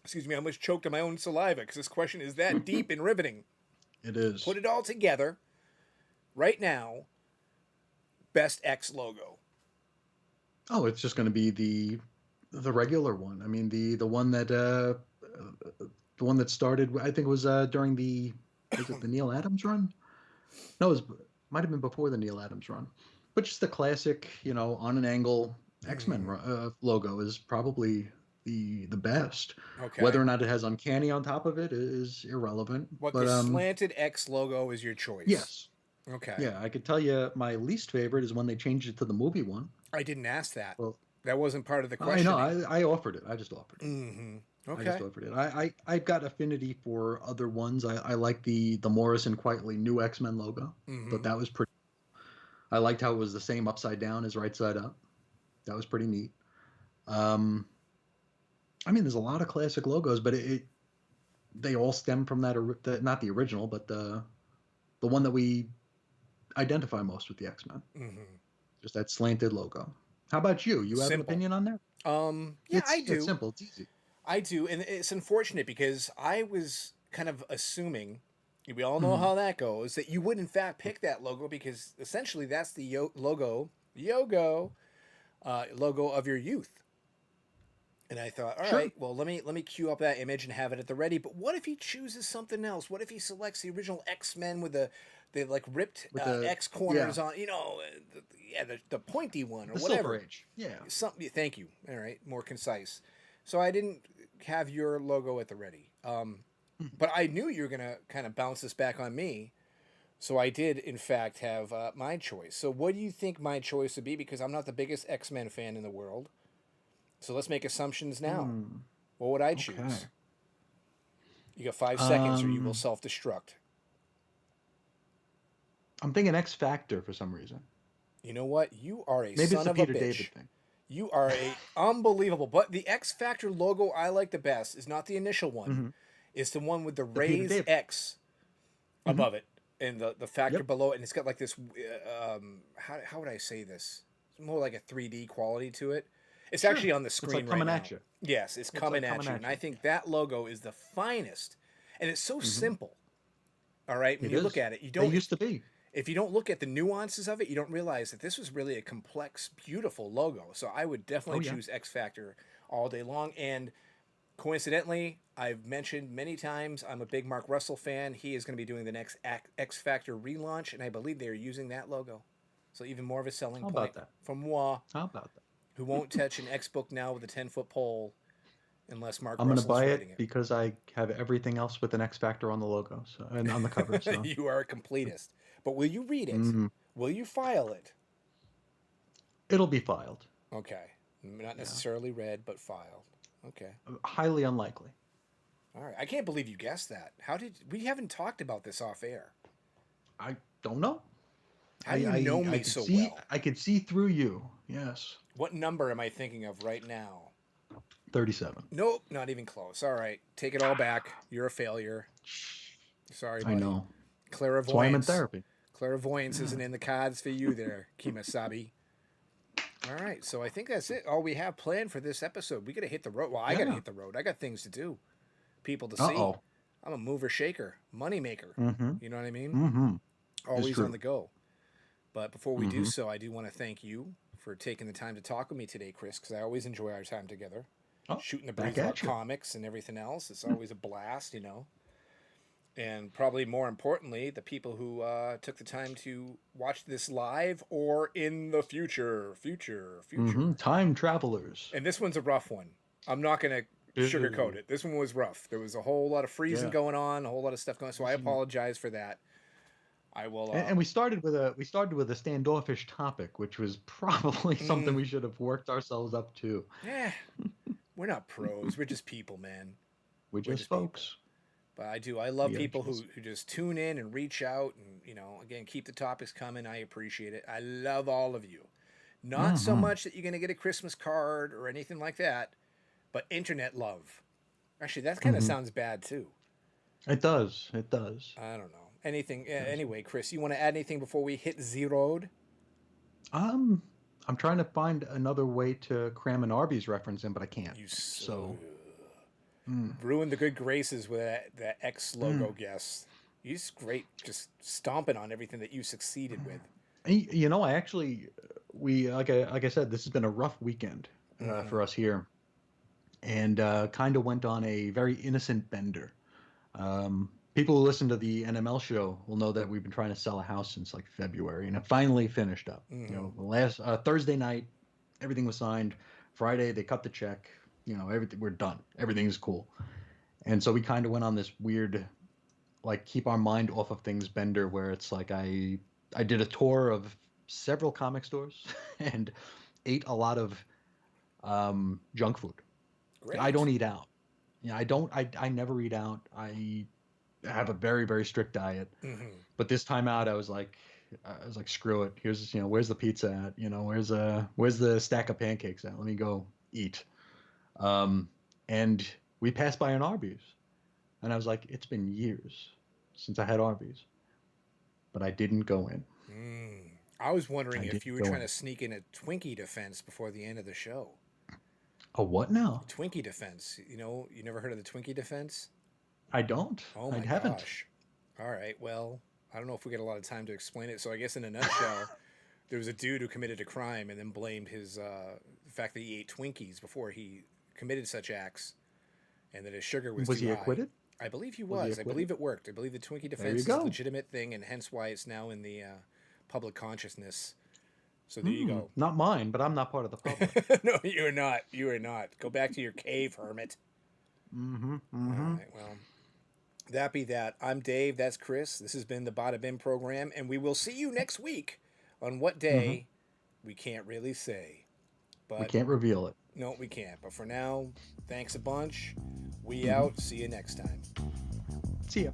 Speaker 1: Excuse me, I almost choked on my own saliva because this question is that deep and riveting.
Speaker 2: It
Speaker 1: Put
Speaker 2: is.
Speaker 1: it all together right now. Best X logo.
Speaker 2: Oh, it's just going to be the regular one. I mean, the one that started. I think it was during the, was it the Neil Adams run? No, it was, might have been before the Neil Adams run. But just the classic, on an angle X-Men
Speaker 1: Mm,
Speaker 2: logo is probably the best. Whether
Speaker 1: okay.
Speaker 2: or not it has uncanny on top of it is irrelevant.
Speaker 1: What
Speaker 2: But
Speaker 1: the slanted X logo is your choice?
Speaker 2: yes,
Speaker 1: Okay.
Speaker 2: yeah, I could tell you my least favorite is when they changed it to the movie one.
Speaker 1: I didn't ask that.
Speaker 2: Well,
Speaker 1: That wasn't part of the
Speaker 2: I know
Speaker 1: questioning.
Speaker 2: I offered it. I just offered it.
Speaker 1: Mm-hmm.
Speaker 2: I just
Speaker 1: Okay.
Speaker 2: offered it. I've got affinity for other ones. I like the Morrison quietly new X-Men logo. Thought
Speaker 1: Mm-hmm.
Speaker 2: that was pretty. I liked how it was the same upside down as right side up. That was pretty neat. Um, I mean, there's a lot of classic logos, but they all stem from not the original, but the one that we identify most with the X-Men.
Speaker 1: Mm-hmm.
Speaker 2: Just that slanted logo. How about you? You have an
Speaker 1: Simple.
Speaker 2: opinion on there?
Speaker 1: Yeah, I
Speaker 2: It's
Speaker 1: do.
Speaker 2: simple. It's easy.
Speaker 1: I do, and it's unfortunate because I was kind of assuming, we all know
Speaker 2: Hmm.
Speaker 1: how that goes, that you would in fact pick that logo because essentially that's the logo of your youth. And I thought, all
Speaker 2: Sure.
Speaker 1: right, well let me cue up that image and have it at the ready. But what if he chooses something else? What if he selects the original X Men with the like ripped
Speaker 2: With the
Speaker 1: X
Speaker 2: yeah,
Speaker 1: corners on, the pointy one or
Speaker 2: the Silver
Speaker 1: whatever.
Speaker 2: Age. Yeah.
Speaker 1: Something. Thank you. All right, more concise. So I didn't have your logo at the ready.
Speaker 2: Mhm.
Speaker 1: But I knew you were gonna kind of bounce this back on me. So I did, in fact, have my choice. So what do you think my choice would be? Because I'm not the biggest X Men fan in the world. So let's make assumptions now.
Speaker 2: Hmm.
Speaker 1: What would I
Speaker 2: Okay.
Speaker 1: choose? You got 5 seconds, or you will
Speaker 2: Um,
Speaker 1: self destruct.
Speaker 2: I'm thinking X Factor for some reason.
Speaker 1: You know what? You are a
Speaker 2: Maybe it's
Speaker 1: son
Speaker 2: the
Speaker 1: of a
Speaker 2: Peter David
Speaker 1: bitch.
Speaker 2: thing.
Speaker 1: You are a unbelievable. But the X Factor logo I like the best is not the initial one.
Speaker 2: Hmm.
Speaker 1: It's the one with the
Speaker 2: The Peter
Speaker 1: raised
Speaker 2: David.
Speaker 1: X
Speaker 2: Hmm.
Speaker 1: above it and the factor
Speaker 2: Yep.
Speaker 1: below it, and it's got like this. How would I say this? It's more like a 3D quality to it. It's
Speaker 2: Sure.
Speaker 1: actually on the
Speaker 2: It's
Speaker 1: screen
Speaker 2: like
Speaker 1: right
Speaker 2: coming
Speaker 1: now.
Speaker 2: at you.
Speaker 1: Yes, it's
Speaker 2: It's
Speaker 1: coming
Speaker 2: like coming
Speaker 1: at you, and
Speaker 2: at
Speaker 1: I
Speaker 2: you.
Speaker 1: think that logo is the finest, and it's so
Speaker 2: Hmm.
Speaker 1: simple. All right, when
Speaker 2: It
Speaker 1: you look
Speaker 2: is.
Speaker 1: at it, you
Speaker 2: They
Speaker 1: don't.
Speaker 2: used to be.
Speaker 1: If you don't look at the nuances of it, you don't realize that this was really a complex, beautiful logo. So I would definitely
Speaker 2: Oh yeah.
Speaker 1: choose X Factor all day long. And coincidentally, I've mentioned many times I'm a big Mark Russell fan. He is going to be doing the next X Factor relaunch, and I believe they are using that logo. So even more of a selling
Speaker 2: How
Speaker 1: point
Speaker 2: about that?
Speaker 1: from moi,
Speaker 2: How about that?
Speaker 1: who won't touch an X book now with a 10-foot pole unless Mark
Speaker 2: I'm gonna
Speaker 1: Russell's
Speaker 2: buy
Speaker 1: writing
Speaker 2: it
Speaker 1: it.
Speaker 2: because I have everything else with an X Factor on the logo, so and on the cover. So
Speaker 1: You are a completist. But will you read it?
Speaker 2: mm,
Speaker 1: Will you file it?
Speaker 2: it'll be filed.
Speaker 1: Okay. Not
Speaker 2: Yeah,
Speaker 1: necessarily read, but filed. Okay.
Speaker 2: highly unlikely.
Speaker 1: All right. I can't believe you guessed that. How did we haven't talked about this off air?
Speaker 2: I don't know.
Speaker 1: How do you know
Speaker 2: I
Speaker 1: me
Speaker 2: could
Speaker 1: so
Speaker 2: see
Speaker 1: well?
Speaker 2: through you. Yes.
Speaker 1: What number am I thinking of right now?
Speaker 2: 37.
Speaker 1: Nope, not even close. All right, take it all back. You're a failure. Sorry,
Speaker 2: I
Speaker 1: buddy.
Speaker 2: know. That's why I'm in
Speaker 1: Clairvoyance.
Speaker 2: therapy.
Speaker 1: Clairvoyance
Speaker 2: Yeah.
Speaker 1: isn't in the cards for you there, Kimasabi. All right, so I think that's it. All we have planned for this episode. We got to hit the road. Well, I got to
Speaker 2: Yeah.
Speaker 1: hit the road. I got things to do, people to see.
Speaker 2: Uh-oh.
Speaker 1: I'm a mover shaker, money maker.
Speaker 2: Mm-hmm.
Speaker 1: You know what I mean?
Speaker 2: Mm-hmm. It's
Speaker 1: Always on
Speaker 2: true.
Speaker 1: the go. But before we do
Speaker 2: Mm-hmm.
Speaker 1: so, I do want to thank you for taking the time to talk with me today, Chris, because I always enjoy our time together.
Speaker 2: Oh,
Speaker 1: Shooting the breeze
Speaker 2: back
Speaker 1: about
Speaker 2: at you.
Speaker 1: comics and everything else. It's always a blast, you know. And probably more importantly, the people who took the time to watch this live or in the future.
Speaker 2: Mm-hmm. Time travelers.
Speaker 1: And this one's a rough one. I'm not going to sugarcoat it. This one was rough. There was a whole lot of freezing
Speaker 2: Yeah.
Speaker 1: going on, a whole lot of stuff going on. So I
Speaker 2: Mhm.
Speaker 1: apologize for that. I will.
Speaker 2: And we started with a standoffish topic, which was probably something we should have worked ourselves up to.
Speaker 1: Yeah, we're not pros. We're just people, man.
Speaker 2: We're
Speaker 1: We're
Speaker 2: just
Speaker 1: just people.
Speaker 2: folks.
Speaker 1: But I do. I love
Speaker 2: We are
Speaker 1: people
Speaker 2: just.
Speaker 1: who just tune in and reach out and, again, keep the topics coming. I appreciate it. I love all of you. Not so
Speaker 2: Mm-hmm.
Speaker 1: much that you're going to get a Christmas card or anything like that, but internet love. Actually, that kind of
Speaker 2: Mm-hmm.
Speaker 1: sounds bad too.
Speaker 2: It does. It does.
Speaker 1: I don't know. Anything.
Speaker 2: It does.
Speaker 1: Anyway, Chris, you want to add anything before we hit zeroed?
Speaker 2: Um, I'm trying to find another way to cram an Arby's reference in, but I can't.
Speaker 1: You
Speaker 2: So, mm,
Speaker 1: ruined the good graces with that X
Speaker 2: mm.
Speaker 1: logo guess. You're just great, just stomping on everything that you succeeded with.
Speaker 2: I actually, we like I said, this has been a rough weekend
Speaker 1: Mm-hmm.
Speaker 2: for us here, and kind of went on a very innocent bender. People who listen to the NML show will know that we've been trying to sell a house since like February, and it finally finished up.
Speaker 1: Mm-hmm.
Speaker 2: Last Thursday night, everything was signed. Friday, they cut the check. Everything, we're done. Everything's cool. And so we kind of went on this weird, like, keep our mind off of things bender, where it's like I did a tour of several comic stores and ate a lot of junk food. I
Speaker 1: Great.
Speaker 2: don't eat out. I don't. I never eat out. I have a very very strict diet.
Speaker 1: Mm-hmm.
Speaker 2: But this time out, I was like, screw it. Here's where's the pizza at? Where's the stack of pancakes at? Let me go eat. And we passed by an Arby's, and I was like, it's been years since I had Arby's, but I didn't go in.
Speaker 1: I was wondering
Speaker 2: I
Speaker 1: if you
Speaker 2: didn't
Speaker 1: were
Speaker 2: go
Speaker 1: trying
Speaker 2: in.
Speaker 1: to sneak in a Twinkie defense before the end of the show.
Speaker 2: A what now?
Speaker 1: Twinkie defense. You never heard of the Twinkie defense?
Speaker 2: I don't.
Speaker 1: Oh
Speaker 2: I
Speaker 1: my
Speaker 2: haven't.
Speaker 1: gosh. All right. Well, I don't know if we get a lot of time to explain it. So I guess in a nutshell, there was a dude who committed a crime and then blamed the fact that he ate Twinkies before he committed such acts, and that his sugar was
Speaker 2: Was
Speaker 1: too
Speaker 2: he
Speaker 1: high.
Speaker 2: acquitted?
Speaker 1: I believe he
Speaker 2: Was he
Speaker 1: was. I
Speaker 2: acquitted?
Speaker 1: believe it worked. I believe the Twinkie
Speaker 2: There you
Speaker 1: defense is a
Speaker 2: go.
Speaker 1: legitimate thing, and hence why it's now in the public consciousness. So there you go.
Speaker 2: Not mine, but I'm not part of the public.
Speaker 1: No, you are not. You are not. Go back to your cave, hermit.
Speaker 2: Mm-hmm.
Speaker 1: All
Speaker 2: Mm-hmm.
Speaker 1: right. Well, that be that. I'm Dave. That's Chris. This has been the Bada Bim program, and we will see you next week. On what
Speaker 2: Mm-hmm.
Speaker 1: day, we can't really say.
Speaker 2: We
Speaker 1: But
Speaker 2: can't reveal it.
Speaker 1: no, we can't. But for now, thanks a bunch. We
Speaker 2: Mm-hmm.
Speaker 1: out. See you next time.
Speaker 2: See ya.